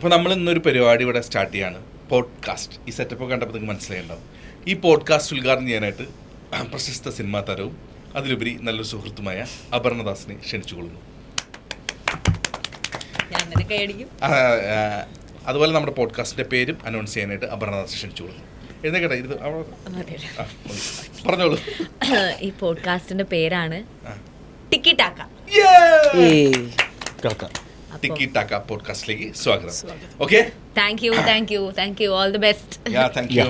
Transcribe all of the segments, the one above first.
അപ്പോൾ നമ്മൾ ഇന്നൊരു പരിപാടി ഇവിടെ സ്റ്റാർട്ട് ചെയ്യാണ്, പോഡ്കാസ്റ്റ്. ഈ സെറ്റപ്പ് കണ്ടപ്പോൾ നിങ്ങൾക്ക് മനസ്സിലായിട്ടുണ്ടാവും. ഈ പോഡ്കാസ്റ്റ് ഉദ്ഘാടനം ചെയ്യാനായിട്ട് പ്രശസ്ത സിനിമാ താരവും അതിലുപരി നല്ലൊരു സുഹൃത്തുമായ അപർണദാസിനെ ക്ഷണിച്ചുകൊള്ളുന്നു. അതുപോലെ നമ്മുടെ പോഡ്കാസ്റ്റിൻ്റെ പേരും അനൗൺസ് ചെയ്യാനായിട്ട് അപർണദാസ് ക്ഷണിച്ചുകൊള്ളുന്നു. എഴുന്നേക്കട്ടെ, ഇത് പറഞ്ഞോളൂ. ഈ പോഡ്കാസ്റ്റിന്റെ പേരാണ് ടിക്കി ടാക്ക. ടിക്കി ടാക്ക പോഡ്കാസ്റ്റിലേക്ക് സ്വാഗതം. Okay, thank you all the best. Thank you.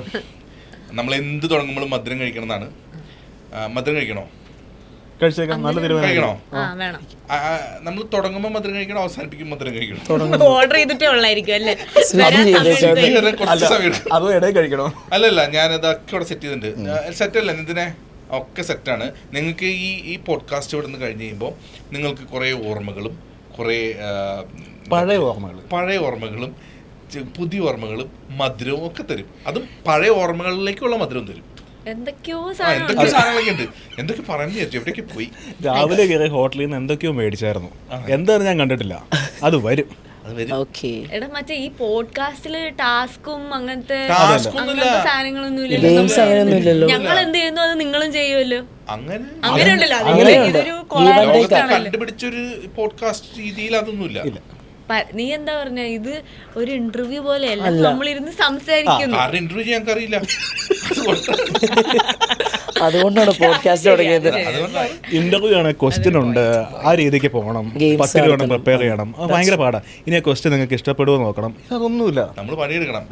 നമ്മൾ എന്ത് തുടങ്ങുമ്പോഴും മധുരം കഴിക്കണം എന്നാണ്. മധുരം കഴിക്കണോ? കഴിക്കണോ? നമ്മൾ തുടങ്ങുമ്പോൾ മധുരം കഴിക്കണം, അവസാനിപ്പിക്കും മധുരം കഴിക്കണം. ഓർഡർ ചെയ്തിട്ടേ ഉള്ളായിരിക്കും അല്ലേ? അല്ലല്ല, ഞാനതൊക്കെ ഇവിടെ സെറ്റ് ചെയ്തിട്ടുണ്ട്. സെറ്റല്ല, എന്തിനെ ഒക്കെ സെറ്റാണ്. നിങ്ങൾക്ക് ഈ പോഡ്കാസ്റ്റ് ഇവിടെ നിന്ന് കഴിഞ്ഞ് കഴിയുമ്പോൾ നിങ്ങൾക്ക് കുറേ ഓർമ്മകളും കുറേ പഴയ ഓർമ്മകളും പുതിയ ഓർമ്മകളും മധുരവും ഒക്കെ തരും. അതും പഴയ ഓർമ്മകളിലേക്കുള്ള മധുരവും തരും. എന്തൊക്കെയോ സാധനങ്ങളൊക്കെ ഉണ്ട്. എന്തൊക്കെ പറഞ്ഞു വിചാരിച്ചു, എവിടെയൊക്കെ പോയി. രാവിലെ കയറി ഹോട്ടലിൽ നിന്ന് എന്തൊക്കെയോ മേടിച്ചായിരുന്നു. എന്തായാലും ഞാൻ കണ്ടിട്ടില്ല, അത് വരും. എടാ, മറ്റേ ഈ പോഡ്കാസ്റ്റില് ടാസ്കും അങ്ങനത്തെ സാധനങ്ങളൊന്നും ഇല്ലല്ലോ. ഞങ്ങൾ എന്ത് ചെയ്യുന്നു അത് നിങ്ങളും ചെയ്യുമല്ലോ. അങ്ങനെ ഇതൊരു കണ്ടുപിടിച്ചൊരു പോഡ്കാസ്റ്റ് രീതിയിൽ അതൊന്നുമില്ല. നീ എന്താ പറഞ്ഞ, ഇത് ഒരു ഇന്റർവ്യൂ പോലെയല്ല, നമ്മളിരുന്ന് സംസാരിക്കുന്നു. ഇന്റർവ്യൂ ഞങ്ങൾക്ക് അറിയില്ല, അതുകൊണ്ടാണ് പോഡ്കാസ്റ്റ് തുടങ്ങിയത്. ഇന്റർവ്യൂ ആണ്, ക്വസ്റ്റ്യൻ ഉണ്ട്, ആ രീതിക്ക് പോകണം, 10 രൂപ പ്രിപ്പയർ ചെയ്യണം. ഭയങ്കര പാടാ. ഇനി ആ ക്വസ്റ്റ്യൻ നിങ്ങൾക്ക് ഇഷ്ടപ്പെടുമോ നോക്കണം. അതൊന്നുമില്ല, നമ്മൾ പണിയെടുക്കണം.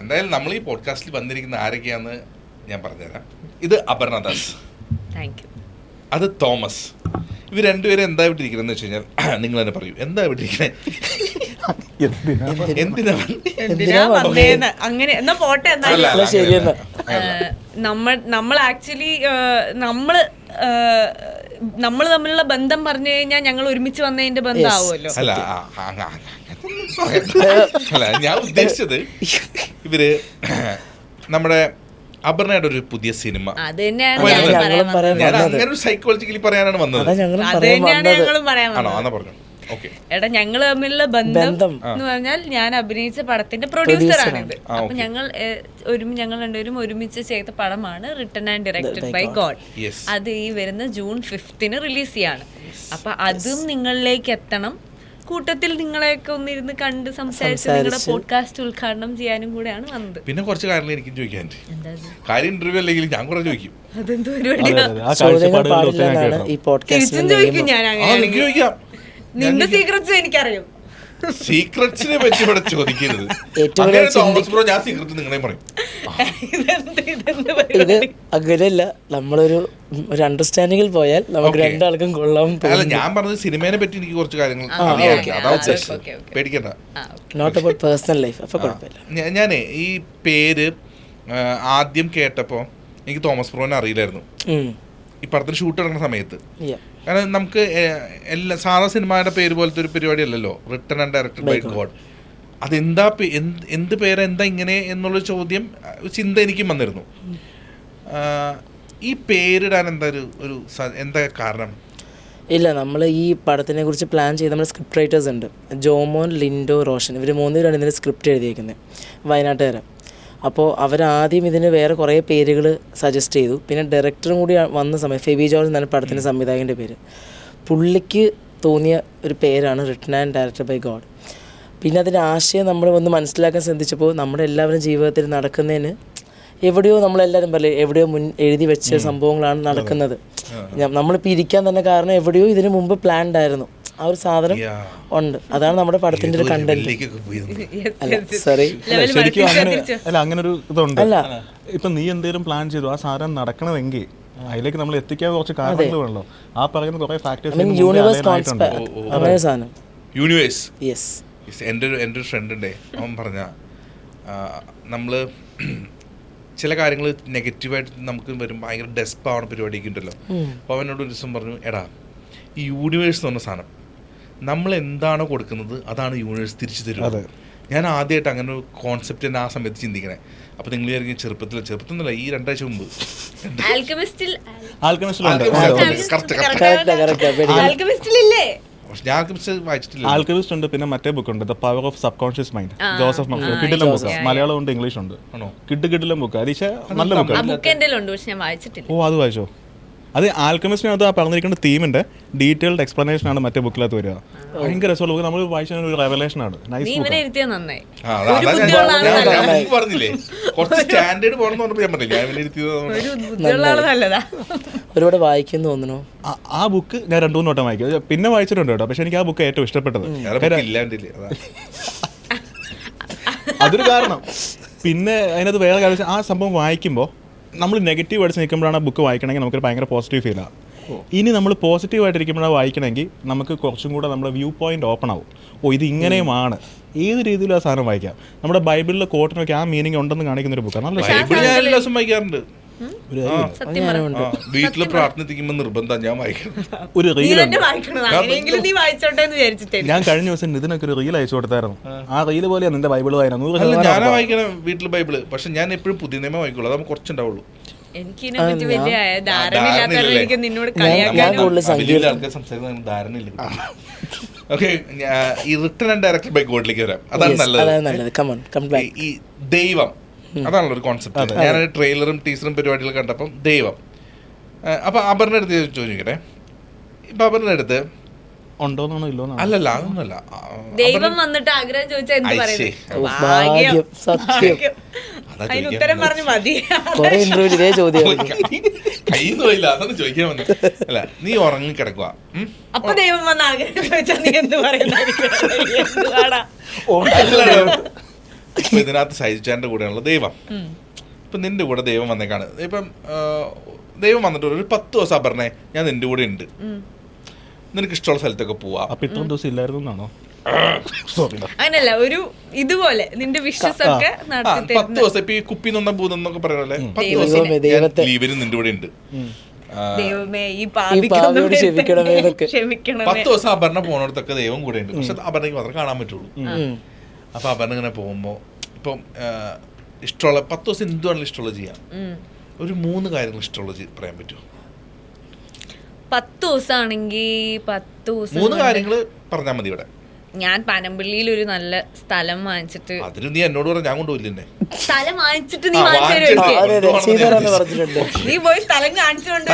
എന്തായാലും നമ്മൾ ഈ പോഡ്കാസ്റ്റിൽ വന്നിരിക്കുന്ന ആരൊക്കെയാന്ന് ഞാൻ പറഞ്ഞുതരാം. ഇത് അപർണദാസ്, അത് തോമസ്. ഇവർ രണ്ടുപേരും എന്താ വിട്ടിരിക്കുന്നത് വെച്ച് കഴിഞ്ഞാൽ നിങ്ങൾ തന്നെ പറയൂ, എന്താ വിട്ടിരിക്കുന്നത്? അങ്ങനെ എന്നാ പോട്ടെ. നമ്മൾ ആക്ച്വലി നമ്മൾ തമ്മിലുള്ള ബന്ധം പറഞ്ഞു കഴിഞ്ഞാൽ ഞങ്ങൾ ഒരുമിച്ച് വന്നതിന്റെ ബന്ധമാവുമല്ലോ. അല്ല, ഞാൻ ഉദ്ദേശിച്ചത് ഇവര് നമ്മുടെ അപർണയുടെ ഒരു പുതിയ സിനിമ, ഞാൻ അങ്ങനെ ഒരു സൈക്കോളജിക്കലി പറയാനാണ് വന്നത്. ആണോ? എന്നാ പറഞ്ഞു. എടാ, ഞങ്ങൾ തമ്മിലുള്ള ബന്ധം എന്ന് പറഞ്ഞാൽ ഞാൻ അഭിനയിച്ച പടത്തിന്റെ പ്രൊഡ്യൂസറാണിത്. അപ്പൊ ഞങ്ങൾ രണ്ടുപേരും ഒരുമിച്ച് ചെയ്ത പടമാണ് written and directed by God. അത് ഈ വരുന്ന ജൂൺ 5 റിലീസ് ചെയ്യാണ്. അപ്പൊ അതും നിങ്ങളിലേക്ക് എത്തണം. കൂട്ടത്തിൽ നിങ്ങളെയൊക്കെ ഒന്നിരുന്ന് കണ്ട് സംസാരിച്ച് നിങ്ങളുടെ പോഡ്കാസ്റ്റ് ഉദ്ഘാടനം ചെയ്യാനും കൂടെയാണ് വന്നത്. പിന്നെ കുറച്ച് കാര്യങ്ങൾ എനിക്ക് ചോദിക്കാൻ, കാര്യം ഇന്റർവ്യൂ അല്ലെങ്കിൽ ഞാൻ കുറെ ചോദിക്കും. അതെന്തോ പരിപാടിയാ? ചോദിക്കാം. നിന്റെ സീക്രറ്റ്സ് എനിക്കറിയാം. സീക്രട്സിനെ പറ്റി ഇവിടെ ചോദിക്കരുത്. ഞാൻ സീക്രട്ട് നിങ്ങളെ പറയും. ഇത് അങ്ങനെയല്ല, നമ്മളൊരു അണ്ടർസ്റ്റാൻഡിങ്ങിൽ പോയാൽ നമുക്ക് രണ്ടാൾക്കും കൊള്ളാം. അല്ല, ഞാൻ പറഞ്ഞത് സിനിമയെ പറ്റി എനിക്ക് കുറച്ച് കാര്യങ്ങൾ അറിയാം. പേടിക്കണ്ട, നോട്ട് അബൌട്ട് പേഴ്സണൽ ലൈഫ്. അപ്പൊ കുഴപ്പമില്ല. ഞാനേ ഈ പേര് ആദ്യം കേട്ടപ്പോൾ എനിക്ക് തോമസ് ബ്രോനെ അറിയില്ലായിരുന്നു ഈ പടത്തിന് ഷൂട്ട് നടക്കുന്ന സമയത്ത്. കാരണം നമുക്ക് എല്ലാ സാധാ സിനിമയുടെ പേര് പോലത്തെ ഒരു പരിപാടി അല്ലല്ലോ written and directed by God. അതെന്താ എന്ത് പേര്, എന്താ ഇങ്ങനെ എന്നുള്ള ചോദ്യം, ചിന്ത എനിക്കും വന്നിരുന്നു. ഈ പേരിടാൻ എന്താ കാരണം? ഇല്ല, നമ്മൾ ഈ പടത്തിനെ കുറിച്ച് പ്ലാൻ ചെയ്ത് നമ്മൾ സ്ക്രിപ്റ്റ് റൈറ്റേഴ്സ് ഉണ്ട്, ജോമോൻ, ലിൻഡോ, റോഷൻ. ഇവർ 3 പേരാണ് ഇതിൻ്റെ സ്ക്രിപ്റ്റ് എഴുതിയിരിക്കുന്നത്, വയനാട്ടുകാരാണ്. അപ്പോൾ അവരാദ്യം ഇതിന് വേറെ കുറേ പേരുകൾ സജസ്റ്റ് ചെയ്തു. പിന്നെ ഡയറക്ടറും കൂടി വന്ന സമയം ഫെബി ജോർജ് എന്നാണ് പടത്തിൻ്റെ സംവിധായകൻ്റെ പേര്. പുള്ളിക്ക് തോന്നിയ ഒരു പേരാണ് written and directed by God. പിന്നെ അതിൻ്റെ ആശയം നമ്മൾ ഒന്ന് മനസ്സിലാക്കാൻ ശ്രദ്ധിച്ചപ്പോൾ നമ്മുടെ എല്ലാവരും ജീവിതത്തിൽ നടക്കുന്നതിന് എവിടെയോ നമ്മളെല്ലാവരും പറയില്ലേ, എവിടെയോ എഴുതി വെച്ച സംഭവങ്ങളാണ് നടക്കുന്നത്. നമ്മളിപ്പോൾ ഇരിക്കാൻ തന്നെ കാരണം എവിടെയോ ഇതിന് മുമ്പ് പ്ലാൻഡ് ആയിരുന്നു. ആ ഒരു സാധനം ഉണ്ട്. അതാണ് നമ്മുടെ പടത്തിന്റെ ഒരു കണ്ടന്റ്. ശരിക്കും അങ്ങനെ ഒരു ഇതുണ്ട്. അല്ല, ഇപ്പൊ നീ എന്തെങ്കിലും പ്ലാൻ ചെയ്തു ആ സാധനം നടക്കണമെങ്കിൽ അതിലേക്ക് നമ്മൾ എത്തിക്കാൻ കുറച്ച് കാര്യങ്ങൾ വേണല്ലോ. ആ പറയുന്ന കുറെ ഫാക്ടേഴ്സ്. യൂണിവേഴ്സ് കോൺസെപ്റ്റ് അങ്ങനെ സാധനം. യൂണിവേഴ്സ്. യെസ്. എൻ്റെ ഒരു ഫ്രണ്ട് ഉണ്ടേ, അവൻ പറഞ്ഞ നമ്മൾ ചില കാര്യങ്ങൾ നെഗറ്റീവായിട്ട് നമുക്ക് വരും, ഭയങ്കര ഡെസ്പാവണ പരിപാടിയൊക്കെ ഉണ്ടല്ലോ. അപ്പോൾ അവനോട് ഒരു ദിവസം പറഞ്ഞു, എടാ ഈ യൂണിവേഴ്സ് എന്ന് പറഞ്ഞ സാധനം നമ്മൾ എന്താണോ കൊടുക്കുന്നത് അതാണ് യൂണിവേഴ്സ് തിരിച്ചു തരുന്നത്. ഞാൻ ആദ്യമായിട്ട് അങ്ങനെ ഒരു കോൺസെപ്റ്റ് തന്നെ ആ സമയത്ത് ചിന്തിക്കണേ. അപ്പോൾ നിങ്ങൾ വിചാരിക്കും ചെറുപ്പത്തിലല്ല, ഈ 2 ആഴ്ച മുമ്പ് പക്ഷെ ഞാൻ ആൽക്കെമിസ്റ്റ് വായിച്ചിട്ടില്ല. ആൽക്കെമിസ്റ്റ് ഉണ്ട്, പിന്നെ മറ്റേ ബുക്ക് ഉണ്ട്, the power of subconscious mind, Joseph Murphy. കിഡിലും ബുക്ക്, മലയാളം ഉണ്ട്, ഇംഗ്ലീഷ് ഉണ്ട്. കിഡിലും ബുക്ക്. അരീഷ നല്ല ബുക്കാണ്. ഓ, അത് വായിച്ചോ? അത് ആൽക്കെമിസ്റ്റിനകത്ത് ആ പറഞ്ഞിരിക്കുന്ന തീമിന്റെ ഡീറ്റെയിൽഡ് എക്സ്പ്ലനേഷൻ ആണ് മറ്റേ ബുക്കിനകത്ത് വരിക. ഭയങ്കര രസമുള്ള ബുക്ക്. നമ്മൾ വായിച്ച ഒരു റെവലേഷൻ ആണ്. Nice book. പറഞ്ഞില്ലേ കുറച്ച് സ്റ്റാൻഡേർഡ് പോകണമെന്ന് പറഞ്ഞപ്പോൾ ഞാൻ പറഞ്ഞില്ല, ഒരുപാട് വായിക്കുന്നു തോന്നുന്നു. ആ ബുക്ക് ഞാൻ 2-3 വട്ടം വായിക്കും, പിന്നെ വായിച്ചിട്ടുണ്ട് കേട്ടോ. പക്ഷെ എനിക്ക് ആ ബുക്ക് ഏറ്റവും ഇഷ്ടപ്പെട്ടത്. അതൊരു കാരണം. പിന്നെ അതിനകത്ത് വേറെ കാര്യം, ആ സംഭവം വായിക്കുമ്പോൾ നമ്മൾ നെഗറ്റീവ് അടിച്ച് നിൽക്കുമ്പോഴാണ് ആ ബുക്ക് വായിക്കണമെങ്കിൽ നമുക്കൊരു ഭയങ്കര പോസിറ്റീവ് ഫീലാണ്. ഇനി നമ്മൾ പോസിറ്റീവായിട്ടിരിക്കുമ്പോഴാണ് വായിക്കണമെങ്കിൽ നമുക്ക് കുറച്ചും കൂടെ നമ്മുടെ വ്യൂ പോയിന്റ് ഓപ്പൺ ആവും. ഓ, ഇത് ഇങ്ങനെയുമാണ്, ഏത് രീതിയിലും ആ സാധനം വായിക്കാം. നമ്മുടെ ബൈബിളിലെ കോട്ടിനൊക്കെ ആ മീനിങ് ഉണ്ടെന്ന് കാണിക്കുന്ന ഒരു ബുക്കാണ്. നല്ല വായിക്കാറുണ്ട്. വീട്ടില് പ്രാർത്ഥിക്കുമ്പോ നിർബന്ധം ഞാൻ വായിക്കണം. ഒരു റീലുണ്ട്, ഞാൻ കഴിഞ്ഞ ദിവസം ഇതിനൊക്കെ ഒരു റീൽ അയച്ചു കൊടുത്തായിരുന്നു. ആ റീല് പോലെയാണ് നിന്റെ ബൈബിൾ വായന. ഞാനാ വായിക്കണം വീട്ടിൽ ബൈബിള്, പക്ഷെ ഞാൻ എപ്പോഴും പുതിയ നിയമം വായിക്കുള്ളൂ, അത് കുറച്ചുണ്ടാവുള്ളൂ. ധാരണയില്ല. ഓക്കെ, ഈ റിട്ടൺ ആൻഡ് ഡയറക്റ്റഡ് ബൈ ഗോഡിലേക്ക് വരാം. അതാണ് നല്ലത്. ഈ ദൈവം, അതാണല്ലോ ഒരു കോൺസെപ്റ്റ്. ഞാൻ ട്രെയിലറും ടീസറും പരിപാടികളും കണ്ടപ്പം ദൈവം. അപ്പൊ അപർണ അടുത്ത് ചോദിക്കട്ടെ, ഇപ്പൊ അപർണ അടുത്ത് ഉണ്ടോന്നാണോ ഇല്ലോന്നോ? അല്ലല്ല, അതൊന്നുമല്ല. ദൈവം വന്നിട്ട് ആഗ്രഹം ചോദിച്ചാൽ എന്ത് പറയുന്നത്? കയ്യിൽ പോയില്ല, അതൊന്നും ചോദിക്കാൻ വന്നു. അല്ല, നീ ഉറങ്ങി കിടക്കുക, അപ്പൊ ദൈവം വന്ന ആഗ്രഹം ചോദിച്ചാൽ നീ എന്ത് പറയുന്നത്? ഇപ്പൊ ഇതിനകത്ത് സൈജാന്റെ കൂടെയാണല്ലോ ദൈവം. ഇപ്പൊ നിന്റെ കൂടെ ദൈവം വന്നേക്കാണ്. ഇപ്പം ദൈവം വന്നിട്ട് ഒരു 10 ദിവസം പറഞ്ഞേ ഞാൻ നിന്റെ കൂടെ ഉണ്ട്, നിനക്ക് ഇഷ്ടമുള്ള സ്ഥലത്തൊക്കെ പോവാ. അപ്പൊ ഇത്രയും ദിവസം ഇല്ലായിരുന്നു എന്നാണോ? അങ്ങനല്ല, ഒരു ഇതുപോലെ നിന്റെ വിശ്വാസമൊക്കെ 10 ദിവസം ഇപ്പൊ ഈ കുപ്പി നൊന്ന പൂന്നൊക്കെ പറയണല്ലേ, 10 ദിവസം ലീവിന് നിന്റെ കൂടെ ഉണ്ട്. 10 ദിവസം അപർണ പോണോടത്തൊക്കെ ദൈവം കൂടെ ഉണ്ട്, പക്ഷെ അപർണയ്ക്ക് മാത്രം കാണാൻ പറ്റുള്ളൂ. അപ്പൊ അപർണ ഇങ്ങനെ പോകുമ്പോ ഇപ്പം ഇഷ്ടമുള്ള 10 ദിവസം എന്തുവാണെങ്കിലും ഇഷ്ടമുള്ള ചെയ്യാം. ഒരു 3 കാര്യങ്ങൾ ഇഷ്ടമുള്ള പറയാൻ പറ്റുമോ? 10 ദിവസം ആണെങ്കിൽ 10 ദിവസം 3 കാര്യങ്ങൾ പറഞ്ഞാൽ മതി. ഇവിടെ ഞാൻ പനമ്പള്ളിയിൽ ഒരു നല്ല സ്ഥലം വാങ്ങിച്ചിട്ട്, അതിന് നീ എന്നോട് പറഞ്ഞ ഞാൻ കൊണ്ടുപോയില്ലേ? സ്ഥലം വാങ്ങിച്ചിട്ട് നീ നീ പോയി സ്ഥലം കാണിച്ചുകൊണ്ട്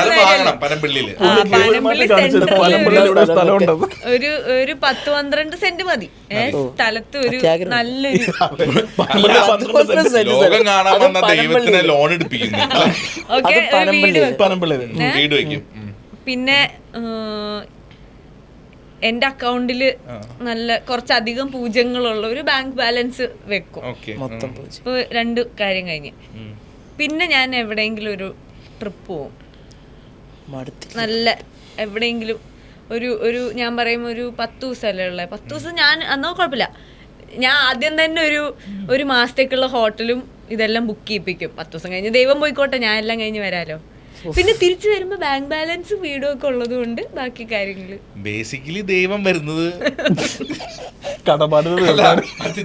ഒരു 10-12 സെന്റ് മതി സ്ഥലത്ത് ഒരു നല്ലൊരു ലോകം കാണാൻ വന്ന ദൈവത്തിനെ ലോൺ എടുപ്പിക്കുന്നു. വീട് വെക്കും. പിന്നെ എന്റെ അക്കൗണ്ടില് നല്ല കുറച്ചധികം പൂജ്യങ്ങളുള്ള ഒരു ബാങ്ക് ബാലൻസ് വെക്കും. ഇപ്പൊ 2 കാര്യം കഴിഞ്ഞ് പിന്നെ ഞാൻ എവിടെയെങ്കിലും ഒരു ട്രിപ്പ് പോവും. നല്ല എവിടെയെങ്കിലും ഒരു ഞാൻ പറയുമ്പോൾ ഒരു 10 ദിവസമല്ലേ ഉള്ളത്. 10 ദിവസം ഞാൻ അന്നോ കുഴപ്പമില്ല, ഞാൻ ആദ്യം തന്നെ ഒരു മാസത്തേക്കുള്ള ഹോട്ടലും ഇതെല്ലാം ബുക്ക് ചെയ്യിപ്പിക്കും. 10 ദിവസം കഴിഞ്ഞ് ദൈവം പോയിക്കോട്ടെ, ഞാൻ എല്ലാം കഴിഞ്ഞ് വരാലോ. പിന്നെ തിരിച്ചു വരുമ്പോ ബാങ്ക് ബാലൻസ് വീടും ഒക്കെ ഉള്ളത് കൊണ്ട് ബാക്കി കാര്യങ്ങള് ബേസിക്കലി ദൈവം വരുന്നത്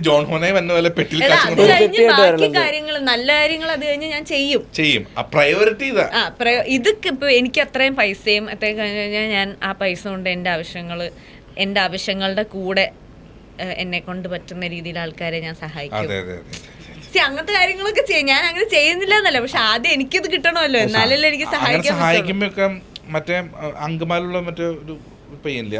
ജോൺ ഹോനെ വന്ന പോലെ പെട്ടിൽ ബാക്കി കാര്യങ്ങൾ നല്ല കാര്യങ്ങൾ അത് കഴിഞ്ഞ് ഞാൻ ചെയ്യും. പ്രയോറിറ്റി ഇതൊക്കെ ഇപ്പൊ എനിക്ക് അത്രയും പൈസയും അത്രയും കഴിഞ്ഞ് കഴിഞ്ഞാൽ ഞാൻ ആ പൈസ കൊണ്ട് എന്റെ ആവശ്യങ്ങളുടെ കൂടെ എന്നെ കൊണ്ട് പറ്റുന്ന രീതിയിൽ ആൾക്കാരെ ഞാൻ സഹായിക്കും. അങ്ങനത്തെ കാര്യങ്ങളൊക്കെ ചെയ്യും. ഞാൻ അങ്ങനെ ചെയ്യുന്നില്ല എന്നല്ല, പക്ഷെ ആദ്യം എനിക്കത് കിട്ടണമല്ലോ, എന്നാലല്ലേ എനിക്ക് സഹായിക്കുമ്പോ മറ്റേ അങ്കമാലുള്ള മറ്റേ ഒരു പയ്യല്ലേ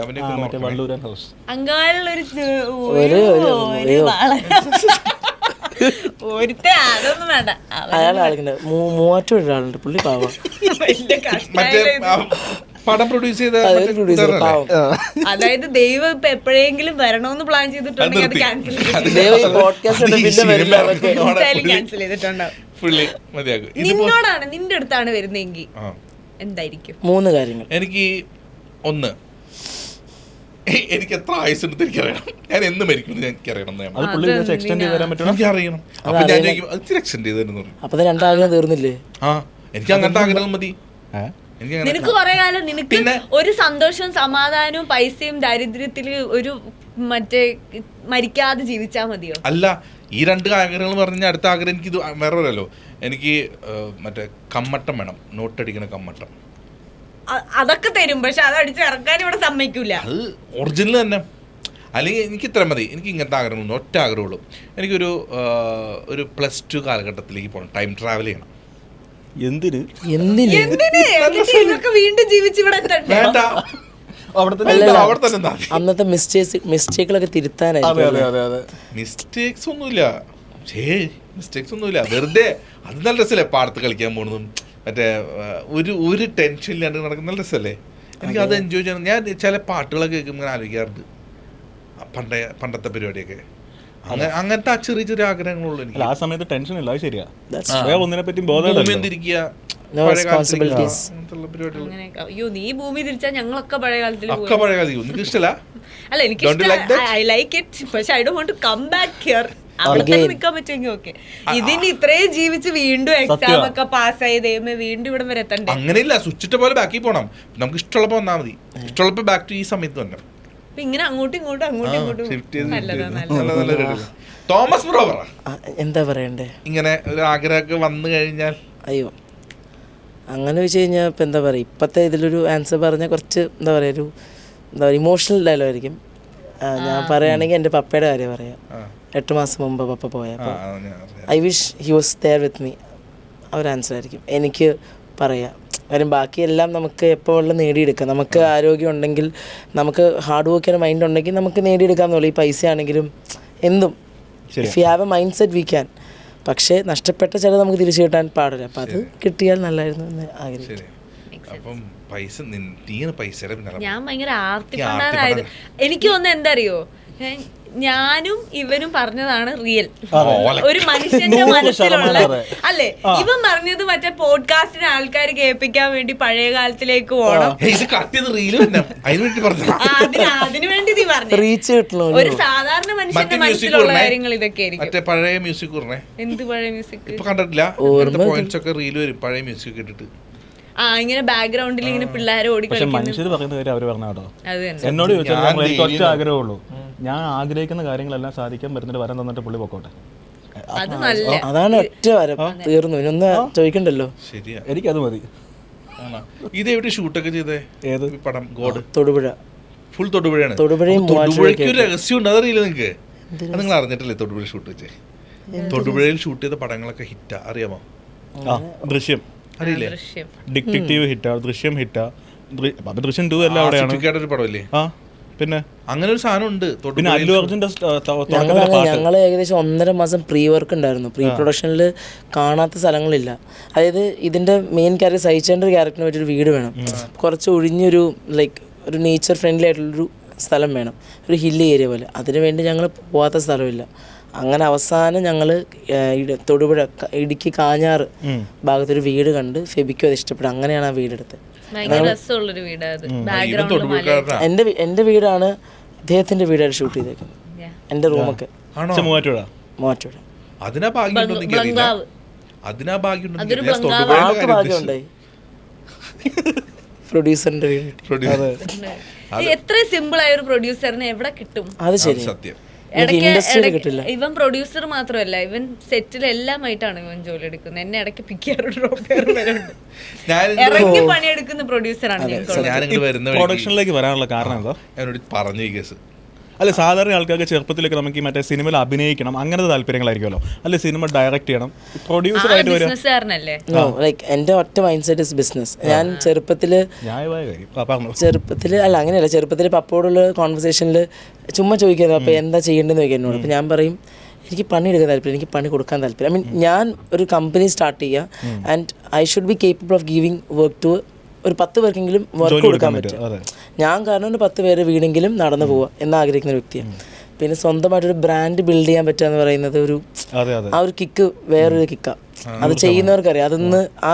ഒരുത്തെ അതൊന്നും വേണ്ട. മൂവാറ്റുണ്ട് പുള്ളി പാവ, പടം പ്രൊഡ്യൂസ് ചെയ്ത അതായത് ദൈവം ഇപ്പൊ എപ്പോഴെങ്കിലും വരണമെന്ന് പ്ലാൻ ചെയ്തിട്ടുണ്ടെങ്കിൽ അത് ക്യാൻസൽ ചെയ്തിട്ടുണ്ടാവും. നിന്നോടാണ്, നിന്റെ അടുത്താണ് വരുന്നെങ്കിൽ എന്തായിരിക്കും 3 കാര്യങ്ങൾ? എനിക്ക് ഒന്ന്, എനിക്ക് എത്ര ആയുസ്സുണ്ട് എനിക്കറിയണം. ഞാൻ എന്ന് മരിക്കും എനിക്കറിയണം. എനിക്കറിയണം. അപ്പൊ ഞാൻ എക്സ്റ്റെൻഡ് ചെയ്തു. അപ്പൊ 2 ആഗ്രഹം തീർന്നില്ലേ? എനിക്ക് അങ്ങനത്തെ ആഗ്രഹം മതി. നിനക്ക് കുറെ കാലം നിനക്ക് ഒരു സന്തോഷവും സമാധാനവും പൈസയും ദാരിദ്ര്യത്തില് ഒരു മറ്റേ മരിക്കാതെ ജീവിച്ചാ മതിയോ? അല്ല, ഈ 2 ആഗ്രഹങ്ങൾ പറഞ്ഞ അടുത്ത ആഗ്രഹം എനിക്ക് ഇത് വേറെ വരല്ലോ. എനിക്ക് മറ്റേ കമ്മട്ടം വേണം, നോട്ടടിക്കണ കമ്മട്ടം. അതൊക്കെ തരും, പക്ഷെ അത് അടിച്ച് ഇറക്കാൻ ഇവിടെ സമ്മതിക്കൂല. അത് ഒറിജിനൽ തന്നെ. അല്ലെങ്കിൽ എനിക്ക് ഇത്ര മതി, എനിക്ക് ഇങ്ങനത്തെ ആഗ്രഹമൊന്നും, ഒറ്റ ആഗ്രഹമുള്ളൂ, എനിക്കൊരു ഒരു +2 കാലഘട്ടത്തിലേക്ക് പോകണം, ടൈം ട്രാവൽ ചെയ്യണം. എന്തിന്? വീണ്ടും ജീവിച്ച് ഇവിടെ എത്തണ്ടേ? വേണ്ട, അന്നത്തെ മിസ്റ്റേക്കുകളൊക്കെ തിരുത്താനായിരിക്കും. മിസ്റ്റേക്സ് ഒന്നുമില്ല, മിസ്റ്റേക്സ് ഒന്നുമില്ല, വെറുതെ അത് നല്ല രസമല്ലേ പാടത്ത് കളിക്കാൻ പോകുന്നതും മറ്റേ ഒരു ടെൻഷൻ ഇല്ലാണ്ട് നടക്കുന്ന നല്ല രസമല്ലേ. എനിക്ക് അത് എൻജോയ് ചെയ്യണം. ഞാൻ ചില പാട്ടുകളൊക്കെ കേൾക്കുമ്പോൾ ഇങ്ങനെ ആലോചിക്കാറുണ്ട് പണ്ടത്തെ പരിപാടിയൊക്കെ. അങ്ങനത്തെ ആ ചെറിയ ചെറിയ ആഗ്രഹങ്ങളുള്ളൂ എനിക്ക്. ആ സമയത്ത് ടെൻഷൻ ഇല്ല, അത് ശരിയാ. ഒന്നിനെ പറ്റി ബോധമില്ല. അയ്യോ, നീ ഭൂമി തിരിച്ചാ ഞങ്ങളൊക്കെ പഴയ കാലത്തിൽ നിനക്ക് ഇഷ്ടമല്ല? അല്ല, എനിക്ക് ഐ ലൈക്ക് ഇറ്റ്, പക്ഷെ I don't want to come back here. അവിടെ തന്നെ നിൽക്കാൻ പറ്റുമെങ്കിൽ ഓക്കെ. ഇതിന് ഇത്രയും ജീവിച്ച് വീണ്ടും എക്സാം ഒക്കെ പാസ്സായി ദൈവമേ വീണ്ടും ഇവിടെ വരെ എത്തണ്ടേ? അങ്ങനെയില്ല, സ്വിച്ചിട്ട പോലെ ബാക്കിൽ പോകണം. നമുക്ക് ഇഷ്ടമുള്ളപ്പോ വന്നാൽ മതി, ഇഷ്ടമുള്ളപ്പോ ബാക്ക് ടു ഈ സമയത്ത് തന്നെ. ഇങ്ങനെ അങ്ങോട്ടും ഇങ്ങോട്ടും തോമസ് ബ്രോ പറ, എന്താ പറയണ്ടേ? ഇങ്ങനെ ഒരു ആഗ്രഹമൊക്കെ വന്നു കഴിഞ്ഞാൽ? അയ്യോ, അങ്ങനെ വെച്ച് കഴിഞ്ഞാൽ ഇപ്പം എന്താ പറയുക, ഇപ്പോഴത്തെ ഇതിലൊരു ആൻസർ പറഞ്ഞാൽ കുറച്ച് എന്താ പറയുക, ഇമോഷണൽ ഡയലോഗായിരിക്കും. ഞാൻ പറയുകയാണെങ്കിൽ എൻ്റെ പപ്പയുടെ കാര്യം പറയാം. 8 മാസം മുമ്പ് പപ്പ പോയപ്പോൾ I wish he was there with me. ആ ഒരു ആൻസർ ആയിരിക്കും എനിക്ക് പറയാം. കാര്യം ബാക്കിയെല്ലാം നമുക്ക് എപ്പോഴും നേടിയെടുക്കാം. നമുക്ക് ആരോഗ്യം ഉണ്ടെങ്കിൽ, നമുക്ക് ഹാർഡ് വർക്ക് ചെയ്യാൻ മൈൻഡ് ഉണ്ടെങ്കിൽ നമുക്ക് നേടിയെടുക്കാമെന്നുള്ളൂ. ഈ പൈസ ആണെങ്കിലും എന്തും, if you have A mind set we can. പക്ഷേ നഷ്ടപ്പെട്ട ചില നമുക്ക് തിരിച്ചു കിട്ടാൻ പാടില്ല. അപ്പം അത് കിട്ടിയാൽ നല്ലായിരുന്നു എന്ന് ആഗ്രഹിക്കും. ഞാൻ ഭയങ്കര ആർത്തിപ്പണ്ടായിരുന്നു. എനിക്ക് തോന്നുന്നത് എന്താ അറിയോ, ഞാനും ഇവനും പറഞ്ഞതാണ് റിയൽ. ഒരു മനുഷ്യന്റെ മനസ്സിലുള്ള അല്ലേ, ഇവൻ പറഞ്ഞത് മറ്റേ പോഡ്കാസ്റ്റിന് ആൾക്കാർ കേൾപ്പിക്കാൻ വേണ്ടി പഴയ കാലത്തിലേക്ക് പോകണം, അതിനു വേണ്ടി നീ പറഞ്ഞു. ഒരു സാധാരണ മനുഷ്യന്റെ മനസ്സിലുള്ള കാര്യങ്ങൾ ഇതൊക്കെ ആയിരിക്കും. പഴയ മ്യൂസിക് എന്ത് പഴയ മ്യൂസിക് കണ്ടിട്ടില്ല? റീല് വരും പഴയ മ്യൂസിക് കേട്ടിട്ട്. ഇങ്ങനെ ബാക്ക്ഗ്രൗണ്ടിൽ ഇങ്ങനെ പിള്ളേരെ മനുഷ്യർ പറയുന്ന കാര്യം അവര് പറഞ്ഞോ. എന്നോട് ചോദിച്ചാൽ എനിക്ക് ഒറ്റ ആഗ്രഹമുള്ളൂ, ഞാൻ ആഗ്രഹിക്കുന്ന കാര്യങ്ങളെല്ലാം സാധിക്കാൻ പറ്റുന്നിട്ട് വരം തന്നിട്ട് പുള്ളി പൊക്കോട്ടെ. അതാണ് ഒറ്റ വരം, തീർന്നു, ഇനൊന്നും ചോദിക്കണ്ടല്ലോ. ശരിയാ, എനിക്കത് മതി. ഇത് എവിടെ ഷൂട്ടൊക്കെ ചെയ്തേ? ഏത് പടം? ഗോഡ്. തൊടുപുഴ. ഫുൾ തൊടുപുഴയാണ്. തൊടുപുഴയ്ക്ക് ഒരു രഹസ്യം ഉണ്ട്, അതറിയില്ല നിങ്ങൾക്ക്? അത് നിങ്ങൾ അറിഞ്ഞിട്ടില്ലേ തൊടുപുഴ ഷൂട്ട് വെച്ചേ? തൊടുപുഴയിൽ ഷൂട്ട് ചെയ്ത പടങ്ങളൊക്കെ ഹിറ്റാ, അറിയാമോ? ദൃശ്യം അറിയില്ലേ? ഡിറ്റക്റ്റീവ് ഹിറ്റാ, ദൃശ്യം ഹിറ്റാ, ദൃശ്യം 2 എല്ലാം അവിടെയാണ്. ഒരു പടമല്ലേ? ആ, പിന്നെ അങ്ങനെ ഒരു സാധനം ഉണ്ട്. പിന്നെ അല്ലു അർജുന്റെ ഞങ്ങൾ ഏകദേശം 1.5 മാസം പ്രീ വർക്ക് ഉണ്ടായിരുന്നു. പ്രീ പ്രൊഡക്ഷനിൽ കാണാത്ത സ്ഥലങ്ങളില്ല. അതായത് ഇതിന്റെ മെയിൻ ക്യാരക്ടർ സഹിച്ചേണ്ട ഒരു ക്യാരക്ടറിന് പറ്റിയൊരു വീട് വേണം, കുറച്ച് ഒഴിഞ്ഞൊരു ലൈക്ക് ഒരു നേച്ചർ ഫ്രണ്ട്ലി ആയിട്ടുള്ളൊരു സ്ഥലം വേണം, ഒരു ഹില്ലി ഏരിയ പോലെ. അതിനു വേണ്ടി ഞങ്ങൾ പോവാത്ത സ്ഥലമില്ല. അങ്ങനെ അവസാനം ഞങ്ങൾ തൊടുപുഴ ഇടുക്കി കാഞ്ഞാറ് ഭാഗത്തൊരു വീട് കണ്ട് ഫെബിക്കും അത് ഇഷ്ടപ്പെട്ടു. അങ്ങനെയാണ് ആ വീടെടുത്തത്. എൻ്റെ വീടാണ് ഇദ്ദേഹത്തിന്റെ വീടായിട്ട് ഷൂട്ട് ചെയ്തേക്കുന്നത്. എൻ്റെ റൂമൊക്കെ മൂവാറ്റുപുഴ. ഭാഗ്യമുണ്ടായി പ്രൊഡ്യൂസറിന്റെ വീട്. എത്ര സിമ്പിൾ ആയ ഒരു പ്രൊഡ്യൂസറിനെ എവിടെ കിട്ടും? അത് ശരി, ഇവൻ പ്രൊഡ്യൂസർ മാത്രമല്ല, ഇവൻ സെറ്റിൽ എല്ലാമായിട്ടാണ് ഇവൻ ജോലി എടുക്കുന്നത്. എന്നെ ഇടയ്ക്ക് പിക്കാറുണ്ട്, ഇറങ്ങി പണിയെടുക്കുന്ന പ്രൊഡ്യൂസറാണ്. പ്രൊഡക്ഷനിലേക്ക് വരാനുള്ള കാരണം എന്താ എന്നോട് പറഞ്ഞു ഈ കേസ്. അല്ല, സാധാരണ ആൾക്കാർക്ക് ചെറുപ്പത്തിലേക്ക് നമുക്ക് ഈ മറ്റേ സിനിമയിൽ അഭിനയിക്കണം അങ്ങനത്തെ താല്പര്യങ്ങളായിരിക്കുമല്ലോ, അല്ലെ സിനിമ ഡയറക്റ്റ് ചെയ്യണം, പ്രൊഡ്യൂസർ ആയിട്ട് വരും. എൻ്റെ ഒറ്റ മൈൻഡ് സെറ്റ് ഇസ് ബിസിനസ്. ഞാൻ ചെറുപ്പത്തില് അല്ല അങ്ങനെയല്ല, ചെറുപ്പത്തിൽ പപ്പോടുള്ള കോൺവെർസേഷനിൽ ചുമ്മാ ചോദിക്കുന്നത് അപ്പോൾ എന്താ ചെയ്യേണ്ടതെന്ന് ചോദിക്കാൻ എന്നോട്. അപ്പോൾ ഞാൻ പറയും എനിക്ക് പണി എടുക്കാൻ താല്പര്യം, എനിക്ക് പണി കൊടുക്കാൻ താല്പര്യം. ഐ മീൻ ഞാൻ ഒരു കമ്പനി സ്റ്റാർട്ട് ചെയ്യുക and I should be capable of giving work to ഒരു 10 പേർക്കെങ്കിലും വർക്ക് കൊടുക്കാൻ പറ്റും. ഞാൻ കാരണം ഒരു 10 പേര് വീടെങ്കിലും നടന്നു പോവുക എന്നാഗ്രഹിക്കുന്ന ഒരു വ്യക്തിയാണ്. പിന്നെ സ്വന്തമായിട്ടൊരു ബ്രാൻഡ് ബിൽഡ് ചെയ്യാൻ പറ്റുക എന്ന് പറയുന്നത് ആ ഒരു കിക്ക് വേറൊരു കിക്കാണ്. അത് ചെയ്യുന്നവർക്കറിയാം. അതൊന്ന് ആ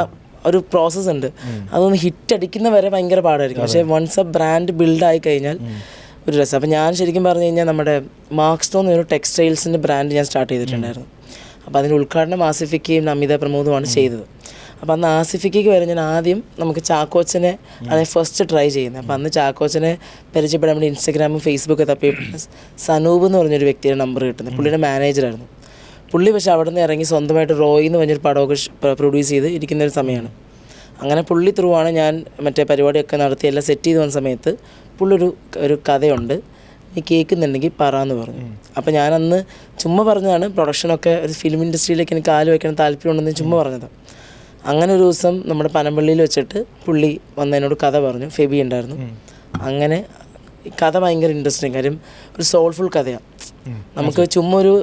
ഒരു പ്രോസസ്സ് ഉണ്ട്. അതൊന്ന് ഹിറ്റ് അടിക്കുന്ന വരെ ഭയങ്കര പാടായിരിക്കും. പക്ഷേ വൺസ് ആ ബ്രാൻഡ് ബിൽഡായി കഴിഞ്ഞാൽ ഒരു രസം. അപ്പോൾ ഞാൻ ശരിക്കും പറഞ്ഞു കഴിഞ്ഞാൽ നമ്മുടെ മാർക്സ്റ്റോൺ എന്നൊരു ടെക്സ്റ്റൈൽസിൻ്റെ ബ്രാൻഡ് ഞാൻ സ്റ്റാർട്ട് ചെയ്തിട്ടുണ്ടായിരുന്നു. അപ്പോൾ അതിൻ്റെ ഉദ്ഘാടനം ആസിഫിക്കയും നമിത പ്രമോദുമാണ് ചെയ്തത്. അപ്പോൾ അന്ന് ആസിഫിക്കയ്ക്ക് വരെ ഞാൻ ആദ്യം നമുക്ക് ചാക്കോച്ചനെ ആണ് ഫസ്റ്റ് ട്രൈ ചെയ്യുന്നത്. അപ്പോൾ അന്ന് ചാക്കോച്ചനെ പരിചയപ്പെടാൻ വേണ്ടി ഇൻസ്റ്റഗ്രാമും ഫേസ്ബുക്ക് തപ്പിയപ്പോൾ സനൂപ് എന്ന് പറഞ്ഞൊരു വ്യക്തിയുടെ നമ്പർ കിട്ടുന്നത്. പുള്ളിയുടെ മാനേജറായിരുന്നു പുള്ളി. പക്ഷേ അവിടെ നിന്ന് ഇറങ്ങി സ്വന്തമായിട്ട് റോയി എന്ന് പറഞ്ഞൊരു പടമൊക്കെ പ്രൊഡ്യൂസ് ചെയ്ത് ഇരിക്കുന്നൊരു സമയമാണ്. അങ്ങനെ പുള്ളി ത്രൂ ആണ് ഞാൻ മറ്റേ പരിപാടിയൊക്കെ നടത്തി എല്ലാം സെറ്റ് ചെയ്ത് വന്ന സമയത്ത് പുള്ളി ഒരു കഥയുണ്ട്, നീ കേൾക്കുന്നുണ്ടെങ്കിൽ പറയാമെന്ന് പറഞ്ഞു. അപ്പോൾ ഞാനന്ന് ചുമ്മാ പറഞ്ഞതാണ്, പ്രൊഡക്ഷനൊക്കെ ഒരു ഫിലിം ഇൻഡസ്ട്രിയിലേക്ക് എനിക്ക് കാല് വയ്ക്കണം താല്പര്യമുണ്ടെന്ന് ചുമ്മാ പറഞ്ഞതാണ്. അങ്ങനെ ഒരു ദിവസം നമ്മുടെ പനമ്പള്ളിയിൽ വെച്ചിട്ട് പുള്ളി വന്നതിനോട് കഥ പറഞ്ഞു, ഫെബി ഉണ്ടായിരുന്നു. അങ്ങനെ കഥ ഭയങ്കര ഇൻട്രസ്റ്റിങ്, കാര്യം ഒരു സോൾഫുൾ കഥയാണ്. നമുക്ക് ചുമ്മാ ഒരു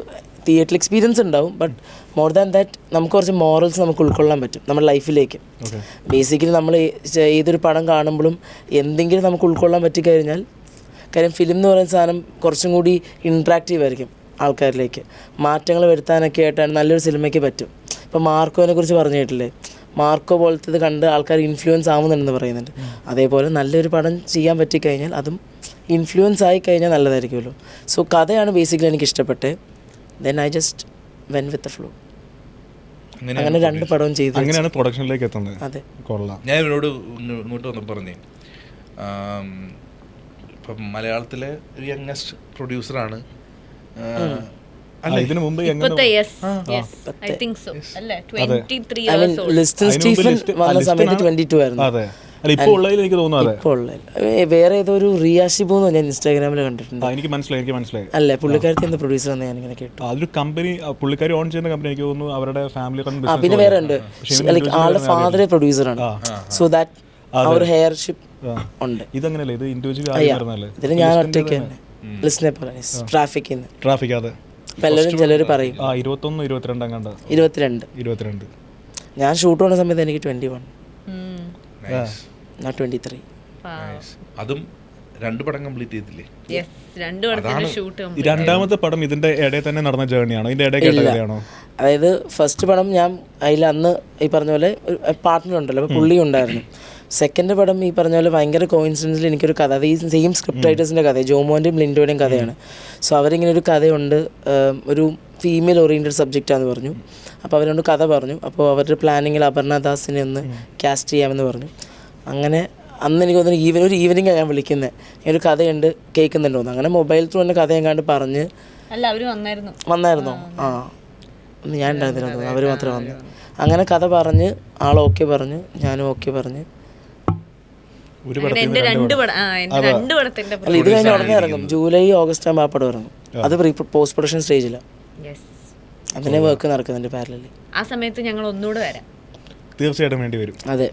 തിയേറ്റർ എക്സ്പീരിയൻസ് ഉണ്ടാവും, ബട്ട് മോർ ദാൻ ദാറ്റ് നമുക്ക് കുറച്ച് മോറൽസ് നമുക്ക് ഉൾക്കൊള്ളാൻ പറ്റും നമ്മുടെ ലൈഫിലേക്ക്. ബേസിക്കലി നമ്മൾ ഏതൊരു പടം കാണുമ്പോഴും എന്തെങ്കിലും നമുക്ക് ഉൾക്കൊള്ളാൻ പറ്റിക്കഴിഞ്ഞാൽ, കാര്യം ഫിലിം എന്ന് പറയുന്ന സാധനം കുറച്ചും കൂടി ഇൻട്രാക്റ്റീവ് ആയിരിക്കും ആൾക്കാരിലേക്ക്, മാറ്റങ്ങൾ വരുത്താനൊക്കെ ആയിട്ടാണ് നല്ലൊരു സിനിമയ്ക്ക് പറ്റും. ഇപ്പോൾ മാർക്കോനെ കുറിച്ച് പറഞ്ഞു കേട്ടില്ലേ, മാർക്കോ പോലത്തേത് കണ്ട് ആൾക്കാർ ഇൻഫ്ലുവൻസ് ആവുന്നുണ്ടെന്ന് പറയുന്നുണ്ട്. അതേപോലെ നല്ലൊരു പടം ചെയ്യാൻ പറ്റിക്കഴിഞ്ഞാൽ അതും ഇൻഫ്ലുവൻസ് ആയി കഴിഞ്ഞാൽ നല്ലതായിരിക്കുമല്ലോ. സോ കഥയാണ് ബേസിക്കലി എനിക്ക് ഇഷ്ടപ്പെട്ടത്. Then I just when with the flow. അങ്ങനെ 2 പടവും ചെയ്തു. അങ്ങനെയാണ് പ്രൊഡക്ഷനിലേക്ക് എത്തുന്നത്. അതെ, കൊള്ളാം. ഞാൻ ഇവരോട് ഇങ്ങോട്ട് വന്ന് പറഞ്ഞേ, ഇപ്പം മലയാളത്തിലെ ഒരു യങ്ങസ്റ്റ് പ്രൊഡ്യൂസറാണ്. ഇതിനു മുമ്പ് ലിസ്റ്റൻ സ്റ്റീഫൻ വന്ന സമയത്ത് 22 ആയിരുന്നു. അതെ, അല്ല ഇപ്പോൾ ഉള്ളതിൽ എനിക്ക് തോന്നുന്നു. ഇപ്പോൾ വേറെ ഏതോ ഒരു റിയ ഷിബു എന്ന് ഞാൻ ഇൻസ്റ്റാഗ്രാമിൽ കണ്ടിട്ടുണ്ട്. എനിക്ക് മനസ്സിലായി. അല്ലേ, പുള്ളിക്കാരത്തി എന്താ പ്രൊഡ്യൂസർ എന്ന് ഞാൻ ഇങ്ങനെ കേട്ടു. അതൊരു കമ്പനി, പുള്ളിക്കാരി ഓൺ ചെയ്യുന്ന കമ്പനി എനിക്ക് തോന്നുന്നു. അവരുടെ ഫാമിലി പിന്നെ വേറെ ഉണ്ട്, ആളുടെ ഫാദറെ പ്രൊഡ്യൂസറാണ്. സോ ദാറ്റ് ആ ഒരു ഹെയർഷിപ്പ് ഉണ്ട്. ഇതങ്ങനെയല്ലേ, ഇത് ഇൻഡിവിജ്വൽ ഇതിന് ഞാൻ ഒറ്റയ്ക്ക് തന്നെ ലിസ്റ്റിനെ പറയാം. ട്രാഫിക് അതെ. എല്ലാവരും ചിലർ പറയും 21, 22 കണ്ട 22. ഞാൻ ഷൂട്ട് ചെയ്യുന്ന സമയത്ത് എനിക്ക് 21, not 23. അതും 2 പടം കംപ്ലീറ്റ് ചെയ്തില്ലേ? രണ്ടാമത്തെ പടം ഇതിന്റെ ഇടയിൽ തന്നെ നടന്ന ജേർണിയാണോ, ഇതിന്റെ ഇടയിൽ കേട്ട കഥയാണോ? അതായത് ഫസ്റ്റ് പടം ഞാൻ അതിൽ അന്ന് ഈ പറഞ്ഞ പോലെ ഒരു പാർട്ട്ണർ ഉണ്ടല്ലോ, അപ്പോൾ പുള്ളി ഉണ്ടായിരുന്നു. സെക്കൻഡ് പടം ഈ പറഞ്ഞ പോലെ ഭയങ്കര കോയിൻസിഡൻസിൽ എനിക്കൊരു കഥ, അത് ഈ സെയിം സ്ക്രിപ്റ്റ് റൈറ്റേഴ്സിൻ്റെ കഥ, ജോമോൻ്റെയും ലിൻഡോയുടെയും കഥയാണ്. സോ അവരിങ്ങനെ ഒരു കഥയുണ്ട്, ഒരു ഫീമെയിൽ ഓറിയൻറ്റഡ് സബ്ജക്റ്റാന്ന് പറഞ്ഞു. അപ്പോൾ അവരോട് കഥ പറഞ്ഞു. അപ്പോൾ അവരുടെ പ്ലാനിങ്ങിൽ അപർണ ദാസിനെ ഒന്ന് കാസ്റ്റ് ചെയ്യാമെന്ന് പറഞ്ഞു. അങ്ങനെ അന്ന് എനിക്ക് തോന്നുന്നു ഒരു ഈവനിങ്ങാണ് ഞാൻ വിളിക്കുന്നത്, ഒരു കഥയുണ്ട് കേൾക്കുന്നുണ്ടോ എന്ന്. അങ്ങനെ മൊബൈൽ ത്രൂ എൻ്റെ കഥ എങ്ങാണ്ട് പറഞ്ഞ് വന്നായിരുന്നോ? ആ, ഒന്ന് ഞാൻ ഉണ്ടായിരുന്നില്ല, അവർ മാത്രമേ വന്നു. അങ്ങനെ കഥ പറഞ്ഞ് ആൾ ഓക്കെ പറഞ്ഞു, ഞാനും ഓക്കെ പറഞ്ഞ്. അല്ല, ഇത് കഴിഞ്ഞ് ഉടനെ ഇറങ്ങും. ജൂലൈ ഓഗസ്റ്റ് ആകുമ്പോൾ ആ പടം ഇറങ്ങും. അത് പോസ്റ്റ് പ്രൊഡക്ഷൻ സ്റ്റേജിലാണ്. അതിനെ വർക്ക് നടക്കുന്നുണ്ട് പാരലലി. ആ സമയത്ത് ഞങ്ങൾ ഒന്നുകൂടെ വരാം. തീർച്ചയായിട്ടും വേണ്ടി വരും. അതെ,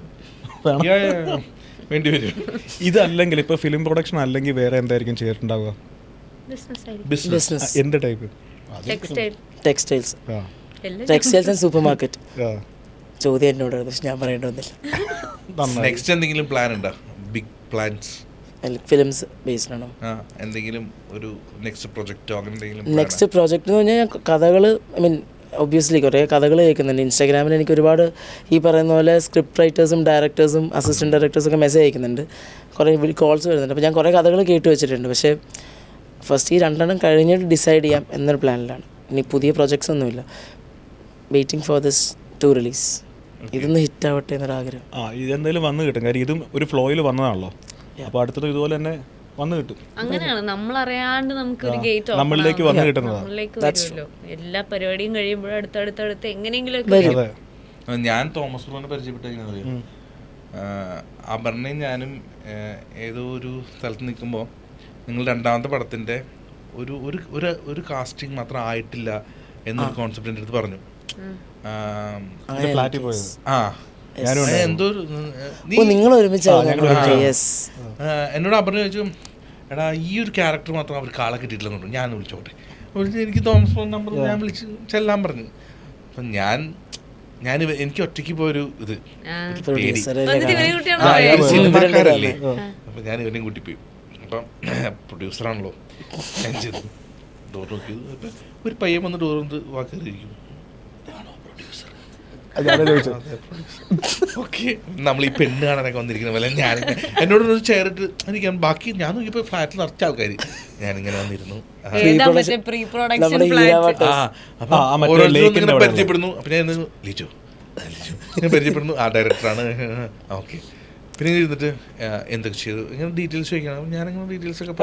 വേണ്ടി വരും. ഇതല്ലെങ്കിൽ ഇപ്പൊ ഫിലിം പ്രൊഡക്ഷൻ അല്ലെങ്കിൽ വേറെ എന്തായിരിക്കും ചെയ്തിട്ടുണ്ടാവുക? ബിസിനസ്. എന്ത് type? Textiles and super market. ചോദ്യം എന്നോടാണ്, പക്ഷെ ഞാൻ പറയേണ്ടതില്ല. നെക്സ്റ്റ് എന്തെങ്കിലും പ്ലാൻ ഉണ്ടോ? Big plans? ഫിലിംസ് ബേസ്ഡ് ആണോ? എന്തെങ്കിലും ഒരു നെക്സ്റ്റ് പ്രൊജക്റ്റോ അങ്ങനെ എന്തെങ്കിലും? നെക്സ്റ്റ് പ്രൊജക്റ്റ് എന്ന് പറഞ്ഞാൽ കഥകൾ, ഐ മീൻ ഒബ്വിയസ്ലി കുറേ കഥകൾ കേൾക്കുന്നുണ്ട്. ഇൻസ്റ്റാഗ്രാമിൽ എനിക്ക് ഒരുപാട് ഈ പറയുന്ന പോലെ സ്ക്രിപ്റ്റ് റൈറ്റേഴ്സും ഡയറക്ടേഴ്സും അസിസ്റ്റൻറ്റ് ഡയറക്ടേഴ്സും ഒക്കെ മെസ്സേജ് അയക്കുന്നുണ്ട്, കുറേ കോൾസ് വരുന്നുണ്ട്. അപ്പോൾ ഞാൻ കുറേ കഥകൾ കേട്ട് വെച്ചിട്ടുണ്ട്. പക്ഷേ ഫസ്റ്റ് ഈ 2 കഴിഞ്ഞിട്ട് ഡിസൈഡ് ചെയ്യാം എന്നൊരു പ്ലാനിലാണ്. ഇനി പുതിയ പ്രൊജക്ട്സ് ഒന്നുമില്ല. Waiting for this to release. ഇതൊന്ന് ഹിറ്റ് ആവട്ടെ എന്നൊരാഗ്രഹം. ഇതെന്തായാലും വന്ന് കിട്ടും, കാര്യം ഇതും ഒരു ഫ്ലോയിൽ വന്നതാണല്ലോ. അപ്പോൾ അടുത്തത് ഇതുപോലെ തന്നെ വന്ന് കിട്ടും. അങ്ങനെയാണ്, നമ്മളറിയാണ്ട് നമുക്ക് ഒരു ഗേറ്റ് നമ്മളിലേക്ക് വന്ന് കിട്ടുന്നത്. എല്ലാ പരിപാടിയും കഴിയുമ്പോഴും അടുത്തടുത്ത് എങ്ങനെയെങ്കിലും. ഞാൻ തോമസ് ബ്രോനെ പരിചയപ്പെട്ട അപർണയും ഞാനും ഏതോ ഒരു സ്ഥലത്ത് നിൽക്കുമ്പോൾ നിങ്ങൾ 2ാമത്തെ പടത്തിൻ്റെ ഒരു കാസ്റ്റിംഗ് മാത്രം ആയിട്ടില്ല എന്നൊരു കോൺസെപ്റ്റ് എൻ്റെ അടുത്ത് പറഞ്ഞു. നിങ്ങൾ എന്നോട് അപർണ ചോദിച്ചു, എടാ ഈ ഒരു ക്യാരക്ടർ മാത്രം അവർക്ക് ആളെ കിട്ടിയിട്ടില്ലെന്നു. ഞാൻ വിളിച്ചോട്ടെ, എനിക്ക് തോമസ് ഫോൺ നമ്പർ ഞാൻ വിളിച്ച് ചെല്ലാൻ പറഞ്ഞു. അപ്പം എനിക്ക് ഒറ്റയ്ക്ക് പോയൊരു ഇത് സിനിമാക്കാരല്ലേ, അപ്പം ഞാൻ ഇവനെയും കൂട്ടിപ്പോയി. അപ്പം പ്രൊഡ്യൂസറാണല്ലോ, ഞാൻ ചെയ്തു. ഡോർ നോക്കിയത് ഒരു പയ്യൻ വന്ന് ഡോർ കൊണ്ട് വാക്കേറിയിരിക്കും, ഓക്കെ നമ്മൾ ഈ പെണ്ണ് കാണാനൊക്കെ വന്നിരിക്കുന്ന പോലെ ഞാൻ എന്നോടൊരു ചെയറിട്ട് ഇരിക്കാൻ. ബാക്കി ഞാൻ നോക്കിയപ്പോൾ ഫ്ലാറ്റിൽ നിറച്ച ആൾക്കാർ. ഞാനിങ്ങനെ വന്നിരുന്നു, പരിചയപ്പെടുന്നു. അപ്പം ഞാൻ ലിജോ ഇങ്ങനെ പരിചയപ്പെടുന്നു, ആ ഡയറക്ടറാണ്, ഓക്കെ. പിന്നെ ഇരുന്നിട്ട് എന്തൊക്കെ ചെയ്തു ഇങ്ങനെ ഡീറ്റെയിൽസ് ചോദിക്കണം. ഞാനിങ്ങനെ ഡീറ്റെയിൽസ് ഒക്കെ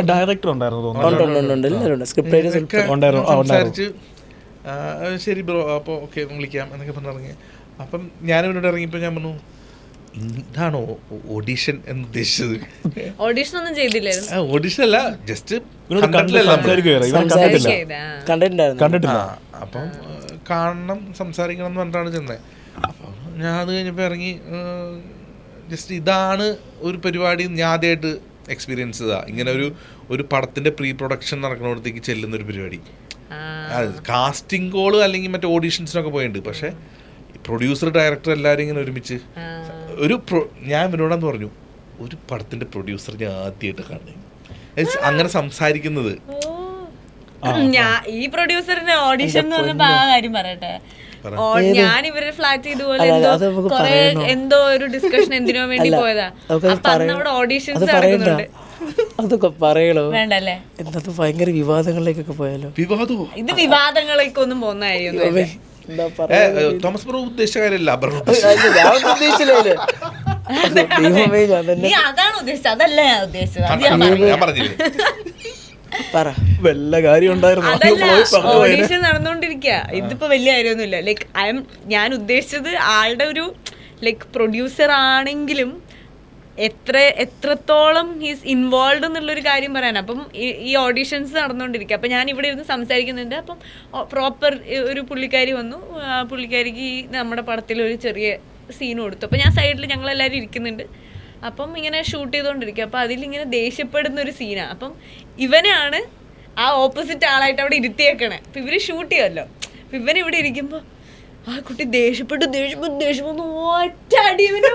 സംസാരിച്ച് ശരി ബ്രോ അപ്പോൾ ഓക്കെ വിളിക്കാം എന്നൊക്കെ പറഞ്ഞിറങ്ങി. അപ്പം ഞാനിവനോട് ഇറങ്ങിയപ്പോൾ ഞാൻ പറഞ്ഞു, ഇതാണോ ഓഡിഷൻ എന്ന് ഉദ്ദേശിച്ചത്? ഓഡിഷൻ ഒന്നും ചെയ്തില്ലായിരുന്നു. ഓഡിഷൻ അല്ല, ജസ്റ്റ് കണ്ടിട്ടില്ല. അപ്പം കാണണം സംസാരിക്കണം എന്ന് പറഞ്ഞിട്ടാണ് ചെന്നത്. അപ്പം ഞാൻ അത് കഴിഞ്ഞപ്പോൾ ഇറങ്ങി ജസ്റ്റ് ഇതാണ് ഒരു പരിപാടി ഞാൻ ആദ്യമായിട്ട് എക്സ്പീരിയൻസ് ചെയ്താ. ഇങ്ങനെ ഒരു പടത്തിന്റെ പ്രീ പ്രൊഡക്ഷൻ നടക്കുന്നിടത്തേക്ക് ചെല്ലുന്ന ഒരു പരിപാടി. കാസ്റ്റിംഗ് കോള് അല്ലെങ്കിൽ മറ്റേ ഓഡീഷൻസിനൊക്കെ പോയിട്ടുണ്ട്. പക്ഷെ പ്രൊഡ്യൂസർ ഡയറക്ടർ എല്ലാവരും ഇങ്ങനെ ഒരുമിച്ച് ഞാൻ വിനോടെന്ന് പറഞ്ഞു, ഒരു പടത്തിന്റെ പ്രൊഡ്യൂസർ ഞാൻ ആദ്യമായിട്ട് കാണുന്നത് അങ്ങനെ സംസാരിക്കുന്നത്. ഈ പ്രൊഡ്യൂസറിന്റെ ഓഡിഷൻ എന്ന് പറഞ്ഞപ്പോ ആ കാര്യം പറയട്ടെ. ഞാൻ ഇവരെ ഫ്ലാറ്റ് ഇതുപോലെ എന്തോ ഒരു ഡിസ്കഷൻ എന്തിനോ വേണ്ടി പോയതാ. അപ്പൊ അന്ന് അവിടെ ഓഡീഷൻസ് നടക്കുന്നുണ്ട്. അതൊക്കെ പറയണോ? വേണ്ടല്ലേ? എന്നത് ഭയങ്കര വിവാദങ്ങളിലേക്കൊക്കെ പോയാലോ? ഇത് വിവാദങ്ങളിലേക്ക് ഒന്നും പോകുന്ന കാര്യമൊന്നും. തോമസ് ബ്രോ ഉദ്ദേശിച്ച കാര്യമല്ല. നീ അതാണ് ഉദ്ദേശിച്ചത്, അതല്ല ഞാൻ ഉദ്ദേശിച്ചത്. ഞാൻ പറഞ്ഞില്ലേ വല്ല കാര്യം ഉണ്ടായിരുന്നു. അതല്ല, ഓഡീഷൻ നടന്നുകൊണ്ടിരിക്കുക. ഇതിപ്പോ വലിയ കാര്യമൊന്നുമില്ല. ലൈക്ക് ഞാൻ ഉദ്ദേശിച്ചത് ആളുടെ ഒരു ലൈക്ക് പ്രൊഡ്യൂസർ ആണെങ്കിലും എത്രത്തോളം ഹീസ് ഇൻവോൾവ് എന്നുള്ളൊരു കാര്യം പറയാൻ. അപ്പം ഈ ഓഡീഷൻസ് നടന്നുകൊണ്ടിരിക്കുക. അപ്പം ഞാൻ ഇവിടെ ഇരുന്ന് സംസാരിക്കുന്നുണ്ട്. അപ്പം പ്രോപ്പർ ഒരു പുള്ളിക്കാരി വന്നു. പുള്ളിക്കാരിക്ക് ഈ നമ്മുടെ പടത്തിൽ ഒരു ചെറിയ സീൻ കൊടുത്തു. അപ്പം ഞാൻ സൈഡിൽ ഞങ്ങളെല്ലാവരും ഇരിക്കുന്നുണ്ട്. അപ്പം ഇങ്ങനെ ഷൂട്ട് ചെയ്തുകൊണ്ടിരിക്കുക. അപ്പം അതിലിങ്ങനെ ദേഷ്യപ്പെടുന്ന ഒരു സീനാണ്. അപ്പം ഇവനാണ് ആ ഓപ്പോസിറ്റ് ആളായിട്ട് അവിടെ ഇരുത്തിയേക്കണേ. അപ്പം ഇവർ ഷൂട്ട് ചെയ്യുമല്ലോ. അപ്പം ഇവനിവിടെ ഇരിക്കുമ്പോൾ ആ കുട്ടി ദേഷ്യപ്പെട്ടു ഒറ്റ അടി ഇവന്റെ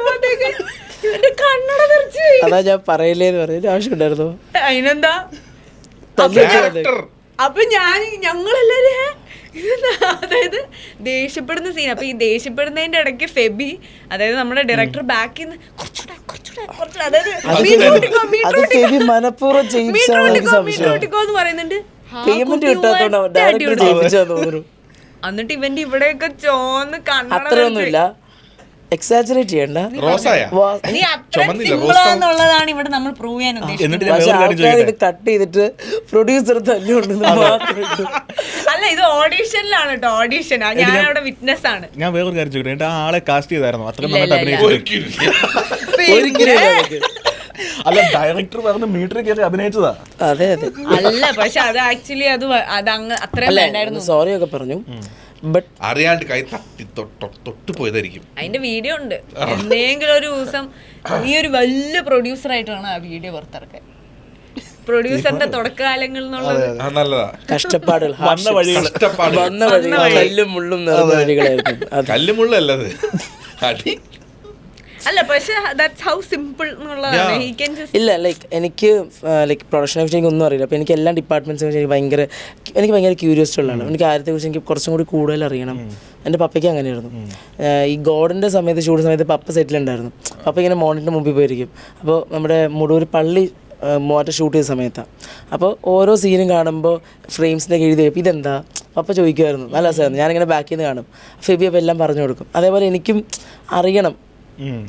കണ്ണട തെറിച്ച്. അതാ ഞാൻ പറയില്ലേന്ന് പറയുന്നത് ആവശ്യമുണ്ടായിരുന്നു. അതിനെന്താ? അപ്പൊ ഞങ്ങളെല്ലാരും അതായത് ദേഷ്യപ്പെടുന്ന സീൻ. അപ്പൊ ഈ ദേഷ്യപ്പെടുന്നതിന്റെ ഇടയ്ക്ക് ഫെബി, അതായത് നമ്മുടെ ഡയറക്ടർ ബാക്കിൽ നിന്ന് പറയുന്നുണ്ട്. എന്നിട്ട് ഇവന്റെ ഇവിടെയൊക്കെ ചോന്ന് കണ്ണൊന്നുമില്ല. എക്സാജറേറ്റ് ചെയ്യണ്ട. എന്നുള്ളതാണ് ഇവിടെ നമ്മൾ പ്രൂവ് ചെയ്യാൻ ഉദ്ദേശിച്ചത്. കട്ട് ചെയ്തിട്ട് പ്രൊഡ്യൂസർ തല്ലുകൊണ്ടെന്ന് അല്ല, ഇത് ഓഡീഷനിലാണ് കേട്ടോ. ഓഡീഷൻ ഞാൻ അവിടെ വിറ്റ്നസ് ആണ്. ഞാൻ വേറൊരു കാര്യം ചോദിക്കട്ടെ, ആ ആളെ കാസ്റ്റ് ചെയ്തായിരുന്നു അത്ര അല്ല, ഡയറക്ടർ പറഞ്ഞ മീറ്റർ കയറി അഭിനയിച്ചതാ. അതെ അതെ. അല്ല, പക്ഷെ അത് ആക്ച്വലി അത് അത്രയും വേണ്ടായിരുന്നു. സോറി ഒക്കെ പറഞ്ഞു. ബട്ട് അറിയാണ്ട് കൈ തട്ടി തൊട്ട് പോയതായിരിക്കും. അതിന്റെ വീഡിയോ ഉണ്ട്. എന്തെങ്കിലും ഒരു ദിവസം നീ ഒരു വലിയ പ്രൊഡ്യൂസർ ആയിട്ടാണ് ആ വീഡിയോ പുറത്തിറക്കാൻ. പ്രൊഡ്യൂസറിന്റെ തുടക്കകാലങ്ങൾ നല്ലതാ. കഷ്ടപ്പാടുകൾ വന്ന വഴികൾ കല്ലും മുള്ളും നിറഞ്ഞ വഴികളായിരുന്നു. കല്ലും മുള്ളല്ലത്. അല്ല, പക്ഷെ ദാറ്റ്സ് ഹൗ സിമ്പിൾ എന്നുള്ളതാണ്. ഇല്ല, ലൈക്ക് എനിക്ക് ലൈക്ക് പ്രൊഡക്ഷനെ കുറിച്ച് എനിക്ക് ഒന്നും അറിയില്ല. അപ്പോൾ എനിക്ക് എല്ലാ ഡിപ്പാർട്ട്മെൻറ്റ്സിനെ കുറിച്ച് എനിക്ക് ഭയങ്കര ക്യൂരിയോസിറ്റി ഉള്ളതാണ്. എനിക്ക് കാര്യത്തെക്കുറിച്ച് എനിക്ക് കുറച്ചും കൂടി കൂടുതൽ അറിയണം. എൻ്റെ പപ്പയ്ക്ക് അങ്ങനെയായിരുന്നു. ഈ ഗോഡിൻ്റെ സമയത്ത് ഷൂട്ട് സമയത്ത് പപ്പ സെറ്റിലുണ്ടായിരുന്നു. പപ്പ ഇങ്ങനെ മോണിറ്ററിന് മുമ്പിൽ പോയിരിക്കും. അപ്പോൾ നമ്മുടെ മുടൂർ പള്ളി മോറ്റ ഷൂട്ട് ചെയ്ത സമയത്താണ്. അപ്പോൾ ഓരോ സീനും കാണുമ്പോൾ ഫ്രെയിംസിനൊക്കെ എഴുതി വെക്കും. ഇതെന്താ പപ്പ ചോദിക്കുമായിരുന്നു. നല്ല രസമായിരുന്നു. ഞാനിങ്ങനെ ബാക്കിൽ നിന്ന് കാണും. ഫെബി അപ്പോൾ എല്ലാം പറഞ്ഞു കൊടുക്കും. അതേപോലെ എനിക്കും അറിയണം.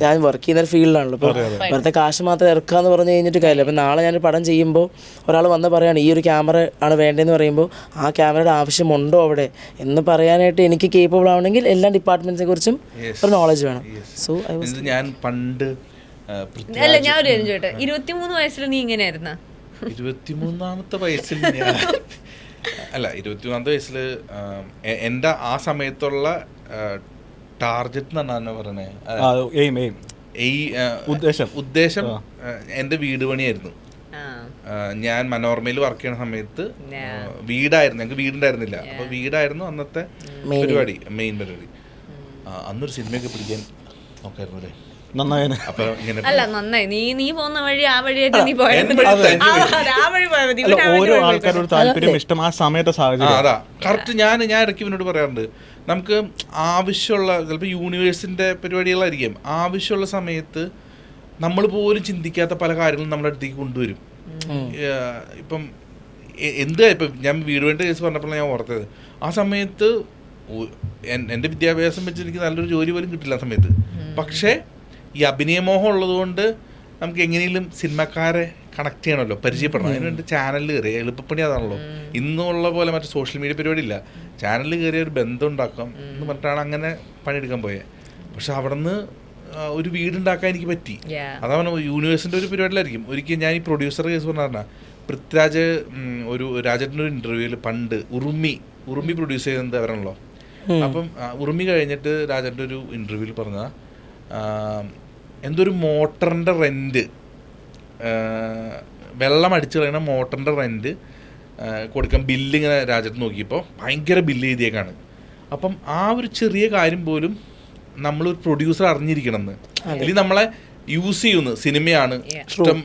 ഞാൻ വർക്ക് ചെയ്യുന്ന ഒരു ഫീൽഡിലാണല്ലോ. ഇപ്പോൾ വെറുതെ കാശ് മാത്രം ഇറക്കാന്ന് പറഞ്ഞു കഴിഞ്ഞിട്ട് കാര്യമില്ല. അപ്പോൾ നാളെ ഞാൻ പടം ചെയ്യുമ്പോൾ ഒരാൾ വന്ന് പറയുകയാണ് ഈ ഒരു ക്യാമറ ആണ് വേണ്ടതെന്ന് പറയുമ്പോൾ ആ ക്യാമറയുടെ ആവശ്യമുണ്ടോ അവിടെ എന്ന് പറയാനായിട്ട് എനിക്ക് കേപ്പബിൾ ആവണമെങ്കിൽ എല്ലാ ഡിപ്പാർട്ട്മെന്റ്സിനെ കുറിച്ചും ഒരു നോളജ് വേണം. സോ ഞാൻ പണ്ട് അല്ല, ഞാൻ ഒരു കാര്യം ചോട്ടെ, 23 വയസ്സിൽ നീ ഇങ്ങനെയായിരുന്ന? 23-ാമത്തെ വയസ്സിൽ അല്ല, 23-ാമത്തെ വയസ്സിൽ എൻ്റെ ആ സമയത്തുള്ള ടാർജറ്റ് എന്നാണ് പറയണേ, ഉദ്ദേശം എൻ്റെ വീട് പണിയായിരുന്നു. ഞാൻ മനോരമയിൽ വർക്ക് ചെയ്യുന്ന സമയത്ത് വീടായിരുന്നു, ഞങ്ങൾക്ക് വീടുണ്ടായിരുന്നില്ല. അപ്പോൾ വീടായിരുന്നു അന്നത്തെ പരിപാടി, മെയിൻ പരിപാടി. അന്നൊരു സിനിമയൊക്കെ പിടിക്കാൻ നോക്കായിരുന്നു അല്ലേ? അല്ല, നന്നായി. നീ പോകുന്ന വഴി ആ വഴിയായിട്ട് നീ പോയത്. ഓരോ ആൾക്കാരോട് താല്പര്യം, ഇഷ്ടം, ആ സമയത്തെ സാഹചര്യം. അതാ കറക്റ്റ്. ഞാൻ ഇടയ്ക്ക് ഇവനോട് പറയാറുണ്ട്, നമുക്ക് ആവശ്യമുള്ള ചിലപ്പോൾ യൂണിവേഴ്സിൻ്റെ പരിപാടികളായിരിക്കും, ആവശ്യമുള്ള സമയത്ത് നമ്മൾ പോലും ചിന്തിക്കാത്ത പല കാര്യങ്ങളും നമ്മുടെ അടുത്തേക്ക് കൊണ്ടുവരും. ഇപ്പം ഇപ്പം ഞാൻ വീട് വേണ്ട കേസ് പറഞ്ഞപ്പോഴാണ് ഞാൻ ഓർത്തത്. ആ സമയത്ത് എൻ്റെ വിദ്യാഭ്യാസം വെച്ച് എനിക്ക് നല്ലൊരു ജോലി പോലും കിട്ടില്ല ആ സമയത്ത്. പക്ഷേ ഈ അഭിനയമോഹം ഉള്ളതുകൊണ്ട് നമുക്ക് എങ്ങനെയും സിനിമക്കാരെ കണക്ട് ചെയ്യണമല്ലോ, പരിചയപ്പെടണം. അതിനുവേണ്ടി ചാനലിൽ കയറി, എളുപ്പപ്പണി അതാണല്ലോ. ഇന്നുള്ള പോലെ മറ്റേ സോഷ്യൽ മീഡിയ പരിപാടി ഇല്ല. ചാനലിൽ കയറിയ ഒരു ബന്ധം ഉണ്ടാക്കാം എന്ന് പറഞ്ഞിട്ടാണ് അങ്ങനെ പണിയെടുക്കാൻ പോയത്. പക്ഷെ അവിടെ നിന്ന് ഒരു വീടുണ്ടാക്കാൻ എനിക്ക് പറ്റി. Yeah. അതാണ് യൂണിവേഴ്സിൻ്റെ ഒരു പരിപാടിയിലായിരിക്കും. ഒരിക്കൽ ഞാൻ ഈ പ്രൊഡ്യൂസർ കേസ് പറഞ്ഞാൽ പൃഥ്വിരാജ് ഒരു രാജേട്ടൻ്റെ ഒരു ഇൻ്റർവ്യൂവിൽ പണ്ട് ഉറുമി പ്രൊഡ്യൂസ് ചെയ്യുന്നത് അവരാണല്ലോ. അപ്പം ഉറുമി കഴിഞ്ഞിട്ട് രാജേട്ടൻ്റെ ഒരു ഇൻ്റർവ്യൂവിൽ പറഞ്ഞ എന്തൊരു മോട്ടറിൻ്റെ റെൻറ്റ്, വെള്ളം അടിച്ചു കളയുന്ന മോട്ടറിൻ്റെ റെൻറ്റ് കൊടുക്കാൻ ബില്ല് ഇങ്ങനെ രാജേട്ടൻ നോക്കിയപ്പോൾ ഭയങ്കര ബില്ല് എഴുതിയേക്കാണ്. അപ്പം ആ ഒരു ചെറിയ കാര്യം പോലും നമ്മളൊരു പ്രൊഡ്യൂസർ അറിഞ്ഞിരിക്കണം എന്ന്. അല്ലെങ്കിൽ നമ്മളെ യൂസ് ചെയ്യുന്നു, സിനിമയാണ് ഇഷ്ടം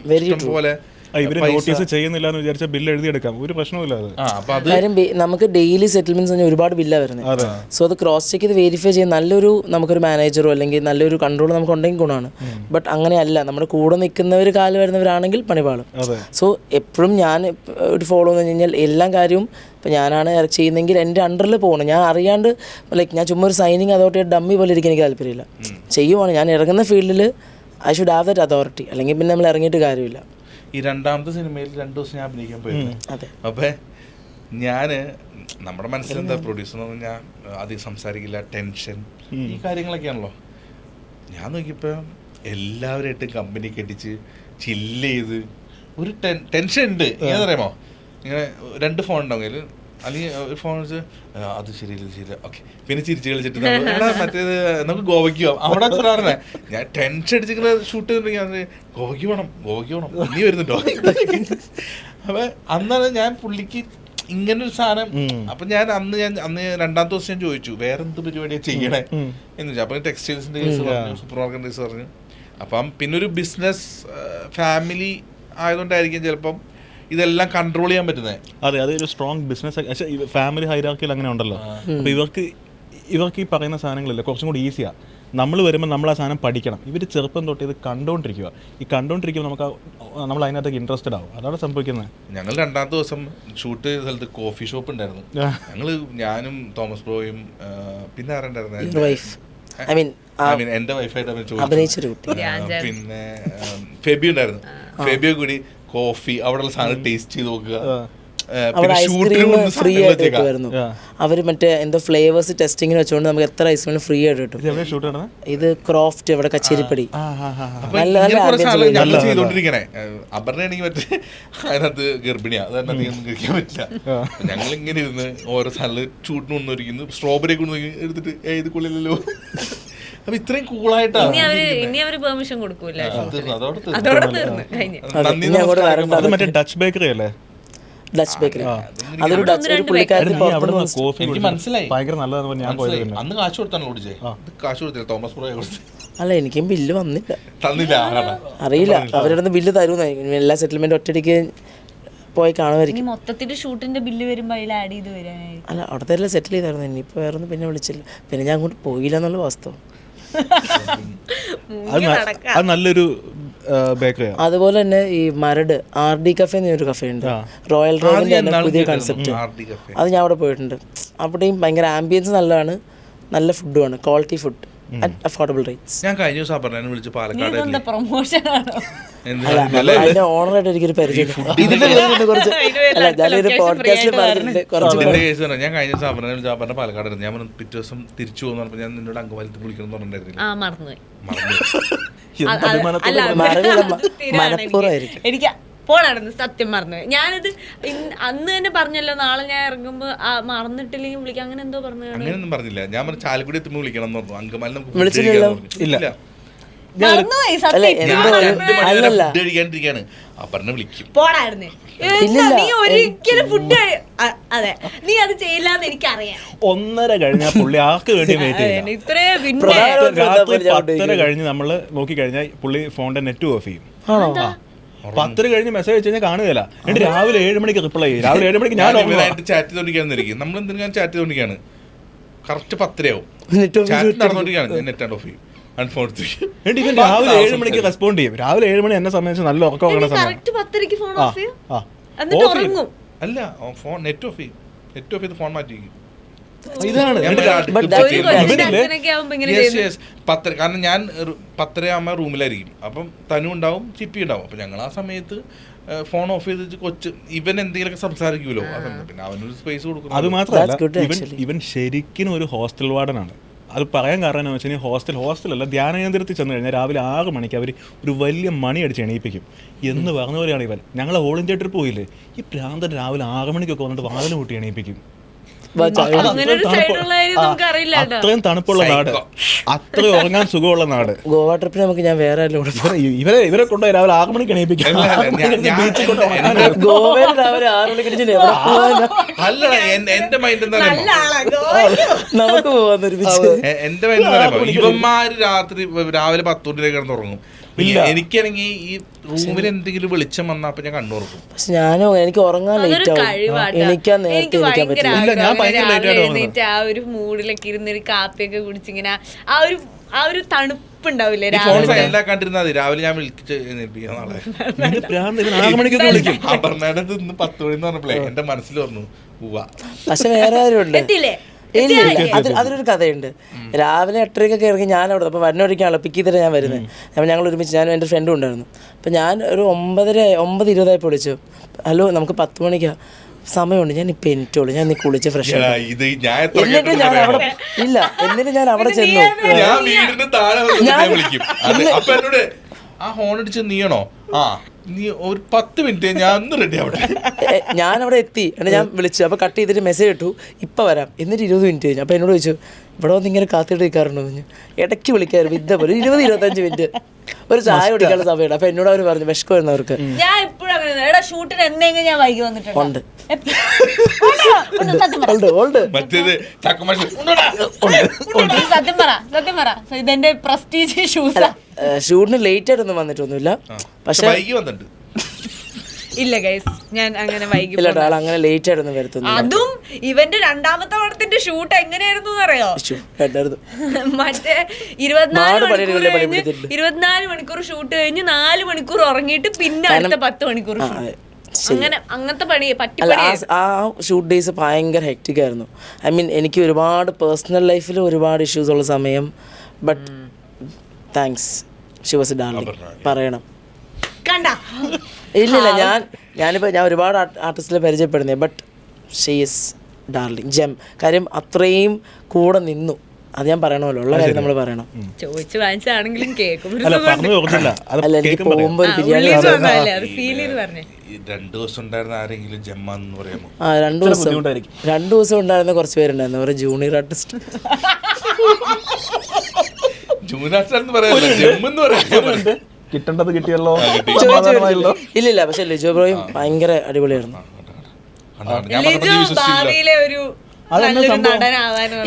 പോലെ ഇവര് നോട്ടീസ് ചെയ്യുന്നില്ല എന്ന് വിചാരിച്ച ബില്ല് എഴുതിയെടുക്കാം, ഒരു പ്രശ്നമില്ല. അത് കാര്യം നമുക്ക് ഡെയിലി സെറ്റിൽമെന്റ്സ് തന്നെ ഒരുപാട് ബില്ലാണ് വരുന്നത്. സോ അത് ക്രോസ് ചെക്ക് ചെയ്ത് വെരിഫൈ ചെയ്യാൻ നല്ലൊരു നമുക്കൊരു മാനേജറോ അല്ലെങ്കിൽ നല്ലൊരു കൺട്രോൾ നമുക്ക് ഉണ്ടെങ്കിൽ ഗുണമാണ്. ബട്ട് അങ്ങനെയല്ല, നമ്മുടെ കൂടെ നിൽക്കുന്നവർ കാല് വരുന്നവരാണെങ്കിൽ പണിപാളും. സോ എപ്പോഴും ഞാൻ ഒരു ഫോളോ എന്ന് കഴിഞ്ഞാൽ എല്ലാ കാര്യവും ഇപ്പം ഞാനാണ് ചെയ്യുന്നതെങ്കിൽ എൻ്റെ അണ്ടറിൽ പോകണം. ഞാൻ അറിയാണ്ട് ലൈക്ക് ഞാൻ ചുമ്മാ ഒരു സൈനിങ് അതോട്ട് ഡമ്മി പോലെ ഇരിക്കാൻ എനിക്ക് താല്പര്യമില്ല. ചെയ്യുവാണ് ഞാൻ ഇറങ്ങുന്ന ഫീൽഡിൽ I should have that authority, അല്ലെങ്കിൽ പിന്നെ നമ്മൾ ഇറങ്ങിയിട്ട് കാര്യമില്ല. ഈ രണ്ടാമത്തെ സിനിമയിൽ 2 ദിവസം ഞാൻ അഭിനയിക്കാൻ പോയിരുന്നു. അപ്പം ഞാൻ നമ്മുടെ മനസ്സിലെന്താ പ്രൊഡ്യൂസർ എന്ന് പറഞ്ഞാൽ അധികം സംസാരിക്കില്ല, ടെൻഷൻ, ഈ കാര്യങ്ങളൊക്കെയാണല്ലോ. ഞാൻ നോക്കിയപ്പോൾ എല്ലാവരായിട്ടും കമ്പനി കെട്ടിച്ച് ചില്ല് ചെയ്ത് ഒരു ടെൻഷൻ ഉണ്ട്. ഏതറിയാമോ, ഇങ്ങനെ 2 ഫോൺ ഉണ്ടാവും, അല്ലെങ്കിൽ ഒരു ഫോൺ വെച്ച് അത് ശരിയില്ല ഇത് ശരിയില്ല, ഓക്കെ, പിന്നെ ചിരിച്ച് കളിച്ചിട്ട് മറ്റേത് നമുക്ക് ഗോവയ്ക്ക് പോകാം. അവിടെ പറഞ്ഞേ ഞാൻ ടെൻഷൻ അടിച്ചിങ്ങനെ ഷൂട്ട് ചെയ്തിട്ടുണ്ടെങ്കിൽ ഗോവയ്ക്ക് പോകണം നീ വരുന്നുണ്ടോ. അപ്പം അന്നാണ് ഞാൻ പുള്ളിക്ക് ഇങ്ങനൊരു സാധനം. അപ്പം ഞാൻ അന്ന് 2ാമത്തെ ദിവസം ഞാൻ ചോദിച്ചു വേറെ എന്ത് പരിപാടിയാണ് ചെയ്യണേ എന്ന് ചോദിച്ചു. അപ്പം ടെക്സ്റ്റൈൽസിൻ്റെ കേസ് പറഞ്ഞു, സൂപ്പർ മാർക്കറ്റ് കേസ് പറഞ്ഞു. അപ്പം പിന്നെ ഒരു ബിസിനസ് ഫാമിലി ആയതുകൊണ്ടായിരിക്കും ചിലപ്പം ഇതെല്ലാം കൺട്രോൾ ചെയ്യാൻ പറ്റുന്നത്. അതെ, അതൊരു സ്ട്രോങ് ബിസിനസ് ഫാമിലി ഹൈറാർക്കിയിൽ അങ്ങനെ ഉണ്ടല്ലോ. അപ്പോൾ ഇവർക്ക് ഈ പറയുന്ന സാധനങ്ങളില്ല, കുറച്ചും കൂടി ഈസിയാണ്. നമ്മൾ വരുമ്പോൾ നമ്മൾ ആ സാധനം പഠിക്കണം. ഇവർ ചെറുപ്പം തൊട്ട് ഇത് കണ്ടുകൊണ്ടിരിക്കുക. ഈ കണ്ടുകൊണ്ടിരിക്കുമ്പോൾ നമ്മൾ അതിനകത്തേക്ക് ഇൻട്രസ്റ്റഡ് ആവും. അതാണ് സംഭവിക്കുന്നത്. ഞങ്ങൾ 2ാമത്തെ ദിവസം ഷൂട്ട് ചെയ്ത സ്ഥലത്ത് കോഫി ഷോപ്പ് ഉണ്ടായിരുന്നു. ഞാനും തോമസ് ബ്രോയും പിന്നെ ആരുണ്ടായിരുന്നു, എന്റെ വൈഫായിട്ട് പിന്നെ ഫെബി ഉണ്ടായിരുന്നു. ഫെബിയോ കൂടി കോഫി അവിടെയുള്ള സാധനം ടേസ്റ്റ് ചെയ്ത് നോക്കുക. ഐസ്ക്രീം ഫ്രീ ആയിട്ട് കിട്ടുമായിരുന്നു. അവര് മറ്റേ എന്തോ ഫ്ലേവേഴ്സ് ടെസ്റ്റിങ്ങിന് വെച്ചോണ്ട് നമുക്ക് എത്ര ഐസ്ക്രീം ഫ്രീ ആയിട്ട് കിട്ടും. ഇത് ക്രോഫ്റ്റ് ഇവിടെ കച്ചേരിപ്പടി ചെയ്തോണ്ടിരിക്കണേ. അപർണയാണെങ്കിൽ മറ്റേ അതിനകത്ത് ഗർഭിണിയാ, അതെന്നെ അധികം കഴിക്കാൻ പറ്റില്ല. ഞങ്ങൾ ഇങ്ങനെ ഇരുന്ന് ഓരോ സാധനം ചൂട്ടിന് കൊണ്ടുവരിക്കുന്നു, സ്ട്രോബെറി കൊണ്ട് എടുത്തിട്ട് ഇത് കൊള്ളില്ലല്ലോ. അപ്പൊ ഇത്രയും കൂളായിട്ടാണ്. പെർമിഷൻ കൊടുക്കൂല, അത് മറ്റേ ഡച്ച് ബേക്കറി അല്ലേ, ഡച്ച് ബേക്കറി. അതൊരു ഡച്ച് പുള്ളിക്കാരൻ മനസ്സിലായി ഭയങ്കര നല്ലതാണ്. ഞാൻ പോയത് അന്ന് കാശ് കൊടുത്താണ് ഓടിച്ചേ, കാശ് കൊടുത്തില്ല, തോമസ് ബ്രോ കൊടുത്തു. അല്ല, എനിക്കും ബില്ല് തന്നില്ല, അറിയില്ല അവരുടെ ബില്ല് തരുമെന്ന്. എല്ലാ സെറ്റിൽമെന്റ് ഒറ്റയടിക്ക് പോയി കാണുമായിരിക്കും. മൊത്തത്തിൽ ഷൂട്ടിന്റെ ബില്ല് വരുമ്പോൾ അതിൽ ആഡ് ചെയ്ത് വരാനായിരിക്കും. അല്ല, അവിടുത്തെ എല്ലാം സെറ്റിൽ ചെയ്തായിരുന്നു. ഇനിയിപ്പോൾ വേറെ ഒന്നും പിന്നെ വിളിച്ചില്ല. പിന്നെ ഞാൻ അങ്ങോട്ട് പോയില്ല എന്നുള്ള വാസ്തവം. അത് നല്ലൊരു ബേക്കറിയാണ്. അതുപോലെ തന്നെ ഈ മരട് RD കഫേ എന്നൊരു കഫേ ഉണ്ട്, റോയൽ റോഡിന്റെ പുതിയ കൺസെപ്റ്റ്. അത് ഞാൻ അവിടെ പോയിട്ടുണ്ട്. അവിടെയും ഭയങ്കര ആംബിയൻസ് നല്ലതാണ്, നല്ല ഫുഡുമാണ്, quality food at affordable rates. ഞാൻ കഴിഞ്ഞ ദിവസം അപർണനെ വിളിച്ച് പാലക്കാട് പ്രൊമോഷൻ ആണോ അതിന്റെ ഓണറായിട്ട് എനിക്കൊരു പരിചയം. ഞാൻ കഴിഞ്ഞ ദിവസം അപർണനെ വിളിച്ച് അപർണ പാലക്കാടായിരുന്നു. ഞാൻ പിറ്റേ ദിവസം തിരിച്ചു പോകുന്ന പറഞ്ഞപ്പോൾ ഞാൻ നിന്നോട് അങ്കമാലിക്ക് വിളിക്കണം എന്ന് പറഞ്ഞിട്ടുണ്ടായിരുന്നില്ല. മനപ്പൂർവ്വമായിരിക്കും. എനിക്ക് പോണായിരുന്നു, സത്യം മറന്നുപോയി. ഞാനത് അന്ന് തന്നെ പറഞ്ഞല്ലോ, നാളെ ഞാൻ ഇറങ്ങുമ്പോ മറന്നിട്ടില്ലെങ്കിൽ വിളിക്കാം, അങ്ങനെ എന്തോ പറഞ്ഞു. അങ്ങനെയൊന്നും പറഞ്ഞില്ല. ഞാൻ ചാലക്കുടി എത്തുമ്പോൾ വിളിക്കണം എന്ന് പറഞ്ഞു. അങ്കമാലിനെ ഇല്ല, കഴിക്കാണ്ടിരിക്കാണ്. അപർണ വിളിക്കും, പോടായിരുന്നു. നീ ഒരിക്കലും ഫുഡ് അതെ നീ അത് ചെയ്യില്ലാന്ന് എനിക്കറിയാം. 1:30 കഴിഞ്ഞാൽ പുള്ളി ആർക്ക് വേണ്ടി വെയിറ്റ് ചെയ്യും. രാത്രി 10:30 കഴിഞ്ഞ് നമ്മള് നോക്കിക്കഴിഞ്ഞാൽ പുള്ളി ഫോണിന്റെ നെറ്റ് ഓഫ് ചെയ്യും. 10:30 കഴിഞ്ഞ് മെസ്സേജ് വെച്ച് കഴിഞ്ഞാൽ കാണുകയില്ല. എന്നിട്ട് രാവിലെ 7 മണിക്ക് റിപ്ലൈ ചെയ്യും. രാവിലെ 7 മണിക്ക് ഞാൻ ചാറ്റ് ചെയ്തോണ്ടിരിക്കാന്നിരിക്കും. നമ്മൾ എന്തെങ്കിലും ചാറ്റ് ചെയ്തോണ്ടിരിക്കാണ്. കറക്റ്റ് 10:30 ആവും, ചാറ്റ് നടന്നോണ്ടിരിക്കാണ്, നെറ്റ് ഓഫ് ചെയ്യും. രാവിലെ 7 മണിക്ക് റെസ്പോണ്ട് ചെയ്യും. രാവിലെ 7 മണി എന്നെ സംബന്ധിച്ച് നല്ല ഉറക്കം. അല്ല, ഫോൺ നെറ്റ് ഓഫ് ചെയ്യും, നെറ്റ് ഓഫ് ചെയ്ത് ഫോൺ മാറ്റി. ഇതാണ് കാരണം ഞാൻ 10:30 ആകുമ്പോൾ റൂമിലായിരിക്കും. അപ്പം തനു ഉണ്ടാവും, ചിപ്പി ഉണ്ടാവും. അപ്പം ഞങ്ങൾ ആ സമയത്ത് ഫോൺ ഓഫ് ചെയ്ത് കൊച്ച് ഇവൻ എന്തെങ്കിലുമൊക്കെ സംസാരിക്കുമല്ലോ, പിന്നെ അവനൊരു സ്പേസ് കൊടുക്കും. അത് മാത്രമല്ല ഇവൻ ശരിക്കും ഒരു ഹോസ്റ്റൽ വാർഡനാണ്. അത് പറയാൻ കാരണം എന്ന് വെച്ചാൽ ഹോസ്റ്റലല്ല ധ്യാനകേന്ദ്രത്തിൽ ചെന്ന് കഴിഞ്ഞാൽ രാവിലെ 6 മണിക്ക് അവർ ഒരു വലിയ മണി അടിച്ച് എണീപ്പിക്കും എന്ന് പറഞ്ഞ പോലെയാണ് ഇവൻ. ഞങ്ങൾ ഓൾ ഇന്ത്യ ട്രിപ്പ് പോയില്ലേ, ഈ പ്രാന്തൻ രാവിലെ 6 മണിക്കൊക്കെ വന്നിട്ട് വാതിൽ കൂട്ടി എണീപ്പിക്കും. അത്രയും തണുപ്പുള്ള നാട്, അത്രയും ഉറങ്ങാൻ സുഖമുള്ള നാട്. ഗോവ ട്രിപ്പിന് നമുക്ക് ഞാൻ വേറെ ഇവരെ കൊണ്ടുപോയി രാവിലെ 6 മണിക്ക് എണീപ്പിക്കും. ഗോവയിൽ രാവിലെ 6 മണിക്ക് അല്ല എന്റെ മൈൻഡ് എന്താ നമുക്ക് പോവാന്നൊരു എന്റെ മൈൻഡ് ഇവന്മാര് രാവിലെ 10 മണിക്ക് കിടന്നുറങ്ങും. എനിക്കാണെങ്കിൽ ഈ റൂമിൽ എന്തെങ്കിലും വെളിച്ചം വന്നാ അപ്പൊ ഞാൻ കണ്ണുറക്കും. പക്ഷെ ഞാനോ എനിക്ക് ഉറങ്ങാൻ ലേറ്റ് ആവും. എനിക്ക് ആ ഒരു മൂഡിലൊക്കെ ഇരുന്നൊരു കാപ്പിയൊക്കെ കുടിച്ചിങ്ങനെ ആ ഒരു തണുപ്പുണ്ടാവില്ലേ എല്ലാം കണ്ടിരുന്നാ മതി. രാവിലെ ഞാൻ വിളിച്ച് വിളിക്കും. അപർണയുടെ ഇന്ന് 10 മണി എന്ന് പറഞ്ഞപ്പോഴേ എന്റെ മനസ്സിൽ പറഞ്ഞു പോവാ. പക്ഷെ വേറെ ആരും ഉണ്ട്. ഇല്ല അതിലൊരു കഥയുണ്ട്. രാവിലെ 8:30 ഇറങ്ങി ഞാൻ അവിടെ, അപ്പോൾ വരുന്നവരേക്കാണല്ലോ പിക്ക് ചെയ്തിട്ട് ഞാൻ വരുന്നത്. അപ്പോൾ ഞങ്ങൾ ഒരുമിച്ച്, ഞാനും എൻ്റെ ഫ്രണ്ടും ഉണ്ടായിരുന്നു. അപ്പോൾ ഞാൻ ഒരു 9:20 വിളിച്ചു, ഹലോ നമുക്ക് 10 മണിക്കാണ് സമയമുണ്ട്, ഞാൻ ഇപ്പം എനിറ്റുള്ളൂ, ഞാൻ നീ കുളിച്ച് ഫ്രഷ് എന്നിട്ട് ഞാൻ അവിടെ ചെന്നു. ആ ഹോൺ അടിച്ച് നീയണോ? ആ നീ ഒരു 10 മിനിറ്റ് ഞാൻ ഒന്ന് റെഡി ആവട്ടെ. ഞാൻ അവിടെ എത്തി, എന്നിട്ട് ഞാൻ വിളിച്ചു. അപ്പോൾ കട്ട് ചെയ്തിട്ട് മെസ്സേജ് ഇട്ടു, ഇപ്പം വരാം. എന്നിട്ട് 20 മിനിറ്റ് കഴിഞ്ഞു. അപ്പോൾ എന്നോട് ചോദിച്ചു ഇവിടെ വന്ന് ഇങ്ങനെ കാത്തിട്ട് നിൽക്കാറുണ്ടോ എന്ന്. ഇടയ്ക്ക് വിളിക്കാറുണ്ട് ഇതേപോലെ 20-25 മിനിറ്റ് ഒരു ചായ കുടിക്കാനുള്ള സമയമാണ്. അപ്പോൾ എന്നോട് അവർ പറഞ്ഞു വിശക്ക് വരുന്നവർക്ക് ഉണ്ട്. ഷൂട്ടിന് ലേറ്റ് ആയിട്ടൊന്നും വന്നിട്ടൊന്നുമില്ല. പക്ഷെ ഇല്ല ഗൈസ്, ഞാൻ അങ്ങനെ വൈകി അങ്ങനെ ലേറ്റ് ആയിട്ടൊന്നും വരുത്തുന്നു. അതും ഇവന്റെ 2ാമത്തെ പടത്തിന്റെ ഷൂട്ട് എങ്ങനെയായിരുന്നു അറിയോ? മറ്റേ 24 മണിക്കൂർ ഷൂട്ട് കഴിഞ്ഞ് 4 മണിക്കൂർ ഉറങ്ങിയിട്ട് പിന്നെ അടുത്ത 10 മണിക്കൂർ അങ്ങനത്തെ പണി പറ്റി. ആ ഷൂട്ട് ഡേയ്സ് ഭയങ്കര ഹെക്റ്റിക് ആയിരുന്നു. ഐ മീൻ എനിക്ക് ഒരുപാട് പേഴ്സണൽ ലൈഫിൽ ഒരുപാട് ഇഷ്യൂസ് ഉള്ള സമയം. But thanks, she was a darling പറയണം. ഇല്ലില്ല, ഞാൻ ഒരുപാട് ആർട്ടിസ്റ്റിനെ പരിചയപ്പെടുന്നേ, but she is darling gem. കാര്യം അത്രയും കൂടെ നിന്നു, അത് ഞാൻ പറയണമല്ലോ, ഉള്ള കാര്യം നമ്മൾ പറയണം. ചോദിച്ചു വാങ്ങിച്ചാണെങ്കിലും കേൾക്കും. അല്ല എനിക്ക് പോകുമ്പോ ഒരു ബിരിയാണി 2 ദിവസം ഉണ്ടായിരുന്ന ആരെങ്കിലും ജെമ്മാന്ന് പറയാമോ? 2 ദിവസം ഉണ്ടായിരുന്ന കുറച്ച് പേരുണ്ടായിരുന്നു, ഒരു ജൂനിയർ ആർട്ടിസ്റ്റ്. കിട്ടേണ്ടത് കിട്ടിയല്ലോ. ഇല്ല, പക്ഷെ ലിജോ ബ്രോയും ഭയങ്കര അടിപൊളിയായിരുന്നു.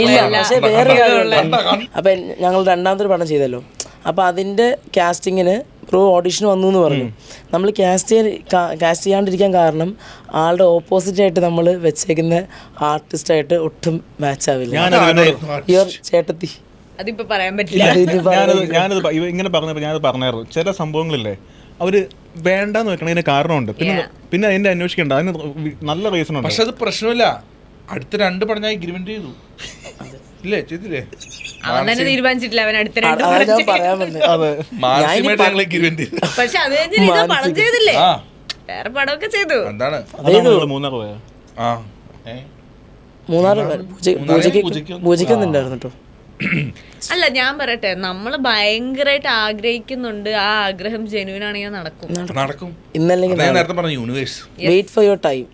ഇല്ല, പക്ഷെ വേറെ കാര്യമുണ്ട്. അപ്പൊ ഞങ്ങൾ 2ാമതൊരു പടം ചെയ്തല്ലോ, അപ്പൊ അതിന്റെ കാസ്റ്റിങ്ങിന് ബ്രോ ഓഡിഷൻ വന്നു എന്ന് പറഞ്ഞു. നമ്മൾ കാസ്റ്റ് ചെയ്യാണ്ടിരിക്കാൻ കാരണം ആളുടെ ഓപ്പോസിറ്റ് ആയിട്ട് നമ്മൾ വെച്ചേക്കുന്ന ആർട്ടിസ്റ്റായിട്ട് ഒട്ടും മാച്ച് ആവില്ല. ചേട്ടത്തി അതിപ്പോ പറയാൻ പറ്റില്ല. ഞാനത് ഇങ്ങനെ പറഞ്ഞപ്പോൾ ഞാനത് പറഞ്ഞായിരുന്നു. ചില സംഭവങ്ങളില്ലേ അവര് വേണ്ടെന്ന് വെക്കണതിന് കാരണമുണ്ട്, പിന്നെ അതിന്റെ അന്വേഷിക്കണ്ട, അതിന് നല്ല റീസൺ ഉണ്ട്. പക്ഷെ അത് പ്രശ്നമില്ല, അടുത്ത 2 പടം ഞാൻ എഗ്രിമെന്റ് ചെയ്തു. ഇല്ലേ ചെയ്തില്ലേ? അവൻ തന്നെ തീരുമാനിച്ചിട്ടില്ല, അവൻ അടുത്ത 2 പക്ഷെ അത് കഴിഞ്ഞ് പടം ചെയ്തില്ലേ, വേറെ പടമൊക്കെ ചെയ്തു. എന്താണ് പൂജയ്ക്കൊന്നുണ്ടായിരുന്നു കേട്ടോ. അല്ല ഞാൻ പറയട്ടെ, നമ്മള് ഭയങ്കരമായിട്ട് ആഗ്രഹിക്കുന്നുണ്ട്, ആ ആഗ്രഹം ജെന്യൂൻ ആണെങ്കിൽ നടക്കും. ഇന്നല്ലെങ്കിൽ വെയിറ്റ് ഫോർ യുവർ ടൈം.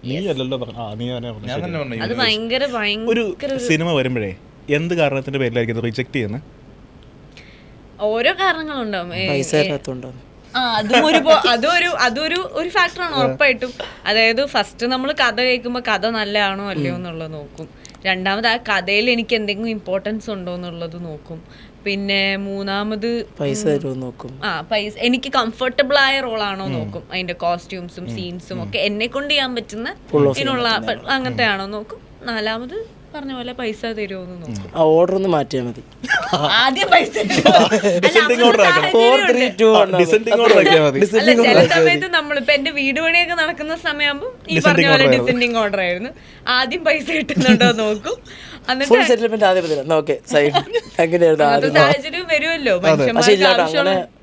അത് ഭയങ്കര ഒരു സിനിമ വരുമ്പോഴേ എന്ത് കാരണത്തിന്റെ പേരിലായിരിക്കും റിജക്ട് ചെയ്യുന്നത്? ഓരോ കാരണങ്ങളുണ്ടാവും. അതൊരു ഫാക്ടറാണ് ഉറപ്പായിട്ടും. അതായത് ഫസ്റ്റ് നമ്മൾ കഥ കേൾക്കുമ്പോൾ കഥ നല്ലതാണോ അല്ലയോ എന്നുള്ളത് നോക്കും. 2ാമത് ആ കഥയിൽ എനിക്ക് എന്തെങ്കിലും ഇമ്പോർട്ടൻസ് ഉണ്ടോ എന്നുള്ളത് നോക്കും. പിന്നെ 3ാമത് പൈസ നോക്കും. പൈസ എനിക്ക് കംഫർട്ടബിൾ ആയ റോളാണോ നോക്കും. അതിന്റെ കോസ്റ്റ്യൂംസും സീൻസും ഒക്കെ എന്നെ കൊണ്ട് ചെയ്യാൻ പറ്റുന്ന ഇതിനുള്ള അങ്ങനത്തെ ആണോ നോക്കും. 4ാമത് പറഞ്ഞ പോലെ പൈസ തരുമോന്ന് നോക്കും. ഓർഡർ ഒന്ന് മാറ്റിയാൽ മതി. ആദ്യം പൈസ ചില സമയത്ത് നമ്മളിപ്പോ എന്റെ വീട് പണിയൊക്കെ നടക്കുന്ന സമയമാകുമ്പോ ഈ പറഞ്ഞ പോലെ ഡിസെൻഡിങ് ഓർഡർ ആയിരുന്നു. ആദ്യം പൈസ കിട്ടുന്നുണ്ടോ നോക്കും, സാഹചര്യം വരുമല്ലോ.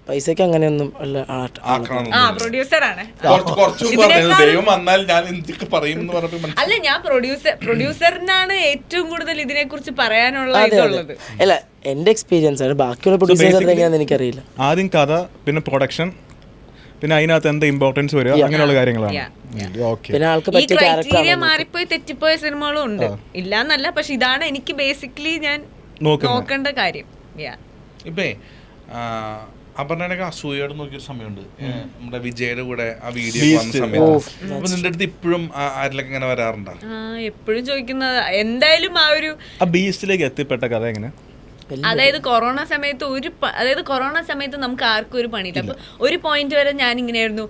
പൈസക്ക് അങ്ങനെയൊന്നും അല്ല പ്രൊഡ്യൂസറാണ്. ദൈവം വന്നാൽ ഞാൻ എന്തൊക്കെ പറയും എന്ന് പറഞ്ഞിട്ട് അല്ല, ഞാൻ പ്രൊഡ്യൂസറിനാണ് ഏറ്റവും കൂടുതൽ ഇതിനെ കുറിച്ച് പറയാനുള്ള ഇതുള്ളത്. അല്ല, എന്റെ എക്സ്പീരിയൻസ് ആണ്. ബാക്കിയുള്ള പ്രൊഡ്യൂസേഴ്സ് എങ്ങനെയാണെന്ന് എനിക്കറിയില്ല. ആദ്യം കഥ, പിന്നെ പ്രൊഡക്ഷൻ, പിന്നെ അതിനകത്ത് എന്താ ഇമ്പോർട്ടൻസ് വരിക, അങ്ങനെയുള്ള കാര്യങ്ങളാണ്. പിന്നെ ആൾക്ക് ഈ ക്രൈറ്റീരിയ മാറിപ്പോയി തെറ്റിപ്പോയ സിനിമകളും ഉണ്ട്, ഇല്ലാന്നല്ല. പക്ഷെ ഇതാണ് എനിക്ക് ബേസിക്കലി ഞാൻ നോക്കേണ്ട കാര്യം. ഇപ്പേ അപർണയൊക്കെ അസൂയോട് നോക്കിയൊരു സമയമുണ്ട്, നമ്മുടെ വിജയുടെ കൂടെ ആ വീഡിയോ വന്ന സമയത്ത്. അപ്പൊ നിന്റെ അടുത്ത് ഇപ്പോഴും ആരിലൊക്കെ ഇങ്ങനെ വരാറുണ്ടോ? എപ്പോഴും ചോദിക്കുന്നത് എന്തായാലും ആ ഒരു ബീസ്റ്റിലേക്ക് എത്തിപ്പെട്ട കഥ എങ്ങനെ? അതായത് കൊറോണ സമയത്ത് നമുക്ക് ആർക്കും ഒരു പണിയില്ല. അപ്പൊ ഒരു പോയിന്റ് വരെ ഞാൻ ഇങ്ങനെയായിരുന്നു,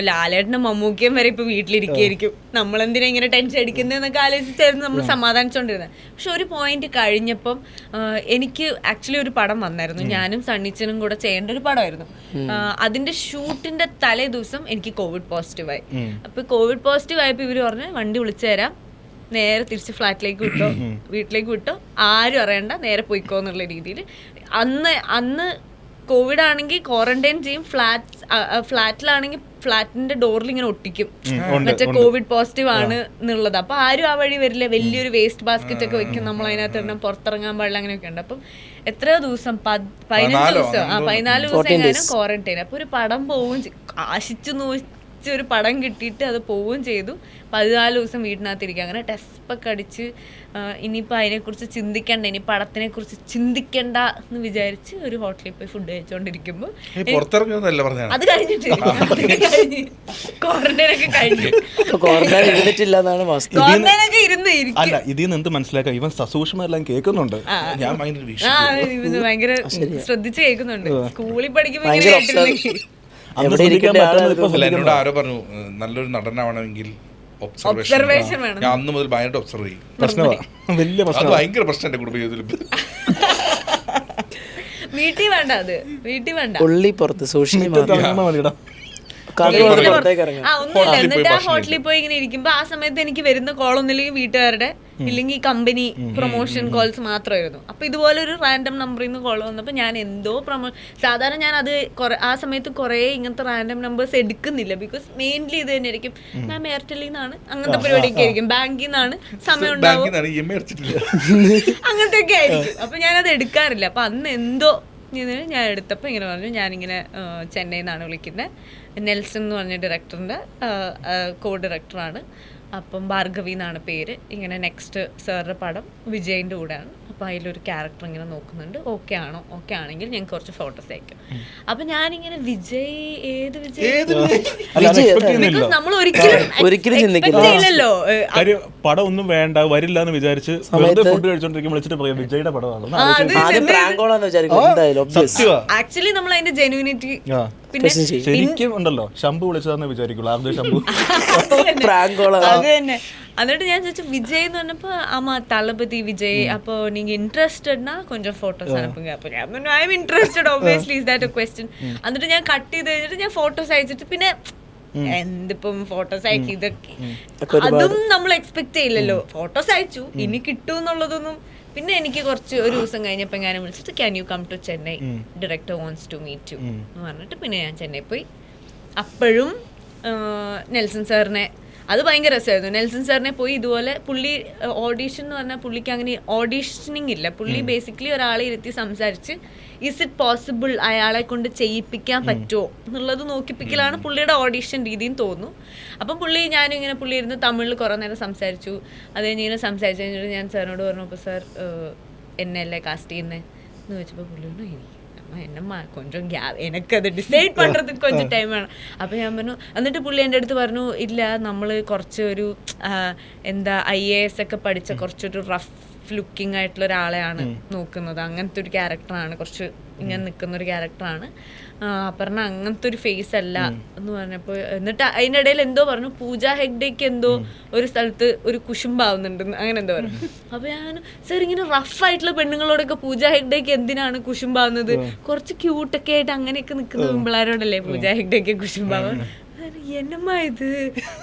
ലാലേട്ടനും മമ്മൂക്കയും വരെ ഇപ്പൊ വീട്ടിലിരിക്കുകയായിരിക്കും, നമ്മളെന്തിനാ ഇങ്ങനെ ടെൻഷൻ അടിക്കുന്നതെന്നൊക്കെ ആലോചിച്ചായിരുന്നു നമ്മൾ സമാധാനിച്ചോണ്ടിരുന്നത്. പക്ഷെ ഒരു പോയിന്റ് കഴിഞ്ഞപ്പം എനിക്ക് ആക്ച്വലി ഒരു പടം വന്നായിരുന്നു, ഞാനും സണ്ണിച്ചനും കൂടെ ചെയ്യേണ്ട ഒരു പടമായിരുന്നു. അതിന്റെ ഷൂട്ടിന്റെ തലേ ദിവസം എനിക്ക് കോവിഡ് പോസിറ്റീവായി. അപ്പൊ കോവിഡ് പോസിറ്റീവ് ആയപ്പോ ഇവര് പറഞ്ഞു, വണ്ടി വിളിച്ചു തരാം, നേരെ തിരിച്ച് ഫ്ലാറ്റിലേക്ക് വിട്ടോ, വീട്ടിലേക്ക് വിട്ടോ, ആരും അറിയണ്ട, നേരെ പോയിക്കോ എന്നുള്ള രീതിയിൽ. അന്ന് കോവിഡ് ആണെങ്കിൽ ക്വാറന്റൈൻ ചെയ്യും, ഫ്ലാറ്റിലാണെങ്കിൽ ഫ്ലാറ്റിന്റെ ഡോറിൽ ഇങ്ങനെ ഒട്ടിക്കും മറ്റേ കോവിഡ് പോസിറ്റീവ് ആണ് എന്നുള്ളത്. അപ്പൊ ആരും ആ വഴി വരില്ല, വലിയൊരു വേസ്റ്റ് ബാസ്ക്കറ്റ് ഒക്കെ വെക്കും, നമ്മൾ അതിനകത്ത് ഇടണം, പുറത്തിറങ്ങാൻ പാടില്ല, അങ്ങനെയൊക്കെ ഉണ്ട്. അപ്പം എത്രയോ ദിവസം, 15 ദിവസം എങ്ങാനും ക്വാറന്റൈൻ. അപ്പൊ ഒരു പടം പോവും, ആശിച്ചു ഒരു പടം കിട്ടിയിട്ട് അത് പോവുകയും ചെയ്തു. 14 ദിവസം വീട്ടിനകത്തിരിക്കുക, അങ്ങനെ ടെസ്റ്റൊക്കെ അടിച്ച് ഇനിയിപ്പോൾ അതിനെക്കുറിച്ച് ചിന്തിക്കണ്ട, ഇനി പടത്തിനെ കുറിച്ച് ചിന്തിക്കണ്ട എന്ന് വിചാരിച്ച് ഒരു ഹോട്ടലിൽ പോയി ഫുഡ് കഴിച്ചോണ്ടിരിക്കുമ്പോൾ അത് കഴിഞ്ഞിട്ട് ക്വാറന്റൈനൊക്കെ കഴിഞ്ഞു. ക്വാറന്റൈനൊക്കെ ഇരുന്ന് മനസ്സിലാക്കാം, ഇവൻ സസൂക്ഷ്മെല്ലാം കേൾക്കുന്നുണ്ട്, ഭയങ്കര ശ്രദ്ധിച്ച് കേൾക്കുന്നുണ്ട്. സ്കൂളിൽ പഠിക്കുമ്പോൾ ഇങ്ങനെ കേട്ടില്ലെങ്കിൽ. എന്നോട് ആരോ പറഞ്ഞു, നല്ലൊരു നടനാവണമെങ്കിൽ ഒബ്സർവേഷൻ വേണം. ഞാൻ അന്ന് മുതൽ ഭയങ്കര ഒബ്സർവ് ചെയ്യും. അത് ഭയങ്കര പ്രശ്നം എന്റെ കുടുംബജീവിതത്തിൽ. വീട്ടിൽ വേണ്ട, അത് വീട്ടിൽ വേണ്ട, പുറത്ത് സോഷ്യൽ ഒന്നുമില്ല. എന്നിട്ട് ആ ഹോട്ടലിൽ പോയി ഇങ്ങനെ ഇരിക്കുമ്പോ ആ സമയത്ത് എനിക്ക് വരുന്ന കോൾ ഒന്നില്ലെങ്കിൽ വീട്ടുകാരുടെ, ഇല്ലെങ്കിൽ കമ്പനി പ്രൊമോഷൻ കോൾസ് മാത്രമായിരുന്നു. അപ്പൊ ഇതുപോലെ ഒരു റാൻഡം നമ്പറിൽ നിന്ന് കോൾ വന്നപ്പോ ഞാൻ എന്തോ സാധാരണ ഞാൻ അത് ആ സമയത്ത് കുറെ ഇങ്ങനത്തെ റാൻഡം നമ്പേഴ്സ് എടുക്കുന്നില്ല, ബിക്കോസ് മെയിൻലി ഇത് തന്നെ ആയിരിക്കും, മാം എയർടെല്ലിൽ നിന്നാണ്, അങ്ങനത്തെ പരിപാടിയൊക്കെ ആയിരിക്കും, ബാങ്കിൽ നിന്നാണ്, സമയം ഉണ്ടാവും, അങ്ങനത്തെ ഒക്കെ ആയിരിക്കും. അപ്പൊ ഞാനത് എടുക്കാറില്ല. അപ്പൊ അന്ന് എന്തോ ഞാൻ എടുത്തപ്പോൾ ഇങ്ങനെ പറഞ്ഞു, ഞാനിങ്ങനെ ചെന്നൈയിൽ നിന്നാണ് വിളിക്കുന്നത്, നെൽസൺ എന്ന് പറഞ്ഞ ഡയറക്ടറിൻ്റെ കോ ഡയറക്ടറാണ്, അപ്പം ഭാർഗവി എന്നാണ് പേര്, ഇങ്ങനെ നെക്സ്റ്റ് സാറിൻ്റെ പടം വിജയിൻ്റെ കൂടെയാണ്, അപ്പോൾ അതിലൊരു ക്യാരക്ടർ ഇങ്ങനെ നോക്കുന്നുണ്ട്, ഓക്കെ ആണോ, ഓക്കെ ആണെങ്കിൽ ഞാൻ കുറച്ച് ഫോട്ടോസ് അയക്കും. അപ്പം ഞാനിങ്ങനെ വിജയ് ഏത് വിജയ് നമ്മൾ ഒരിക്കലും ചിന്തിക്കില്ലല്ലോ, പടം ഒന്നും വേണ്ട വരില്ല എന്ന് വിചാരിച്ച് ഫുഡ് കഴിച്ചോണ്ടിരിക്കുമ്പോൾ വിളിച്ചിട്ട് പറയാം വിജയുടെ പടമാണ്. ആക്ച്വലി നമ്മൾ അതിന്റെ ജെന്യൂനിറ്റി ശരിക്കും ഉണ്ടല്ലോ, ശംഭു വിളിച്ചതാന്ന് വിചാരിക്കുള്ളൂ, ആദ്യം ശംഭു. അത് തന്നെ. എന്നിട്ട് ഞാൻ ചോദിച്ചു വിജയ് എന്ന് പറഞ്ഞപ്പോ ആമാ തളപതി വിജയ്, അപ്പൊ നീங்க ഇൻട്രസ്റ്റഡ്നാ கொஞ்சம் ഫോട്ടോസ് അനുപ്പുங்க. അപ്പൊ ഞാൻ പറഞ്ഞു I M interested, obviously is that A question. എന്നിട്ട് ഞാൻ കട്ട് ചെയ്ത് കഴിഞ്ഞിട്ട് ഞാൻ ഫോട്ടോസ് അയച്ചിട്ട്, പിന്നെ എന്തിപ്പം ഫോട്ടോസ് അയക്കി, ഇതൊക്കെ അതും നമ്മൾ എക്സ്പെക്ട് ചെയ്യില്ലല്ലോ. ഫോട്ടോസ് അയച്ചു, ഇനി കിട്ടും എന്നുള്ളതൊന്നും. പിന്നെ എനിക്ക് കുറച്ച് ഒരു ദിവസം കഴിഞ്ഞപ്പോൾ ഞാൻ വിളിച്ചിട്ട് can you come to Chennai, director wants to meet you എന്ന് പറഞ്ഞിട്ട് പിന്നെ ഞാൻ ചെന്നൈ പോയി. അപ്പോഴും നെൽസൺ സാറിനെ, അത് ഭയങ്കര രസമായിരുന്നു. നെൽസൺ സാറിനെ പോയി ഇതുപോലെ, പുള്ളി ഓഡീഷൻ എന്ന് പറഞ്ഞാൽ പുള്ളിക്ക് അങ്ങനെ ഓഡീഷനിങ് ഇല്ല, പുള്ളി ബേസിക്കലി ഒരാളെ ഇരുത്തി സംസാരിച്ച് ഇസ് ഇറ്റ് പോസിബിൾ അയാളെ കൊണ്ട് ചെയ്യിപ്പിക്കാൻ പറ്റുമോ എന്നുള്ളത് നോക്കിപ്പിക്കലാണ് പുള്ളിയുടെ ഓഡീഷൻ രീതിയും തോന്നുന്നു. അപ്പം ഞാനിങ്ങനെ പുള്ളി ഇരുന്ന് തമിഴിൽ കുറേ നേരം സംസാരിച്ചു. അത് കഴിഞ്ഞിങ്ങനെ സംസാരിച്ചു കഴിഞ്ഞിട്ട് ഞാൻ സാറിനോട് പറഞ്ഞു, അപ്പോൾ സാർ എന്നെ അല്ലേ കാസ്റ്റ് ചെയ്യുന്നത് എന്ന് വെച്ചപ്പോൾ പുള്ളി പറഞ്ഞു, என்னம்மா கொஞ்சம் എനിക്കത് ഡിസൈഡ് പண்றதுக்கு கொஞ்சம் ടൈം വേണം. അപ്പോൾ ഞാൻ പറഞ്ഞു, എന്നിട്ട് പുള്ളി എൻ്റെ അടുത്ത് പറഞ്ഞു, ഇല്ല നമ്മൾ കുറച്ച് ഒരു എന്താ IAS ഒക്കെ പഠിച്ച കുറച്ചൊരു റഫ് ലുക്കിംഗ് ആയിട്ടുള്ള ഒരാളെയാണ് നോക്കുന്നത്, അങ്ങനത്തെ ഒരു ക്യാരക്ടറാണ്, കുറച്ച് ഇങ്ങനെ നിൽക്കുന്ന ഒരു ക്യാരക്ടറാണ്. പറഞ്ഞ അങ്ങനത്തെ ഒരു ഫേസ് അല്ല എന്ന് പറഞ്ഞപ്പോൾ, എന്നിട്ട് അതിൻ്റെ ഇടയിൽ എന്തോ പറഞ്ഞു, പൂജ ഹെഗ്ഡേക്ക് എന്തോ ഒരു സ്ഥലത്ത് ഒരു കുശുമ്പാവുന്നുണ്ടെന്ന് അങ്ങനെ എന്തോ പറഞ്ഞു. അപ്പോൾ ഞാൻ സാർ ഇങ്ങനെ റഫായിട്ടുള്ള പെണ്ണുങ്ങളോടൊക്കെ പൂജ ഹെഗ്ഡേക്ക് എന്തിനാണ് കുശുമ്പാവുന്നത്, കുറച്ച് ക്യൂട്ടൊക്കെ ആയിട്ട് അങ്ങനെയൊക്കെ നിൽക്കുന്ന പിള്ളേരോടല്ലേ പൂജ ഹെഗ്ഡേക്ക് കുശുമ്പാവുക. என்னம்மா இது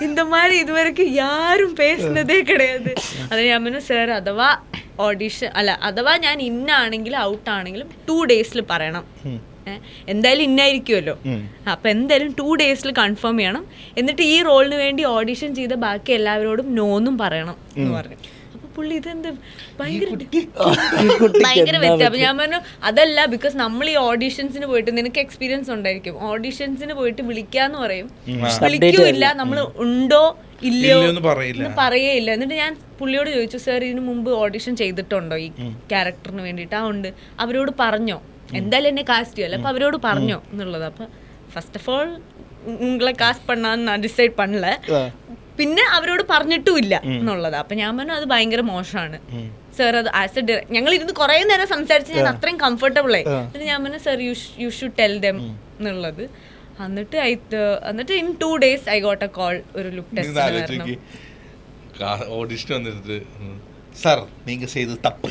இந்த மாதிரி இதுவரைக்கும் யாரும் பேசினதே கிடையாது. അത് ഞാൻ പറഞ്ഞു, സാർ അഥവാ ഓഡിഷൻ അല്ല, അഥവാ ഞാൻ ഇന്നാണെങ്കിലും ഔട്ടാണെങ്കിലും 2 days പറയണം എന്തായാലും ഇന്നായിരിക്കുമല്ലോ, അപ്പം എന്തായാലും 2 days കൺഫേം ചെയ്യണം, എന്നിട്ട് ഈ റോളിന് വേണ്ടി ഓഡിഷൻ ചെയ്ത ബാക്കി എല്ലാവരോടും നോന്നും പറയണം എന്ന് പറഞ്ഞു. അപ്പൊ പുള്ളി ഇതെന്ത് ഭയങ്കര വ്യത്യാസം. അപ്പൊ ഞാൻ പറഞ്ഞു അതല്ല, ബിക്കോസ് നമ്മൾ ഈ ഓഡിഷൻസിന് പോയിട്ട്, നിനക്ക് എക്സ്പീരിയൻസ് ഉണ്ടായിരിക്കും, ഓഡിഷൻസിന് പോയിട്ട് വിളിക്കാന്ന് പറയും, വിളിക്കൂല്ല, നമ്മൾ ഉണ്ടോ ഇല്ലയോ എന്ന് പറയേയില്ല. എന്നിട്ട് ഞാൻ പുള്ളിയോട് ചോദിച്ചു, സാർ ഇതിനു മുമ്പ് ഓഡിഷൻ ചെയ്തിട്ടുണ്ടോ ഈ ക്യാരക്ടറിന് വേണ്ടിയിട്ട്? ആ ഉണ്ട്. അവരോട് പറഞ്ഞോ? എന്തായാലും എന്നെ കാസ്റ്റ് ചെയ്യല്ലോ, അപ്പൊ അവരോട് പറഞ്ഞോ എന്നുള്ളത്. അപ്പൊ ഫസ്റ്റ് ഓഫ് ഓൾ ഉങ്ങളെ കാസ്റ്റ് പണ്ണാന്ന് ഞാൻ ഡിസൈഡ് പണ്ണല, പിന്നെ അവരോട് പറഞ്ഞിട്ടും ഇല്ല എന്നുള്ളത്. അപ്പൊ ഞാൻ പറഞ്ഞു അത് ഭയങ്കര മോശമാണ് സാർ, അത് ആസ് എ ഡയറക്ടർ ഞങ്ങൾ ഇരുന്ന് കുറെ നേരം സംസാരിച്ച് ഞാൻ അത്രയും കംഫർട്ടബിൾ ആയി. എന്നിട്ട് ഞാൻ പറഞ്ഞു sir you should tell them എന്നുള്ളത്. എന്നിട്ട് in 2 days I got A call, ഒരു ലുക്ക് ടെസ്റ്റ് ഓഡിഷൻ വന്നിട്ട് സാർ നീങ്ക ചെയ്ത് തപ്പ്.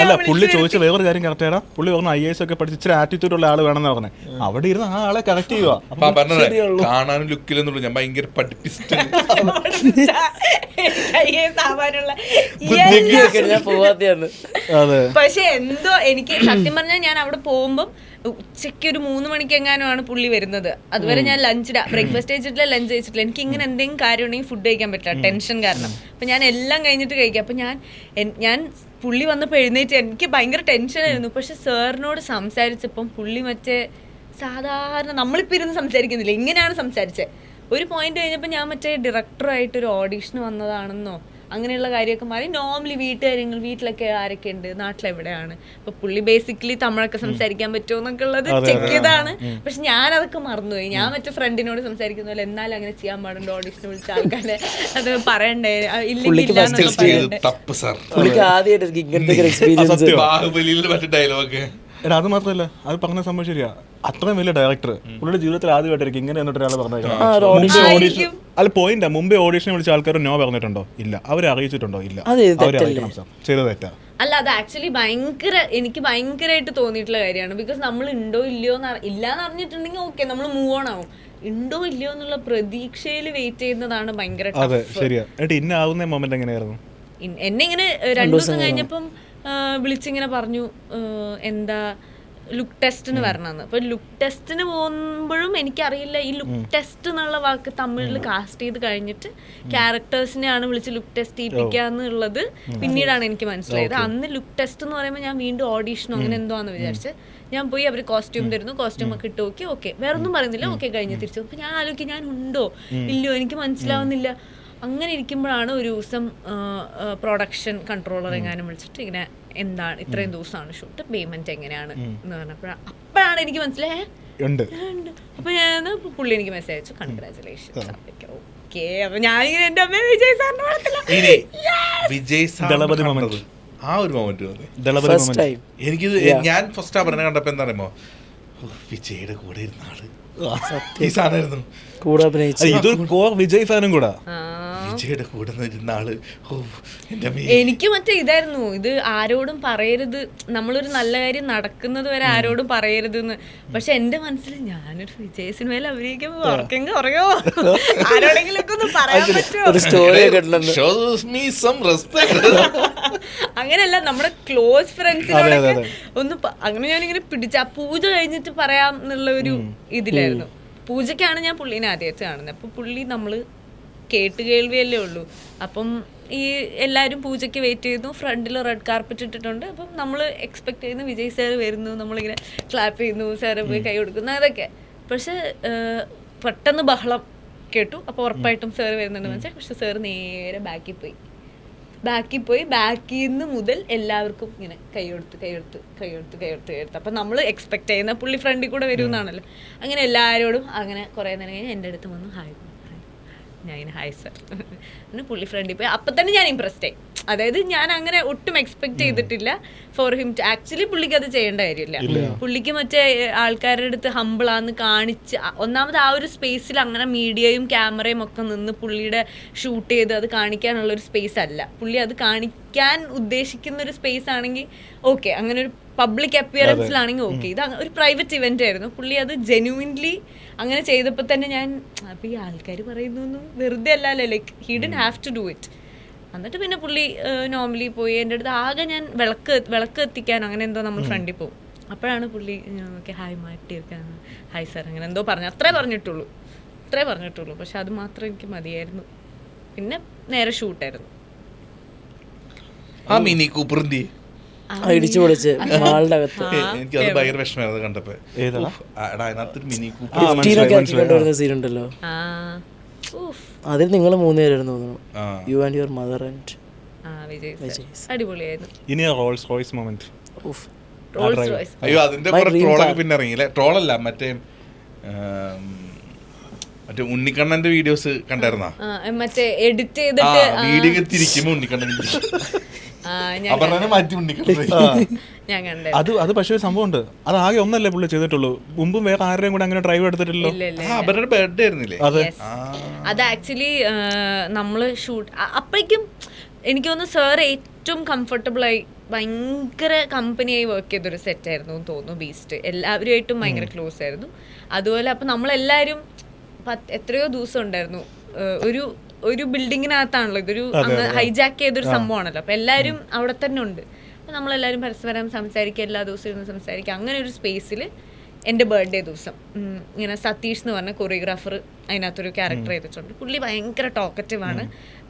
അല്ല പുള്ളി ചോദിച്ച വേറൊരു കാര്യം കറക്റ്റ് ആടാ. പുള്ളി പറഞ്ഞു IAS ഒക്കെ പഠിച്ച് ഇച്ചിരി ആറ്റിറ്റ്യൂഡ് ഉള്ള ആള് വേണമെന്ന് പറഞ്ഞത്. അവിടെ ഇരുന്ന് ആ ആളെ കറക്റ്റ് ചെയ്യുക. കാണാനും ലുക്കിലെന്നുള്ളൂ ഞാൻ ഭയങ്കര പഠിപ്പിച്ചിട്ട് പക്ഷെ എന്തോ എനിക്ക് സത്യം പറഞ്ഞാൽ ഞാൻ അവിടെ പോകുമ്പം ഉച്ചയ്ക്ക് ഒരു 3 മണിക്ക് എങ്ങാനുമാണ് പുള്ളി വരുന്നത്. അതുവരെ ഞാൻ ബ്രേക്ക്ഫാസ്റ്റ് കഴിച്ചിട്ടില്ല, ലഞ്ച് കഴിച്ചിട്ടില്ല. എനിക്ക് ഇങ്ങനെ എന്തെങ്കിലും കാര്യം ഉണ്ടെങ്കിൽ ഫുഡ് കഴിക്കാൻ പറ്റില്ല, ടെൻഷൻ കാരണം. അപ്പം ഞാൻ എല്ലാം കഴിഞ്ഞിട്ട് കഴിക്കാം. അപ്പം ഞാൻ പുള്ളി വന്നപ്പോൾ എഴുന്നേറ്റ് എനിക്ക് ഭയങ്കര ടെൻഷനായിരുന്നു. പക്ഷെ സാറിനോട് സംസാരിച്ചപ്പം പുള്ളി മറ്റേ സാധാരണ നമ്മളിപ്പോൾ ഇരുന്ന് സംസാരിക്കുന്നില്ല, ഇങ്ങനെയാണ് സംസാരിച്ചത്. ഒരു പോയിന്റ് കഴിഞ്ഞപ്പോൾ ഞാൻ മറ്റേ ഡയറക്ടറായിട്ടൊരു ഓഡീഷന് വന്നതാണെന്നോ അങ്ങനെയുള്ള കാര്യമൊക്കെ മാറി. നോർമലി വീട്ടിലൊക്കെ ആരൊക്കെ ഉണ്ട്, നാട്ടിലെവിടെയാണ്, അപ്പൊ പുള്ളി ബേസിക്കലി തമിഴൊക്കെ സംസാരിക്കാൻ പറ്റുമോ എന്നൊക്കെ ഉള്ളത് ചെക്ക് ചെയ്താണ്. പക്ഷെ ഞാൻ അതൊക്കെ മറന്നുപോയി. ഞാൻ മറ്റേ ഫ്രണ്ടിനോട് സംസാരിക്കുന്ന പോലെ എന്നാലും അങ്ങനെ ചെയ്യാൻ പാടുണ്ടോ, ഓഡിഷന് വിളിച്ച ആൾക്കാരെ അത് പറയണ്ടേ, എടാ അത് മാത്രമല്ല, അത് പറഞ്ഞ സംഭവം ശരിയാ. അത്രയും വലിയ ഡയറക്ടർ പുള്ളിയുടെ ജീവിതത്തിൽ ആദ്യമായിട്ടായിരിക്കും ഇങ്ങനെ എന്നിട്ട് ഒരാൾ പറഞ്ഞേക്കണം. അല്ല പോയിന്റ്, മുമ്പേ ഓഡീഷനെ വിളിച്ച ആൾക്കാർ നോ പറഞ്ഞിട്ടുണ്ടോ? ഇല്ല. അവരെ അറിയിച്ചിട്ടുണ്ടോ? ഇല്ല. അവരെ അറിയിക്കണം സാർ, ചെയ്തത് തെറ്റാ. അല്ല അത് ആക്ച്വലി എനിക്ക് ഭയങ്കരമായിട്ട് തോന്നിയിട്ടുള്ള കാര്യമാണ്. ബിക്കോസ് നമ്മൾ ഉണ്ടോ ഇല്ലയോ ഇല്ലാന്ന് അറിഞ്ഞിട്ടുണ്ടെങ്കിൽ ഓക്കെ നമ്മൾ മൂവ് ഓൺ ആവും. ഉണ്ടോ ഇല്ലയോ എന്നുള്ള പ്രതീക്ഷയിൽ വെയിറ്റ് ചെയ്യുന്നതാണ് ഭയങ്കര. അതെ ശരിയാ. ഇന്ന ആവുന്ന മൊമെന്റ് എങ്ങനെയായിരുന്നു? എന്നെ ഇങ്ങനെ 2 ദിവസം കഴിഞ്ഞപ്പം വിളിച്ചിങ്ങനെ പറഞ്ഞു എന്താ ലുക്ക് ടെസ്റ്റിന് വരണമെന്ന്. അപ്പോൾ ലുക്ക് ടെസ്റ്റിന് പോകുമ്പോഴും എനിക്കറിയില്ല ഈ ലുക്ക് ടെസ്റ്റ് എന്നുള്ള വാക്ക് തമിഴിൽ കാസ്റ്റ് ചെയ്ത് കഴിഞ്ഞിട്ട് ക്യാരക്ടേഴ്സിനെയാണ് വിളിച്ച് ലുക്ക് ടെസ്റ്റ് ചെയ്യിപ്പിക്കുക എന്നുള്ളത് പിന്നീടാണ് എനിക്ക് മനസ്സിലായത്. അന്ന് ലുക്ക് ടെസ്റ്റ് എന്ന് പറയുമ്പോൾ ഞാൻ വീണ്ടും ഓഡീഷനോ അങ്ങനെ എന്തോ ആണെന്ന് വിചാരിച്ച് ഞാൻ പോയി. അവർ കോസ്റ്റ്യൂം തരുന്നു, കോസ്റ്റ്യൂം ഒക്കെ ഇട്ട് നോക്കി, ഓക്കെ വേറെ ഒന്നും പറയുന്നില്ല, ഓക്കെ കഴിഞ്ഞ് തിരിച്ചു. അപ്പോൾ ഞാൻ ആലോചിക്കും ഞാൻ ഉണ്ടോ ഇല്ലയോ എനിക്ക് മനസ്സിലാവുന്നില്ല. അങ്ങനെ ഇരിക്കുമ്പോഴാണ് ഒരു ദിവസം പ്രൊഡക്ഷൻ കൺട്രോളർ എങ്ങാനും വിളിച്ചിട്ട് ഇങ്ങനെ എന്താണ് ഇത്രയും ദിവസമാണ് ഷൂട്ട്, പേയ്മെന്റ് എങ്ങനെയാണ് എന്ന് പറഞ്ഞപ്പോഴാണ് അപ്പോഴാണ് എനിക്ക് മനസ്സിലായേ അപ്പൊ ഞാൻ പുള്ളി എനിക്ക് മെസ്സേജ് അയച്ചു, കൺഗ്രാചുലേഷൻസ്. ഓക്കെ. അപ്പൊ ഞാനിങ്ങനെ എന്റെ അമ്മ വിജയ് സാറിനെ ആ ഒരു മൊമെന്റ് എനിക്കിത് ഞാൻ ഫസ്റ്റ് ആ പറഞ്ഞ കണ്ടപ്പോ എന്താ പറയുമ്പോ വിജയുടെ കൂടെ ഇരുന്ന ആള് ഈ സാധനമായിരുന്നു. ഇതൊരു കോർ വിജയ് ഫാനും കൂടാ. വിജയുടെ കൂടെ ഇരുന്ന ആള് എനിക്ക് മറ്റേ ഇതായിരുന്നു, ഇത് ആരോടും പറയരുത്, നമ്മളൊരു നല്ല കാര്യം നടക്കുന്നത് വരെ ആരോടും പറയരുത് എന്ന്. പക്ഷെ എന്റെ മനസ്സിൽ ഞാനൊരു വിജയ് സിനിമയിൽ അഭിനയിക്കുമ്പോ ഉറക്കെങ്കിൽ പറയോ, ആരോടെങ്കിലും ഒക്കെ ഒന്ന് പറയാൻ പറ്റുമോ? അങ്ങനെയല്ല, നമ്മുടെ ക്ലോസ് ഫ്രണ്ട്സിനോടൊക്കെ ഒന്ന് അങ്ങനെ ഞാനിങ്ങനെ പിടിച്ച പൂജ കഴിഞ്ഞിട്ട് പറയാം എന്നുള്ള ഒരു ഇതിലായിരുന്നു. പൂജയ്ക്കാണ് ഞാൻ പുള്ളീനെ ആദ്യമായിട്ട് കാണുന്നത്. അപ്പൊ പുള്ളി നമ്മള് കേട്ടുകേൾവിയല്ലേ ഉള്ളൂ. അപ്പം ഈ എല്ലാവരും പൂജയ്ക്ക് വെയിറ്റ് ചെയ്യുന്നു, ഫ്രണ്ടിൽ റെഡ് കാർപ്പറ്റ് ഇട്ടിട്ടുണ്ട്. അപ്പം നമ്മൾ എക്സ്പെക്ട് ചെയ്യുന്നു വിജയ് സാർ വരുന്നു, നമ്മളിങ്ങനെ ക്ലാപ്പ് ചെയ്യുന്നു, സാറ് പോയി കൈ കൊടുക്കുന്നു, അതൊക്കെ. പക്ഷെ പെട്ടെന്ന് ബഹളം കേട്ടു. അപ്പോൾ ഉറപ്പായിട്ടും സാർ വരുന്നുണ്ട് മനസ്സിലായി. പക്ഷെ സാർ നേരെ ബാക്കിൽ പോയി ബാക്കിൽ നിന്ന് മുതൽ എല്ലാവർക്കും ഇങ്ങനെ കൈയെടുത്ത്. അപ്പം നമ്മൾ എക്സ്പെക്ട് ചെയ്യുന്ന പുള്ളി ഫ്രണ്ടിൽ കൂടെ വരുമെന്നാണല്ലോ. അങ്ങനെ എല്ലാവരോടും അങ്ങനെ കുറേ നേരം കഴിഞ്ഞ് എൻ്റെ അടുത്ത് വന്നു ഹായ്, ഞാൻ ഹായ് സർ പിന്നെ പുള്ളി ഫ്രണ്ടിൽ പോയി. അപ്പം തന്നെ ഞാൻ ഇംപ്രസ്ഡ് ആയി. അതായത് ഞാൻ അങ്ങനെ ഒട്ടും എക്സ്പെക്ട് ചെയ്തിട്ടില്ല ഫോർ ഹിം ടു. ആക്ച്വലി പുള്ളിക്ക് അത് ചെയ്യേണ്ട കാര്യമില്ല. പുള്ളിക്ക് മറ്റേ ആൾക്കാരുടെ അടുത്ത് ഹമ്പിളാന്ന് കാണിച്ച്, ഒന്നാമത് ആ ഒരു സ്പേസിൽ അങ്ങനെ മീഡിയയും ക്യാമറയും ഒക്കെ നിന്ന് പുള്ളിയുടെ ഷൂട്ട് ചെയ്ത് അത് കാണിക്കാനുള്ളൊരു സ്പേസ് അല്ല. പുള്ളി അത് കാണിക്കാൻ ഉദ്ദേശിക്കുന്ന ഒരു സ്പേസ് ആണെങ്കിൽ ഓക്കെ, അങ്ങനെ ഒരു പബ്ലിക് അപ്പിയറൻസിലാണെങ്കിൽ ഓക്കെ. ഇത് ഒരു പ്രൈവറ്റ് ഇവന്റ് ആയിരുന്നു. പുള്ളി അത് ജെന്യുവിൻലി അങ്ങനെ ചെയ്തപ്പോൾ തന്നെ ഞാൻ അപ്പോൾ ഈ ആൾക്കാർ പറയുന്നു വെറുതെ അല്ലല്ലോ, like he didn't have to do it. എന്നിട്ട് പിന്നെ പുള്ളി നോർമലി പോയി. എൻ്റെ അടുത്ത് ആകെ ഞാൻ വിളക്ക് എത്തിക്കാൻ അങ്ങനെ എന്തോ നമ്മൾ ഫ്രണ്ടിൽ പോകും. അപ്പോഴാണ് പുള്ളി ഓക്കെ ഹായ് മാറ്റിയിരിക്കാൻ ഹായ് സാർ അങ്ങനെ എന്തോ പറഞ്ഞു. അത്രേ പറഞ്ഞിട്ടുള്ളൂ. പക്ഷെ അത് മാത്രം എനിക്ക് മതിയായിരുന്നു. പിന്നെ നേരെ ഷൂട്ടായിരുന്നു. ആ മിനി കൂപ്പറിന്റെ ഇടിച്ചു പൊളിച്ച് ആളുടെ അകത്ത് എനിക്ക് അത് ഭയങ്കര വിഷമമായിരുന്നു കണ്ടപ്പോ. അതിനകത്തൊരു മിനി കൂപ്പർ കൊണ്ടുവരുന്ന സീൻ ഉണ്ടല്ലോ, അതിൽ നിങ്ങൾ 3 പേരായിരുന്നു തോന്നുന്നു. You and your mother and അടിപൊളിയായിരുന്നു. ഇനി റോൾസ് റോയ്സ് മൊമെന്റ്. അയ്യോ അതിന്റെ കുറെ ട്രോളൊക്കെ പിന്നെ ഇറങ്ങിയില്ലേ? ട്രോളല്ല, മറ്റേ ഉണ്ണിക്കണ്ണന്റെ വീഡിയോസ് കണ്ടായിരുന്നാ? മറ്റേ എഡിറ്റ് ചെയ്തിട്ട് വീഡിയോ തിരിക്കുമ്പോ ഉണ്ണിക്കണ്ണൻ മാറ്റി ഉണ്ണിക്കണ്ണൻ ഞാൻ കണ്ടു. അത് പക്ഷേ ഒരു സംഭവം ഉണ്ട്, അത് ആകെ ഒന്നല്ലേ പുള്ളി ചെയ്തിട്ടുള്ളൂ. മുമ്പും വേറെ ആരുടെയും കൂടെ അങ്ങനെ ഡ്രൈവ് എടുത്തിട്ടില്ലല്ലോ. അവരുടെ ബർത്ത്ഡേ ആയിരുന്നില്ലേ? അത് ആക്ച്വലി നമ്മള് ഷൂട്ട് അപ്പോഴേക്കും എനിക്ക് തോന്നുന്നു സാർ ഏറ്റവും കംഫർട്ടബിളായി ഭയങ്കര കമ്പനിയായി വർക്ക് ചെയ്തൊരു സെറ്റായിരുന്നു എന്ന് തോന്നുന്നു. ബീസ്റ്റ് എല്ലാവരുമായിട്ടും ഭയങ്കര ക്ലോസ് ആയിരുന്നു. അതുപോലെ അപ്പം നമ്മളെല്ലാവരും എത്രയോ ദിവസം ഉണ്ടായിരുന്നു. ഒരു ബിൽഡിങ്ങിനകത്താണല്ലോ ഇതൊരു ഹൈജാക്ക് ചെയ്തൊരു സംഭവമാണല്ലോ. അപ്പം എല്ലാവരും അവിടെ തന്നെ ഉണ്ട്. അപ്പം നമ്മളെല്ലാവരും പരസ്പരം സംസാരിക്കുക, എല്ലാ ദിവസവും ഇരുന്ന് സംസാരിക്കുക. അങ്ങനെ ഒരു സ്പേസിൽ എൻ്റെ ബർത്ത്ഡേ ദിവസം ഇങ്ങനെ സതീഷ് എന്ന് പറഞ്ഞ കൊറിയോഗ്രാഫർ അതിനകത്തൊരു ക്യാരക്ടർ ചെയ്തിട്ടുണ്ട്. പുള്ളി ഭയങ്കര ടോക്കറ്റീവാണ്,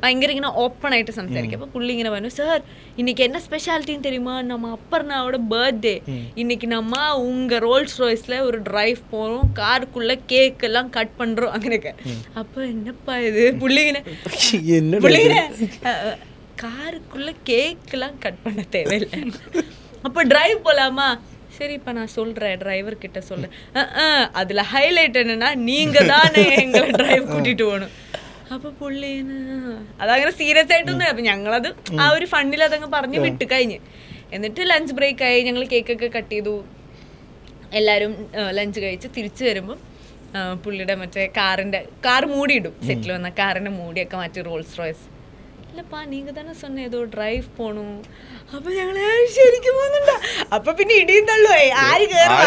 ഭയങ്കര ഇങ്ങനെ ഓപ്പൺ ആയിട്ട് സംസാരിക്കും. അപ്പോൾ പുള്ളി ഇങ്ങനെ പറഞ്ഞു, സാർ இன்னைக்கு என்ன ஸ்பெஷாலிட்டின்னு தெரியுமா, நம்ம அப்பர்னாவோட பர்த்டே, இன்னைக்கு நம்ம உங்க ரோல்ஸ் ராய்ஸ்ல ஒரு டிரைவ் போறோம், காருக்குள்ள கேக் எல்லாம் கட் பண்றோம் അങ്ങനെയൊക്കെ. അപ്പൊ എന്നപ്പാ ഇത് പുള്ളി ഇങ്ങനെ காருக்குள்ள கேக் எல்லாம் கட் பண்ண தேவையில்லை, அப்போ டிரைவ் போலாமா, சரிப்பா நான் சொல்றேன் டிரைவர் கிட்ட சொல்றேன், அதுல ஹைலைட் என்னன்னா நீங்க தானே எங்களை ഡ്രൈവ് കൂട്ടിട്ട് പോകണം. അപ്പൊ പുള്ളി അതങ്ങനെ സീരിയസ് ആയിട്ടൊന്നും. അപ്പൊ ഞങ്ങളത് ആ ഒരു ഫണ്ടിൽ അതങ്ങ് പറഞ്ഞു വിട്ട് കഴിഞ്ഞ്. എന്നിട്ട് ലഞ്ച് ബ്രേക്ക് ആയി, ഞങ്ങൾ കേക്കൊക്കെ കട്ട് ചെയ്തു, എല്ലാവരും ലഞ്ച് കഴിച്ച് തിരിച്ചു വരുമ്പം പുള്ളിയുടെ മറ്റേ കാർ മൂടിയിടും, സെറ്റിൽ വന്ന കാറിന്റെ മൂടിയൊക്കെ മാറ്റി റോൾസ് റോയ്സ്. ഇല്ലപ്പാ നീങ്ക തന്നെ சொன்ன ഏതോ ഡ്രൈവ് പോണു. അപ്പൊ ഞങ്ങള് ശരിക്കും പോകുന്നുണ്ടോ? അപ്പൊ പിന്നെ ഇടിയും തള്ളുവായി, ആര് കയറും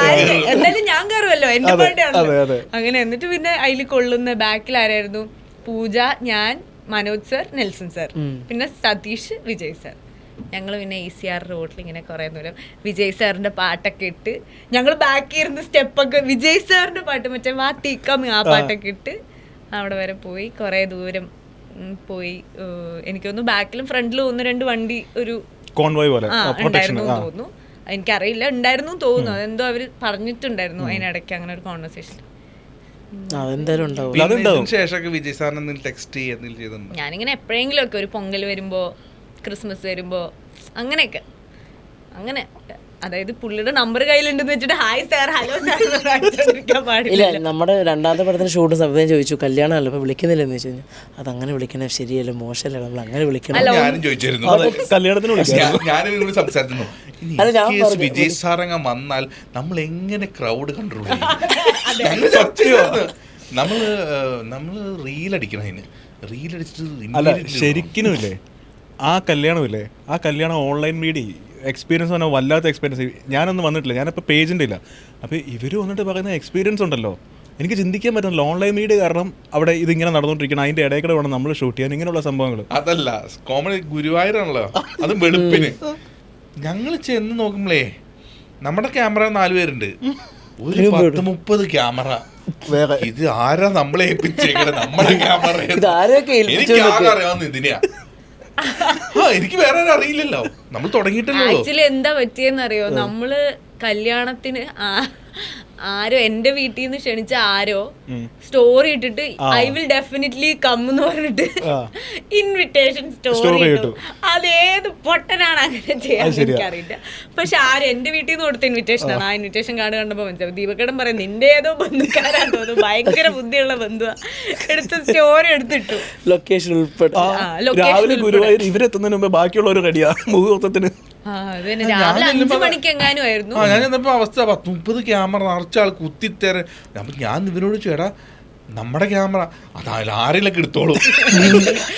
എന്തായാലും ഞാൻ കയറുമല്ലോ, എന്റെ ബർത്ത്ഡേ ആണല്ലോ. അങ്ങനെ എന്നിട്ട് പിന്നെ അതിൽ കൊള്ളുന്ന ബാക്കിൽ ആരായിരുന്നു? പൂജ, ഞാൻ, മനോജ് സർ, നെൽസൺ സർ, പിന്നെ സതീഷ്, വിജയ് സർ. ഞങ്ങൾ പിന്നെ ECR റോഡിൽ ഇങ്ങനെ കുറേ ദൂരം വിജയ് സാറിന്റെ പാട്ടൊക്കെ ഇട്ട് ഞങ്ങൾ ബാക്കിൽ ഇരുന്ന് സ്റ്റെപ്പൊക്കെ വിജയ് സാറിന്റെ പാട്ട് മറ്റേ വാ തീക്കം ആ പാട്ടൊക്കെ ഇട്ട് അവിടെ വരെ പോയി. കുറേ ദൂരം പോയി. എനിക്കൊന്ന് ബാക്കിലും ഫ്രണ്ടിലും 1-2 വണ്ടി ഒരു കോൺവോയ് പോലെ ഉണ്ടായിരുന്നു തോന്നുന്നു. എനിക്കറിയില്ല, ഉണ്ടായിരുന്നു തോന്നുന്നു. അതെന്തോ അവര് പറഞ്ഞിട്ടുണ്ടായിരുന്നു അതിനിടയ്ക്ക് അങ്ങനെ ഒരു കോൺവെർസേഷൻ. ഞാനിങ്ങനെ എപ്പോഴെങ്കിലും ഒക്കെ ഒരു പൊങ്കൽ വരുമ്പോ, ക്രിസ്മസ് വരുമ്പോ അങ്ങനെയൊക്കെ അങ്ങനെ, അതായത് പുള്ളിയുടെ നമ്പർ കയ്യിലുണ്ടെന്ന് വെച്ചിട്ട് ഹായ് സാർ ഹലോ സാർ ഇല്ല. നമ്മുടെ 2ാമത്തെ പടത്തിന് ഷൂട്ട് സമയത്ത് ചോദിച്ചു കല്യാണമല്ലോ ഇപ്പൊ വിളിക്കുന്നില്ലെന്ന് വെച്ച് കഴിഞ്ഞാൽ അതങ്ങനെ വിളിക്കണേ ശരിയല്ല, മോശമല്ല, നമ്മൾ അങ്ങനെ വിളിക്കണം. കല്യാണത്തിന് വിജയ് സാറങ്ങ വന്നാൽ നമ്മൾ എങ്ങനെ ക്രൗഡ് കൺട്രോൾ ചെയ്യും? നമ്മള് റീലടിക്കണം, അതിന് റീലടിച്ചിട്ട് ശരിക്കും ഇല്ലേ ആ കല്യാണമില്ലേ, ആ കല്യാണം ഓൺലൈൻ മീഡിയ എക്സ്പീരിയൻസ് പറഞ്ഞാൽ വല്ലാത്ത എക്സ്പീരിയൻസ്. ഞാനൊന്നും വന്നിട്ടില്ല, ഞാനിപ്പോൾ പേജിൻ്റെ ഇല്ല. അപ്പോൾ ഇവർ വന്നിട്ട് പറയുന്ന എക്സ്പീരിയൻസ് ഉണ്ടല്ലോ, എനിക്ക് ചിന്തിക്കാൻ പറ്റുന്നില്ല. ഓൺലൈൻ മീഡിയ കാരണം അവിടെ ഇതിങ്ങനെ നടന്നുകൊണ്ടിരിക്കണം, അതിൻ്റെ ഇടയ്ക്കിടെ വേണം നമ്മൾ ഷൂട്ട് ചെയ്യാൻ, ഇങ്ങനെയുള്ള സംഭവങ്ങൾ. അതല്ല കോമഡി ഗുരുവായൂരാണല്ലോ, അത് വെളുപ്പിന് ഞങ്ങൾ ചെന്ന് നോക്കുമ്പോഴേ നമ്മുടെ ക്യാമറ 4 പേരുണ്ട്, ഒരു 10-30 ക്യാമറ. ഇത് ആരാ നമ്മളെ ഏൽപ്പിച്ചേക്കണേ? നമ്മുടെ ക്യാമറ അറിയാവുന്ന ഇതിനെയാ, എനിക്ക് വേറെ അറിയില്ലല്ലോ, നമ്മൾ തുടങ്ങിയിട്ടല്ലോ. ആക്ച്വലി എന്താ പറ്റിയെന്നറിയോ, നമ്മള് കല്യാണത്തിന് ആരോ എന്റെ വീട്ടിൽ നിന്ന് ക്ഷണിച്ച ആരോ സ്റ്റോറി ഇട്ടിട്ട് ഐ വിൽ ഡെഫിനറ്റ്ലി കം എന്ന് പറഞ്ഞിട്ട് ഇൻവിറ്റേഷൻ സ്റ്റോറി ഇട്ടു. അതേത് പൊട്ടനാണ് അങ്ങനെ ചെയ്യാൻ എനിക്കറിയില്ല. പക്ഷെ ആരും എന്റെ വീട്ടിൽ നിന്ന് കൊടുത്ത ഇൻവിറ്റേഷൻ ആണ്. ആ ഇൻവിറ്റേഷൻ കാർഡ് കണ്ടപ്പോ മനസ്സിലാവും. ദീപകടം പറയും നിന്റെ ഏതോ ബന്ധുക്കാരാന്ന് തോന്നുന്നു, ഭയങ്കര ബുദ്ധിയുള്ള ബന്ധുവാ, എടുത്ത് സ്റ്റോറി എടുത്തിട്ടു, ലൊക്കേഷൻ ഉൾപ്പെടെ. ഗുരുവായൂർ ഇവരെത്തുന്നതിന് മുമ്പ് ബാക്കിയുള്ളവർ റെഡിയാ മുഹൂർത്തത്തിന്. രാവിലെ 5 മണിക്ക് എങ്ങാനും ആയിരുന്നു. ഞാൻ ചെന്നപ്പോ അവസ്ഥ 30 ക്യാമറ നിറച്ച ആൾ കുത്തിത്തേരെ. അപ്പൊ ഞാൻ ഇവരോട് ചേട്ടാ നമ്മുടെ ക്യാമറ ആരെങ്കിലൊക്കെ എടുത്തോളൂ,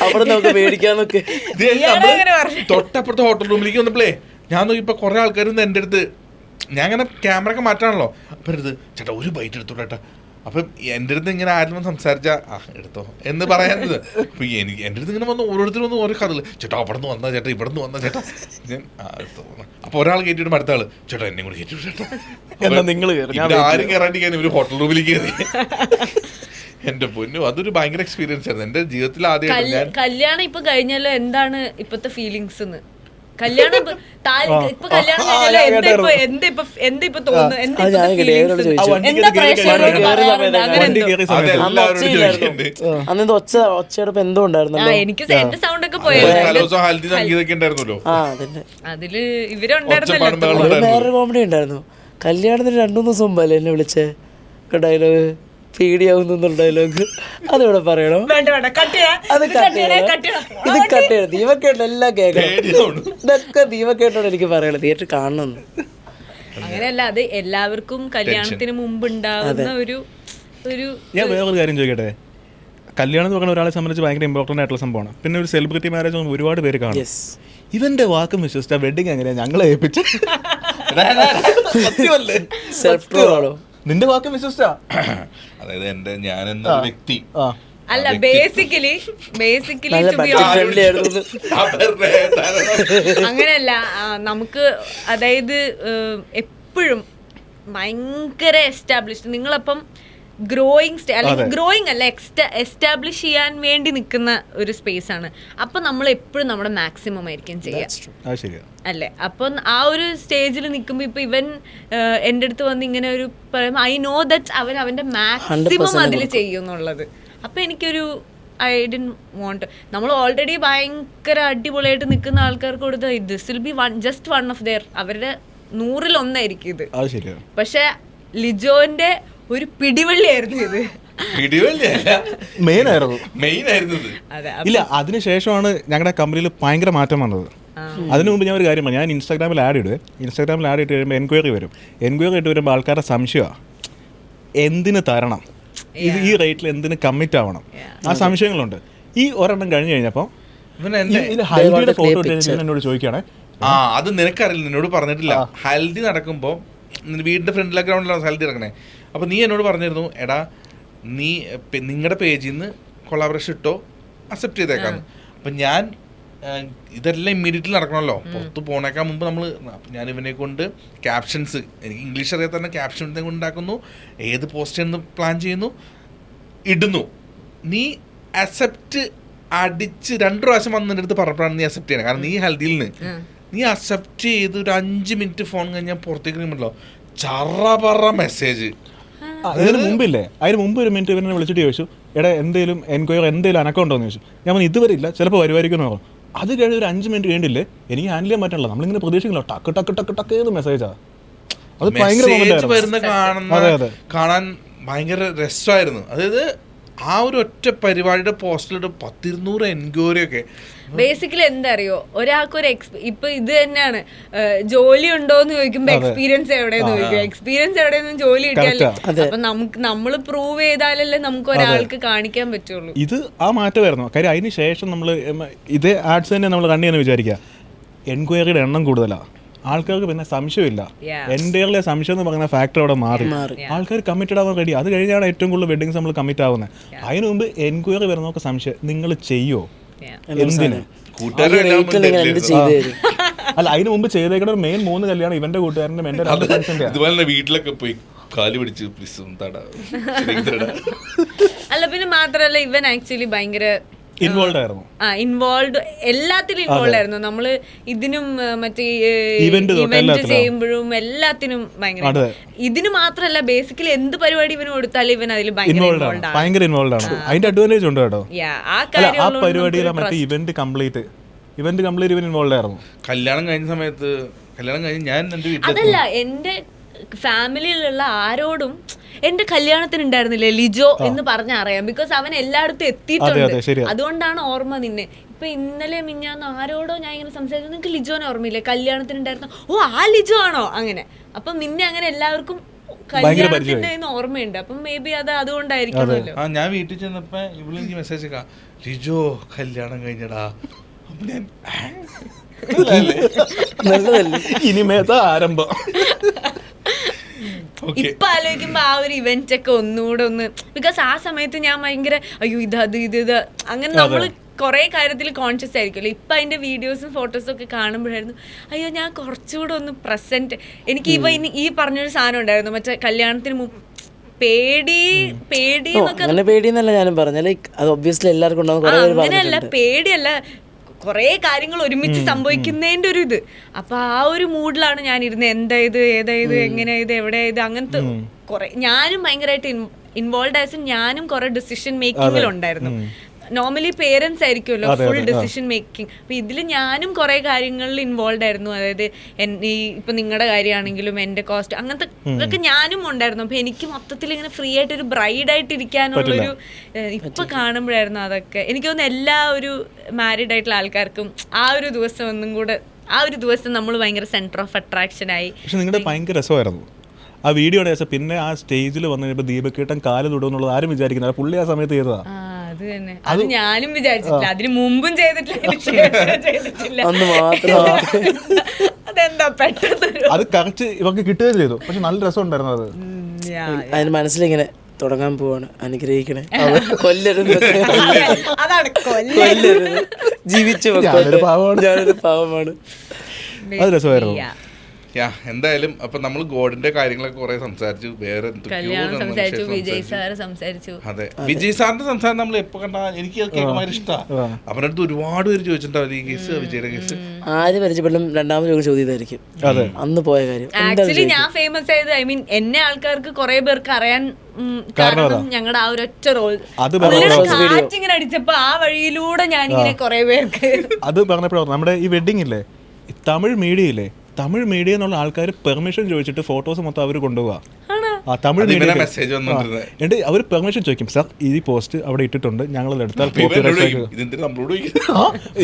അവിടെ നമുക്ക് മേടിക്കാന്നൊക്കെ. തൊട്ടപ്പുറത്തെ ഹോട്ടൽ റൂമിലേക്ക് വന്നപ്പോഴേ ഞാൻ നോക്കിയപ്പോ കുറെ ആൾക്കാരും എൻ്റെ അടുത്ത്, ഞാൻ അങ്ങനെ ക്യാമറ ഒക്കെ മാറ്റാണല്ലോ, അപ്പൊ എടുത്ത് ചേട്ടാ ഒരു ബൈറ്റ് എടുത്തോട്ടെ അപ്പം എൻ്റെ അടുത്ത് ഇങ്ങനെ ആരും സംസാരിച്ച എടുത്തോ എന്ന് പറയാനത്. അപ്പം എനിക്ക് എൻ്റെ അടുത്ത് ഇങ്ങനെ വന്ന് ഓരോരുത്തരും വന്ന് ഓരോ കഥകൾ, ചേട്ടാ അവിടെ നിന്ന് വന്നാ ചേട്ടാ, ഇവിടെ നിന്ന് വന്നാ ചേട്ടാ, ഞാൻ എടുത്തോ. അപ്പോൾ ഒരാൾ കയറ്റിയിട്ട് അടുത്ത ആള്, ചേട്ടാ എന്നെ കൂടി കയറ്റി ചേട്ടാ. ആരും കയറാണ്ടിരിക്കാൻ ഇവര് ഹോട്ടൽ റൂമിൽ കയറി. എന്റെ പൊന്നു, അതൊരു ഭയങ്കര എക്സ്പീരിയൻസ് ആയിരുന്നു എന്റെ ജീവിതത്തിൽ ആദ്യമായിട്ട്. കല്യാണം ഇപ്പൊ കഴിഞ്ഞല്ലോ, എന്താണ് ഇപ്പത്തെ ഫീലിങ്സ്? കല്യാണം ഇപ്പൊ കല്യാണം കഴിഞ്ഞല്ലോ, എന്താ ഇപ്പൊ തോന്നുന്നു? അന്ന് ഒച്ചയടപ്പ് എന്തോ ഉണ്ടായിരുന്നല്ലോ. എനിക്ക് എന്റെ സൗണ്ട് ഒക്കെ പോയായിരുന്നു. അതില് ഇവരുണ്ടായിരുന്നല്ലോ. വേറൊരു കോമഡി ഉണ്ടായിരുന്നു. കല്യാണത്തിന് 2-3 ദിവസം മുമ്പല്ലേ എന്നെ വിളിച്ചേ ഡയലോഗ്, പേടിയാവുന്ന ഡയലോഗ്. അതിവിടെ പറയണം, അത് കട്ട് ചെയ്യണം, ഇത് കട്ട് ചെയ്യണം. ദീപക്കേട്ട എല്ലാം കേൾക്കണം, ഇതൊക്കെ ദീപക്കേട്ടോട് എനിക്ക് പറയണം, തിയേറ്റർ കാണണമെന്ന്. അങ്ങനെയല്ല, അത് എല്ലാവർക്കും കല്യാണത്തിന് മുമ്പ് ഉണ്ടാവുന്ന ഒരു. ഞാൻ വേറൊരു കാര്യം ചോദിക്കട്ടെ, കല്യാണം എന്ന് പറഞ്ഞ ഒരാളെ സംബന്ധിച്ച് ഭയങ്കര ഇമ്പോർട്ടൻ്റ് ആയിട്ടുള്ള സംഭവമാണ്. പിന്നെ ഒരു സെലിബ്രിറ്റി മാരേജ് ഒരുപാട് പേര് കാണും. ഇവന്റെ വാക്കും വിശ്വസിച്ച വെഡിങ് എങ്ങനെയാ ഞങ്ങളെ ഏൽപ്പിച്ചു? സെൽഫ് ട്രൂ ആണോ? നിന്റെ വാക്കും വിശ്വസിച്ചാ? അതായത് ഞാനെന്ന വ്യക്തി അല്ല, ബേസിക്കലി അങ്ങനെയല്ല. നമുക്ക് അതായത് എപ്പോഴും ഭയങ്കര എസ്റ്റാബ്ലിഷ്ഡ്, നിങ്ങളപ്പം ഗ്രോയിങ് അല്ല, എസ്റ്റാബ്ലിഷ് ചെയ്യാൻ വേണ്ടി നിൽക്കുന്ന ഒരു സ്പേസ് ആണ്. അപ്പൊ നമ്മൾ എപ്പോഴും നമ്മുടെ മാക്സിമം ആയിരിക്കും ചെയ്യാം, അല്ലേ? അപ്പം ആ ഒരു സ്റ്റേജിൽ നിൽക്കുമ്പോൾ ഇപ്പൊ ഇവൻ എൻ്റെ അടുത്ത് വന്ന് ഇങ്ങനെ ഒരു പറയുമ്പോൾ ഐ നോ ദാറ്റ് അവന്റെ മാക്സിമം അതിൽ ചെയ്യുന്നുള്ളത്. അപ്പൊ എനിക്കൊരു ഐ ഡിഡ്ന്റ് വോണ്ട്, നമ്മൾ ഓൾറെഡി ഭയങ്കര അടിപൊളിയായിട്ട് നിൽക്കുന്ന ആൾക്കാർക്ക് കൊടുത്ത this will be just one of their, അവരുടെ 100-1 ഇത്. പക്ഷെ ലിജോന്റെ ഒരു പിടിവള്ളിയായിരുന്നു ഇത്. മെയിൻ ആയിരുന്നു. ഇല്ല, അതിനുശേഷമാണ് ഞങ്ങളുടെ കമ്പനിയിൽ ഭയങ്കര മാറ്റം വന്നത്. അതിനു മുമ്പ് ഞാൻ ഒരു കാര്യം പറഞ്ഞു, ഞാൻ ഇൻസ്റ്റാഗ്രാമിൽ ആഡ് ഇട്ട് കഴിയുമ്പോൾ എൻക്വയറി ഇട്ട് വരുമ്പോൾ ആൾക്കാരുടെ സംശയമാണ്, എന്തിന് തരണം, ഇത് ഈ റേറ്റിൽ എന്തിന് കമ്മിറ്റ് ആവണം, ആ സംശയങ്ങളുണ്ട്. ഈ ഒരെണ്ണം കഴിഞ്ഞ് കഴിഞ്ഞപ്പോൾ ഹൽദിയുടെ ഫോട്ടോ എന്നോട് ചോദിക്കുകയാണെ, അത് നിനക്കറിയില്ല, നിന്നോട് പറഞ്ഞിട്ടില്ല. ഹൽദി നടക്കുമ്പോൾ വീടിന്റെ ഫ്രണ്ടിലെ ഗ്രൗണ്ടിലാണ് ഹൽദി നടക്കണേ. അപ്പോൾ നീ എന്നോട് പറഞ്ഞിരുന്നു, എടാ നീ നിങ്ങളുടെ പേജിൽ നിന്ന് കൊളാബറേഷൻ ഇട്ടോ, അക്സെപ്റ്റ് ചെയ്തേക്കാന്ന്. അപ്പം ഞാൻ ഇതെല്ലാം ഇമ്മീഡിയറ്റ്ലി നടക്കണമല്ലോ, പുറത്ത് പോണേക്കാൻ മുമ്പ് ഞാൻ ഇവനെ കൊണ്ട് ക്യാപ്ഷൻസ്, എനിക്ക് ഇംഗ്ലീഷ് അറിയാത്ത തന്നെ ക്യാപ്ഷൻ കൊണ്ട് ഉണ്ടാക്കുന്നു, ഏത് പോസ്റ്റ് ചെയ്യുന്നു പ്ലാൻ ചെയ്യുന്നു, ഇടുന്നു. നീ അക്സെപ്റ്റ് അടിച്ച് 2 പ്രാവശ്യം വന്ന് എൻ്റെ അടുത്ത് പറഞ്ഞപ്പോഴാണ് നീ അക്സെപ്റ്റ് ചെയ്യണം. കാരണം നീ ഹൽദിയിൽ നിന്ന് നീ അക്സെപ്റ്റ് ചെയ്ത് ഒരു 5 മിനിറ്റ് ഫോൺ കഴിഞ്ഞാൽ പുറത്തേക്ക് വരുമ്പോഴല്ലോ ചറ മെസ്സേജ്. അതിന് മുമ്പ് ഒരു മിനിറ്റ് ഇവനെ വിളിച്ചിട്ട് ചോദിച്ചു, എടാ എന്തേലും എൻക്വയറി എന്തേലും അനക്കൗണ്ടോ എന്ന് ചോദിച്ചു. ഞാൻ പറഞ്ഞു ഇതുവരെ ഇല്ല, ചിലപ്പോൾ വരുമായിരിക്കും പറഞ്ഞു. അത് കഴിഞ്ഞ് ഒരു 5 മിനിറ്റ് വേണ്ടിയില്ലേ, എനിക്ക് ഹാൻഡിൽ ചെയ്യാൻ പറ്റില്ല. നമ്മളിങ്ങനെ പ്രതീക്ഷിക്കണോ, ടക്ക് ടക്ക് ടക്ക് ടക്ക് ഏത് മെസ്സേജാ. അത് ഭയങ്കര കാണാൻ ഭയങ്കര രസമായിരുന്നു. അതായത് ആ ഒരു ഒറ്റ പരിപാടിയുടെ പോസ്റ്റിലിട്ട് 100-200 എൻക്വയറി ഒക്കെ. ബേസിക്കലി എന്താ അറിയോ, ഒരാൾക്കൊരു ഇപ്പൊ ഇത് തന്നെയാണ്, ജോലി ഉണ്ടോന്ന് ചോദിക്കുമ്പോ എക്സ്പീരിയൻസ് എവിടെയെന്ന് ചോദിക്കും. എക്സ്പീരിയൻസ് എവിടെയെന്ന് ജോലി കിട്ടിയാലേ, അപ്പൊ നമ്മൾ പ്രൂവ് ചെയ്താലല്ലേ നമുക്ക് ഒരാൾക്ക് കാണിക്കാൻ പറ്റുള്ളൂ. ഇത് ആ മാറ്റമായിരുന്നു. കാര്യം അതിന് ശേഷം നമ്മൾ ഇതേ ആഡ്സ് തന്നെ നമ്മൾ കണ്ടിയെന്ന് വിചാരിക്കുക, എൻക്വയറിയുടെ എണ്ണം കൂടുതലാണ്, ആൾക്കാർക്ക് പിന്നെ സംശയമില്ല. എൻ്റെ സംശയം എന്ന് പറയുന്ന ഫാക്ടർ അവിടെ മാറി, ആൾക്കാർ കമ്മിറ്റഡ് ആവാൻ റെഡി. അത് കഴിഞ്ഞാണ് ഏറ്റവും കൂടുതൽ വെഡിങ്സ് നമ്മൾ കമ്മിറ്റ് ആവുന്നത്. അതിന് മുമ്പ് എൻക്വയറി വരുന്നവർക്ക് സംശയം, നിങ്ങൾ ചെയ്യോ, എന്തിന്? അല്ല, അതിന് മുമ്പ് ചെയ്തേക്കുന്ന മെയിൻ 3 കല്യാണം ഇവന്റെ കൂട്ടുകാരൻ്റെ എന്റെ 2 ഫ്രണ്ട്സിന്റെ. ഇതുപോലെ വീട്ടിലൊക്കെ പോയി കാല് പിടിച്ച് അല്ല, പിന്നെ മാത്രല്ല ഇവൻ ആക്ച്വലി ഭയങ്കര ഇൻവോൾവ് എല്ലാത്തിലും ഇൻവോൾവ് ആയിരുന്നു. നമ്മള് ഇതിനും മറ്റേ ഇവന്റ് ചെയ്യുമ്പോഴും എല്ലാത്തിനും ഭയങ്കര. ഇതിന് മാത്രല്ല, ബേസിക്കലി എന്ത് പരിപാടി ഇവന് കൊടുത്താലും ഇവൻ അതിൽ ഭയങ്കര ഇൻവോൾവ് ആണ്. അതിന്റെ അഡ്വാൻറ്റേജ് ഉണ്ട് കേട്ടോ. ആ പരിപാടിയിലെ മറ്റേ ഇവന്റ് കംപ്ലീറ്റ് ഇവൻ ഇൻവോൾവ് ആയിരുന്നു. കല്യാണം കഴിഞ്ഞ് ഞാൻ എന്റെ വീട്ടിൽ, അതല്ല, എന്റെ ഫാമിലിയിലുള്ള ആരോടും എന്റെ കല്യാണത്തിന് ഉണ്ടായിരുന്നില്ലേ ലിജോ എന്ന് പറഞ്ഞ അറിയാം. ബിക്കോസ് അവൻ എല്ലായിടത്തും എത്തിയിട്ടുണ്ട്. അതുകൊണ്ടാണ് ഓർമ്മ നിന്നെ. ഇപ്പൊ ഇന്നലെ മിഞ്ഞാന്ന് ആരോടോ ഞാൻ ഇങ്ങനെ സംസാരിച്ചു, നിനക്ക് ലിജോനെ ഓർമ്മയില്ലേ, കല്യാണത്തിന് ഉണ്ടായിരുന്നു, ഓ ആ ലിജോ ആണോ അങ്ങനെ. അപ്പം നിന്നെ അങ്ങനെ എല്ലാവർക്കും കല്യാണത്തിന്റെ ഓർമ്മയുണ്ട്. അപ്പം മേ ബി അത് അതുകൊണ്ടായിരിക്കുമല്ലോ. ഞാൻ വീട്ടിൽ ചെന്നപ്പോ ഇവിടെ എനിക്ക് മെസ്സേജ് ലിജോ കല്യാണം കഴിഞ്ഞടാ. അപ്പൊ ഞാൻ ഇനിമേത്ത ആരംഭം. ഇപ്പൊ ആലോചിക്കുമ്പോ ആ ഒരു ഇവന്റ് ഒക്കെ ഒന്നുകൂടെ ഒന്ന്, ബിക്കോസ് ആ സമയത്ത് ഞാൻ ഭയങ്കര അയ്യോ ഇത് അങ്ങനെ നമ്മള് കുറെ കാര്യത്തിൽ കോൺഷ്യസ് ആയിരിക്കുമല്ലോ. ഇപ്പൊ അതിന്റെ വീഡിയോസും ഫോട്ടോസും ഒക്കെ കാണുമ്പോഴായിരുന്നു അയ്യോ ഞാൻ കുറച്ചുകൂടെ ഒന്ന് പ്രസന്റ്. എനിക്ക് ഈ പറഞ്ഞൊരു സാധനം ഉണ്ടായിരുന്നു, മറ്റേ കല്യാണത്തിന് അങ്ങനെ പേടിയെന്നല്ല ഞാനും പറഞ്ഞ, ലൈക്ക് അത് ഒബ്വിയസ്ലി എല്ലാവർക്കും ഉണ്ടാവും. അങ്ങനെയല്ല, പേടിയല്ല, കുറെ കാര്യങ്ങൾ ഒരുമിച്ച് സംഭവിക്കുന്നതിന്റെ ഒരു ഇത്. അപ്പൊ ആ ഒരു മൂഡിലാണ് ഞാൻ ഇരുന്നത്. ഏതായത് എങ്ങനെ ഇത് എവിടെ ഇത് അങ്ങനത്തെ കുറെ, ഞാനും ഭയങ്കരമായിട്ട് ഇൻവോൾവ് ആയ, ഞാനും കുറെ ഡിസിഷൻ മേക്കിങ്ങിലുണ്ടായിരുന്നു. നോർമലി പേരൻസ് ആയിരിക്കുമല്ലോ ഫുൾ ഡിസിഷൻ മേക്കിംഗ്. അപ്പൊ ഇതില് ഞാനും കുറെ കാര്യങ്ങളിൽ ഇൻവോൾവ് ആയിരുന്നു. അതായത് ഈ ഇപ്പൊ നിങ്ങളുടെ കാര്യമാണെങ്കിലും എന്റെ കോസ്റ്റ് അങ്ങനത്തെ ഇതൊക്കെ ഞാനും ഉണ്ടായിരുന്നു. അപ്പൊ എനിക്ക് മൊത്തത്തിൽ ഇങ്ങനെ ഫ്രീ ആയിട്ട് ഒരു ബ്രൈഡായിട്ട് ഇരിക്കാനുള്ളൊരു ഇപ്പൊ കാണുമ്പോഴായിരുന്നു അതൊക്കെ. എനിക്ക് തോന്നുന്നു എല്ലാ ഒരു മാരീഡ് ആയിട്ടുള്ള ആൾക്കാർക്കും ആ ഒരു ദിവസം ഒന്നും കൂടെ, ആ ഒരു ദിവസം നമ്മൾ ഭയങ്കര സെന്റർ ഓഫ് അട്രാക്ഷൻ ആയി. പക്ഷെ നിങ്ങളുടെ ഭയങ്കര രസമായിരുന്നു ആ വീഡിയോ. പിന്നെ ആ സ്റ്റേജിൽ വന്നു കഴിഞ്ഞപ്പോൾ ദീപക്കേട്ടൻ കാല് തൊടുമെന്നുള്ളത് ആരും വിചാരിക്കുന്നില്ല, പുള്ളി ആ സമയത്ത് ചെയ്തതാ. അത് തന്നെ, അത് ഞാനും വിചാരിച്ചിട്ടില്ല, അതിന് മുമ്പും ചെയ്തിട്ടില്ല. അതെന്താ പെട്ടെന്ന് അത് കറക്റ്റ് ഇവർക്ക് കിട്ടുകയും ചെയ്തു. പക്ഷെ നല്ല രസം ഉണ്ടായിരുന്നു അത്. അതിന് മനസ്സിലിങ്ങനെ തുടങ്ങാൻ പോവാണ്, അനുഗ്രഹിക്കണേ, കൊല്ലരുത്, ജീവിച്ചു ഞാനൊരു പാവമാണ്. അത് രസമായിരുന്നു. എന്തായാലും അപ്പൊ നമ്മൾ ഗോഡിന്റെ കാര്യങ്ങളൊക്കെ കുറെ സംസാരിച്ചു, വേറെ അതെ വിജയ് സാറിന്റെ സംസാരം നമ്മൾ എപ്പോ കണ്ടാ എനിക്ക് കേൾക്കാൻ ഇഷ്ടമാണ്. അവരുടെ അടുത്ത് ഒരുപാട് പേര് ചോദിച്ചിട്ടുണ്ടാവും ഈ കേസ്, വിജയുടെ കേസ് ആര് പരിചയപ്പെട്ടും രണ്ടാമത് ചോദ്യമായിരിക്കും അന്ന് പോയ കാര്യം. ആക്ച്വലി ഞാൻ ഫേമസ് ആയത്, ഐ മീൻ എന്നെ ആൾക്കാർക്ക് കുറെ പേർക്ക് അറിയാൻ കാരണം ഞങ്ങളുടെ ആ ഒരു ഒറ്റ റോൾ കാറ്റിങ്ങനെ അടിച്ചപ്പോ ആ വഴിയിലൂടെ ഞാനിങ്ങനെ കുറെ പേർക്ക് അത് പറഞ്ഞപ്പോഴോ നമ്മുടെ ഈ വെഡിങ് ഇല്ലേ, തമിഴ് മീഡിയ ഇല്ലേ, തമിഴ് മീഡിയ എന്നുള്ള ആൾക്കാർ പെർമിഷൻ ചോദിച്ചിട്ട് ഫോട്ടോസ് മൊത്തം അവർ കൊണ്ടുപോവാ. തമിഴ് മീഡിയ എന്നിട്ട് അവർ പെർമിഷൻ ചോദിക്കും, സാർ ഈ പോസ്റ്റ് അവിടെ ഇട്ടിട്ടുണ്ട്, ഞങ്ങൾ എടുത്താൽ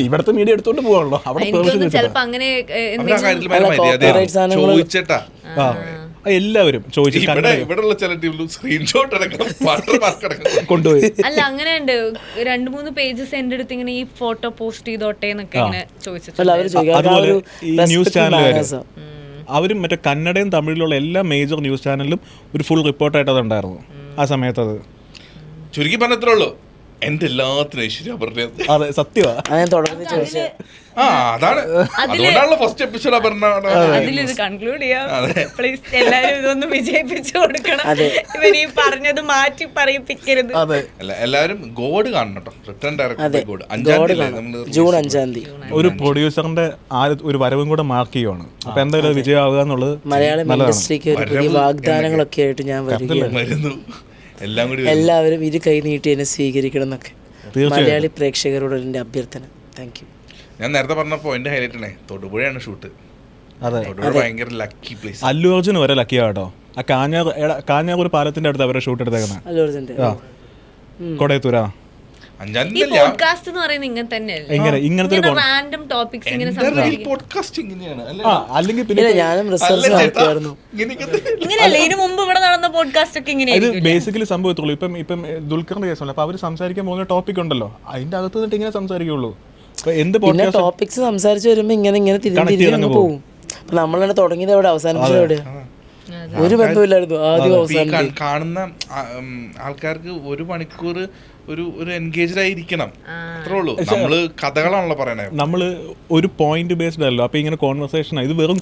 ഇവിടുത്തെ മീഡിയ എടുത്തോണ്ട് പോവാണല്ലോ, അവിടെ പെർമിഷൻ ചോദിച്ചിട്ടാ എല്ലാവരും ചോദിച്ചു കൊണ്ടുപോയി. അല്ല അങ്ങനെയുണ്ട്, 2-3 പേജസ് എന്റെ അടുത്ത് ഇങ്ങനെ ഈ ഫോട്ടോ പോസ്റ്റ് ചെയ്തോട്ടെ എന്നൊക്കെ ഇങ്ങനെ ചോദിച്ചിട്ടുണ്ട്. അതുപോലെ ഈ ന്യൂസ് ചാനലുകാർ അവരും മറ്റേ കന്നഡയും തമിഴിലുള്ള എല്ലാ മേജർ ന്യൂസ് ചാനലിലും ഒരു ഫുൾ റിപ്പോർട്ടായിട്ട് അതുണ്ടായിരുന്നു ആ സമയത്ത്. അത് ചുരുക്കി പറഞ്ഞത്രേ ഉള്ളൂ, എന്റെ എല്ലാത്തിനും ഐശ്വര്യ പറഞ്ഞത്. അതെ സത്യമാണ്. അതാണ് അതുകൊണ്ടാണല്ലോ ഫസ്റ്റ് എപ്പിസോഡ് അതിലിത് കൺക്ലൂഡ് ചെയ്യാം. പ്ലീസ് എല്ലാരും ഇതൊന്ന് വിജയിപ്പിച്ചു കൊടുക്കണം. ഇവൻ ഈ പറഞ്ഞത് മാറ്റി പറയിപ്പിക്കരുത്. എല്ലാവരും ഗോഡ് കാണണം കേട്ടോ. റിട്ടേൺ ഡയറക്ടർ ഗോഡ് 5-ാം തീയതി, ജൂൺ 5-ാം തീയതി ഒരു പ്രൊഡ്യൂസറിന്റെ ഒരു വരവും കൂടെ മാർക്ക് ചെയ്യുവാണ്. അപ്പൊ എന്തായാലും വിജയമാവുക എന്നുള്ളത് മലയാളം ഇൻഡസ്ട്രിക്ക് ഒരു പുതിയ വാഗ്ദാനങ്ങളൊക്കെ ആയിട്ട് ഞാൻ വരുന്നു. എല്ലാവരും ഇരു കൈ നീട്ടി എന്നെ സ്വീകരിക്കണം എന്നൊക്കെ മലയാളി പ്രേക്ഷകരോട് എൻ്റെ അഭ്യർത്ഥന. Thank you. ഞാൻ നേരത്തെ പറഞ്ഞ പോയിന്റ് ഹൈലൈറ്റ് ആണ്, തൊടുപുഴയാണ് ഷൂട്ട്. ഭയങ്കര ലക്കി പ്ലേസ്. അല്ലു അർജുൻ വരെ ലക്കിയാ കേട്ടോ. ആ കാഞ്ഞാർ പാലത്തിന്റെ അടുത്ത് അവരെ ഷൂട്ട് എടുത്തേക്കുന്നത്. അല്ലു അർജുന്റെ കൊടയത്തൂരാ. ഈ പോഡ്കാസ്റ്റ് എന്ന് പറയുന്നത് ഇങ്ങനെ തന്നെയല്ലേ, ഇങ്ങനത്തെ റാൻഡം ടോപ്പിക്സ് ഇങ്ങനെ അല്ലെങ്കിൽ പിന്നെ ഞാനും റിസർച്ച് നടത്തിയായിരുന്നു. ഇങ്ങനെയല്ലേ ഇതിനു മുമ്പ് ഇവിടെ നടന്ന പോഡ്കാസ്റ്റ് ഒക്കെ ഇങ്ങനെ ഇത് ബേസിക്കലി സംഭവത്തുള്ളൂ. ഇപ്പം ദുൽഖറിന്റെ കേസുണ്ട്, അപ്പൊ അവര് സംസാരിക്കാൻ പോകുന്ന ടോപ്പിക് ഉണ്ടല്ലോ, അതിന്റെ അകത്ത് നിന്നിട്ട് ഇങ്ങനെ സംസാരിക്കുള്ളൂ. പിന്നെ ടോപ്പിക്സ് സംസാരിച്ച് വരുമ്പോ ഇങ്ങനെ തിരിഞ്ഞു പോകും. അപ്പൊ നമ്മളാണ് തുടങ്ങിയത് എവിടെ, അവസാനിച്ചത് എവിടെ, ഒരു ബന്ധമില്ലായിരുന്നു ആദ്യം അവസാനം. കാണുന്ന ആൾക്കാർക്ക് 1 മണിക്കൂർ ഒരു എൻഗേജ്ഡ് ആയിരിക്കണം, അത്രേ ഉള്ളൂ. നമ്മള് കഥകളാണല്ലോ പറയണേ, നമ്മള് ഒരു പോയിന്റ് ബേസ്ഡ് അല്ലോ. അപ്പൊ ഇങ്ങനെ കോൺവെർസേഷനാണ്, ഇത് വെറും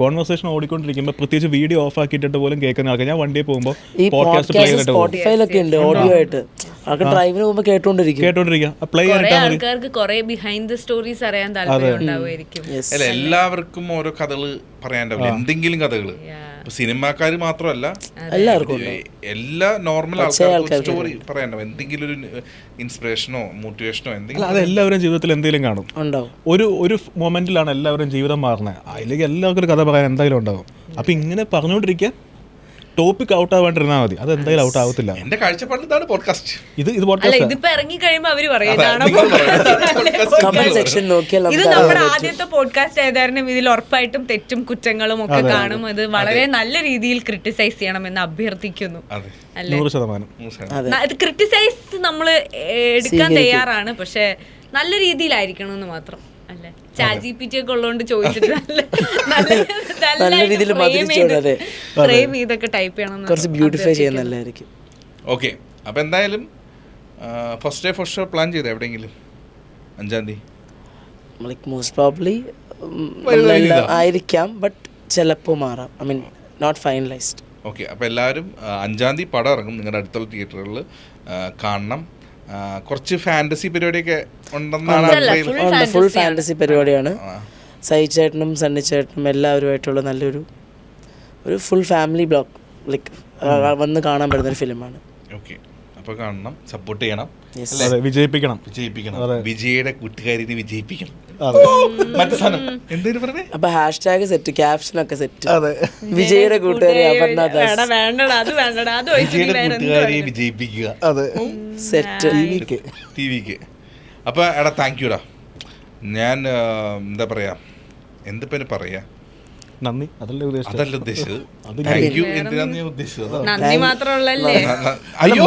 കോൺവെർസേഷൻ ഓടിക്കൊണ്ടിരിക്കുമ്പോൾ പ്രത്യേകിച്ച് വീഡിയോ ഓഫ് ആക്കിയിട്ട് പോലും കേൾക്കുന്ന ആൾക്കാർ. ഞാൻ വണ്ടിയിൽ പോകുമ്പോൾ സ്പോട്ടിഫൈലൊക്കെ ഉണ്ട് ഓഡിയോ ആയിട്ട്, ഡ്രൈവിന് പോകുമ്പോൾ കേട്ടോണ്ടിരിക്കുക. ആൾക്കാർക്ക് കുറെ ബിഹൈൻഡ് ദ സ്റ്റോറീസ് അറിയാൻ താല്പര്യം ഉണ്ടാവുമായിരിക്കും. അല്ല എല്ലാവർക്കും ഓരോ കഥകള് പറയാനുണ്ടാവില്ല, എന്തെങ്കിലും കഥകള്. സിനിമാക്കാര് മാത്രമല്ല, എല്ലാവർക്കും എല്ലാ നോർമൽ ആൾക്കാർക്കും സ്റ്റോറി പറയാനുണ്ടാവും, എന്തെങ്കിലും ഒരു ഇൻസ്പിറേഷനോ മോട്ടിവേഷനോ എന്തെങ്കിലും. അത് എല്ലാവരും ജീവിതത്തിൽ എന്തെങ്കിലും കാണും. ഒരു മൊമെന്റിലാണ് എല്ലാവരും ജീവിതം മാറുന്നത്, അതിലേക്ക് എല്ലാവർക്കും ഒരു കഥ പറയാൻ എന്തായാലും ഉണ്ടാവും. അപ്പൊ ഇങ്ങനെ പറഞ്ഞുകൊണ്ടിരിക്കാൻ ടോപ്പിക് ഔട്ട് ആവാണ്ടിരുന്നാൽ മതി, അത് എന്തായാലും ഔട്ട് ആവത്തില്ല. എന്റെ കാഴ്ചപ്പാടിൽ ഇതാണ് പോഡ്കാസ്റ്റ്. ഇത് ഇതിപ്പോ ഇറങ്ങി കഴിയുമ്പോ അവര് പറയുന്നതാണ് ഇത് നമ്മുടെ ആദ്യത്തെ പോഡ്കാസ്റ്റ് ആയതായിരുന്നു. ഇതിൽ ഉറപ്പായിട്ടും തെറ്റും കുറ്റങ്ങളും ഒക്കെ കാണും. അത് വളരെ നല്ല രീതിയിൽ ക്രിട്ടിസൈസ് ചെയ്യണമെന്ന് അഭ്യർത്ഥിക്കുന്നു. അല്ലേ, 100%. ഇത് ക്രിട്ടിസൈസ് നമ്മള് എടുക്കാൻ തയ്യാറാണ്, പക്ഷെ നല്ല രീതിയിലായിരിക്കണം എന്ന് മാത്രം. അല്ലെ ChatGPT ഒക്കെ ഉള്ളതുകൊണ്ട് ചോദിച്ചിട്ട് നല്ല രീതിയിൽ മതിരിച്ചോടെ ഫ്രെയിം ചെയ്തൊക്കെ ടൈപ്പ് ചെയ്യണം കുറച്ച് ബ്യൂട്ടിഫൈ ചെയ്യുന്ന നല്ലതായിരിക്കും. ഓക്കെ, അപ്പോൾ എന്തായാലും ഫസ്റ്റ് ഷോ പ്ലാൻ ചെയ്തോ എവിടെയെങ്കിലും 5-ാം തീയതി? മോസ്റ്റ് പ്രോബ്ലി ആയിരിക്കാം, ബട്ട് ചിലപ്പോൾ മാറാം. I mean not finalised. Okay, അപ്പോൾ എല്ലാവരും 5-ാം തീയതി പടം ഇറങ്ങും. നിങ്ങളുടെ അടുത്തുള്ള തിയേറ്ററുകളിൽ കാണണം. കുറച്ച് ഫാൻറ്റസി പരിപാടിയൊക്കെ ഉണ്ടെന്നാണ്. ഫുൾ ഫാൻറ്റസി പരിപാടിയാണ്. സൈ ചേട്ടനും സണ്ണി ചേട്ടനും എല്ലാവരുമായിട്ടുള്ള നല്ലൊരു ഫുൾ ഫാമിലി ബ്ലോക്ക് ലൈക്ക് വന്ന് കാണാൻ പറ്റുന്ന ഒരു ഫിലിമാണ്. ഓക്കെ, അപ്പോൾ കാണണം, സപ്പോർട്ട് ചെയ്യണം, വിജയിപ്പിക്കണം. വിജയുടെ കൂട്ടുകാരിനെ വിജയിപ്പിക്കണം. മറ്റേ സാധനം എന്തേലും പറഞ്ഞേ? അപ്പൊ ഹാഷ്ടാഗ് സെറ്റ്, ക്യാപ്ഷൻ ഒക്കെ സെറ്റ്. വിജയുടെ കൂട്ടുകാരി വിജയുടെ കൂട്ടുകാരിയെ വിജയിപ്പിക്കുക. സെറ്റ് ടിവിക്ക്. അപ്പൊ എടാ താങ്ക് യുടാ. ഞാൻ എന്താ പറയാ, എന്തിപ്പോ പറയാ, നന്ദി. അതല്ല ഉദ്ദേശിച്ചത്. താങ്ക് യു എന്തിനാന്ന് ഞാൻ ഉദ്ദേശിച്ചത്. നന്ദി മാത്രമല്ലേ. അയ്യോ,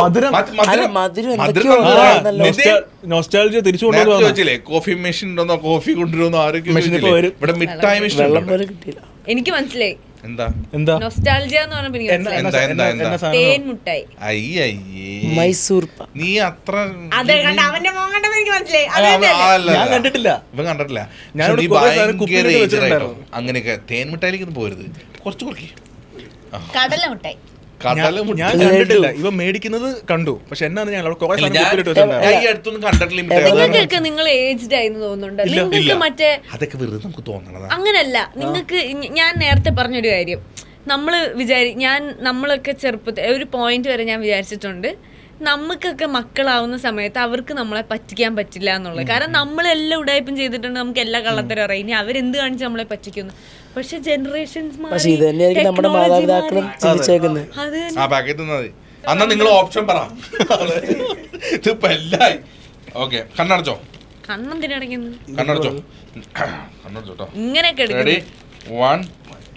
നോസ്റ്റാൾജിയ തിരിച്ചു കൊണ്ടുവന്നു ചോദിച്ചില്ലേ കോഫി മെഷീൻ ഉണ്ടോന്നോ, കോഫി കൊണ്ടുവരുന്നോ, ആരോഗ്യം ഇവിടെ മിഠായി മെഷീൻ എനിക്ക് മനസ്സിലായി. എന്താ നൊസ്റ്റാൾജിയ എന്ന് പറഞ്ഞപ്പോ തേൻ മുട്ടായി. മൈസൂർ നീ അത്ര കണ്ടിട്ടില്ല. ഇവൻ കണ്ടിട്ടില്ല. അങ്ങനെയൊക്കെ തേൻ മിഠായിലേക്ക് പോരുത്, കുറച്ച് കുറയ്ക്ക്. കടല മുട്ടായി ഞാൻ കണ്ടിട്ടില്ല. ഇവ മേടിക്കുന്നത് കണ്ടു, പക്ഷെ എന്നാണ് ഞാൻ അടുത്തൊന്നും കണ്ടിട്ടില്ല. നിങ്ങൾ ഏജ്ഡ് ആയി തോന്നുന്നുണ്ട്. നിങ്ങൾക്ക് മറ്റേ അതൊക്കെ വെറുതെ നമുക്ക് തോന്നണതാ. അങ്ങനല്ല, നിങ്ങൾക്ക് ഞാൻ നേരത്തെ പറഞ്ഞൊരു കാര്യം, നമ്മളൊക്കെ ചെറുപ്പത്തിൽ ഒരു പോയിന്റ് വരെ ഞാൻ വിചാരിച്ചിട്ടുണ്ട് നമുക്കൊക്കെ മക്കളാവുന്ന സമയത്ത് അവർക്ക് നമ്മളെ പറ്റിക്കാൻ പറ്റില്ല എന്നുള്ളത്. കാരണം നമ്മളെല്ലാം ഉടായ്പം ചെയ്തിട്ടുണ്ട്, നമുക്ക് എല്ലാ കള്ളത്തരം അറിയാം. ഇനി അവരെന്ത് കാണിച്ച് നമ്മളെ പറ്റിക്കുന്നു. പക്ഷെ ജനറേഷൻസ് അന്നാ നിങ്ങൾ ഓപ്ഷൻ പറ. ഇതിപ്പോ എല്ലായി. ഓക്കെ, കണ്ണടച്ചോ, കണ്ണടച്ചോ, കണ്ണടച്ചോട്ടോ. ഇങ്ങനെയൊക്കെ ready, 1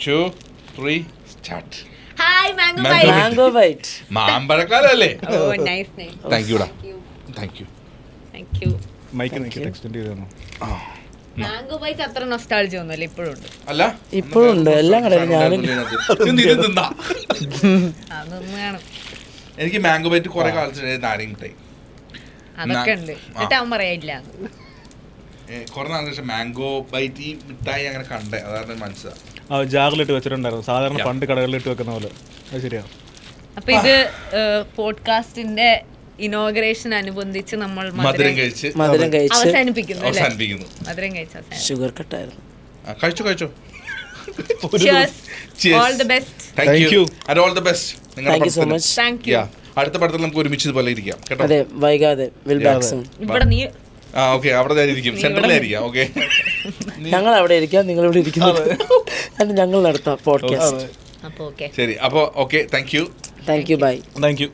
2 3 start. Hi mango bite. മാമ്പഴക്കാലല്ലേ. Nice name. താങ്ക് യുടാ, താങ്ക് യു. മൈക്ക് എക്സ്റ്റെൻഡ് ചെയ്തു. മാംഗോ ബൈറ്റ് അത്ര നൊസ്റ്റാൾജിയ ഒന്നുമല്ല, ഇപ്പോഴും ഉണ്ട്. അല്ല ഇപ്പോഴും ഉണ്ട്, എല്ലാം കടയിലും. അതൊന്നും കാണും. എനിക്ക് മാംഗോ ബൈറ്റ് കുറെ കാലത്ത് നാരങ്ങ മിഠായി അതൊക്കെ ഉണ്ട്. എന്നിട്ട് അവൻ പറയില്ല. കുറെ നാളിന് ശേഷം മാംഗോ ബൈറ്റ് ഈ മിഠായി അങ്ങനെ കണ്ടേ, അതാണ് മനസ്സിലാ. ജാറിലിട്ട് വെച്ചിട്ടുണ്ടായിരുന്നു, സാധാരണ പണ്ട് കടകളിലിട്ട് വെക്കുന്ന പോലെ. അത് ശരിയാണ്. അപ്പൊ ഇത് പോഡ്കാസ്റ്റിന്റെ ഇനോഗ്രേഷൻ അനുബന്ധിച്ച് നമ്മൾ മധുരം കഴിച്ച് അവസാനിപ്പിക്കുന്നു. മധുരം കഴിച്ച് ഷുഗർ കട്ടായിരുന്നു. കഴിച്ചോ. All the best. Thank you. And all the best. Thank you so much. Thank you. അടുത്ത പടത്തിൽ നമുക്ക് ഒരുമിച്ച് ഇതുപോലെ ഇരിക്കാം കേട്ടോ. അതെ, വൈകാതെ വിൽ ബാക്ക് സൂൺ. ഇവിടെ നീ ഓക്കെ, അവിടെ ഇരിക്കും, സെന്ററിലായിരിക്കാം. ഓക്കെ, ഞങ്ങൾ അവിടെ ഇരിക്കാം, നിങ്ങൾ ഇവിടെ ഇരിക്കുന്നത്. ഞങ്ങൾ നടത്താം പോഡ്കാസ്റ്റ്. ശരി. അപ്പോൾ okay, thank you. Bye. Thank U.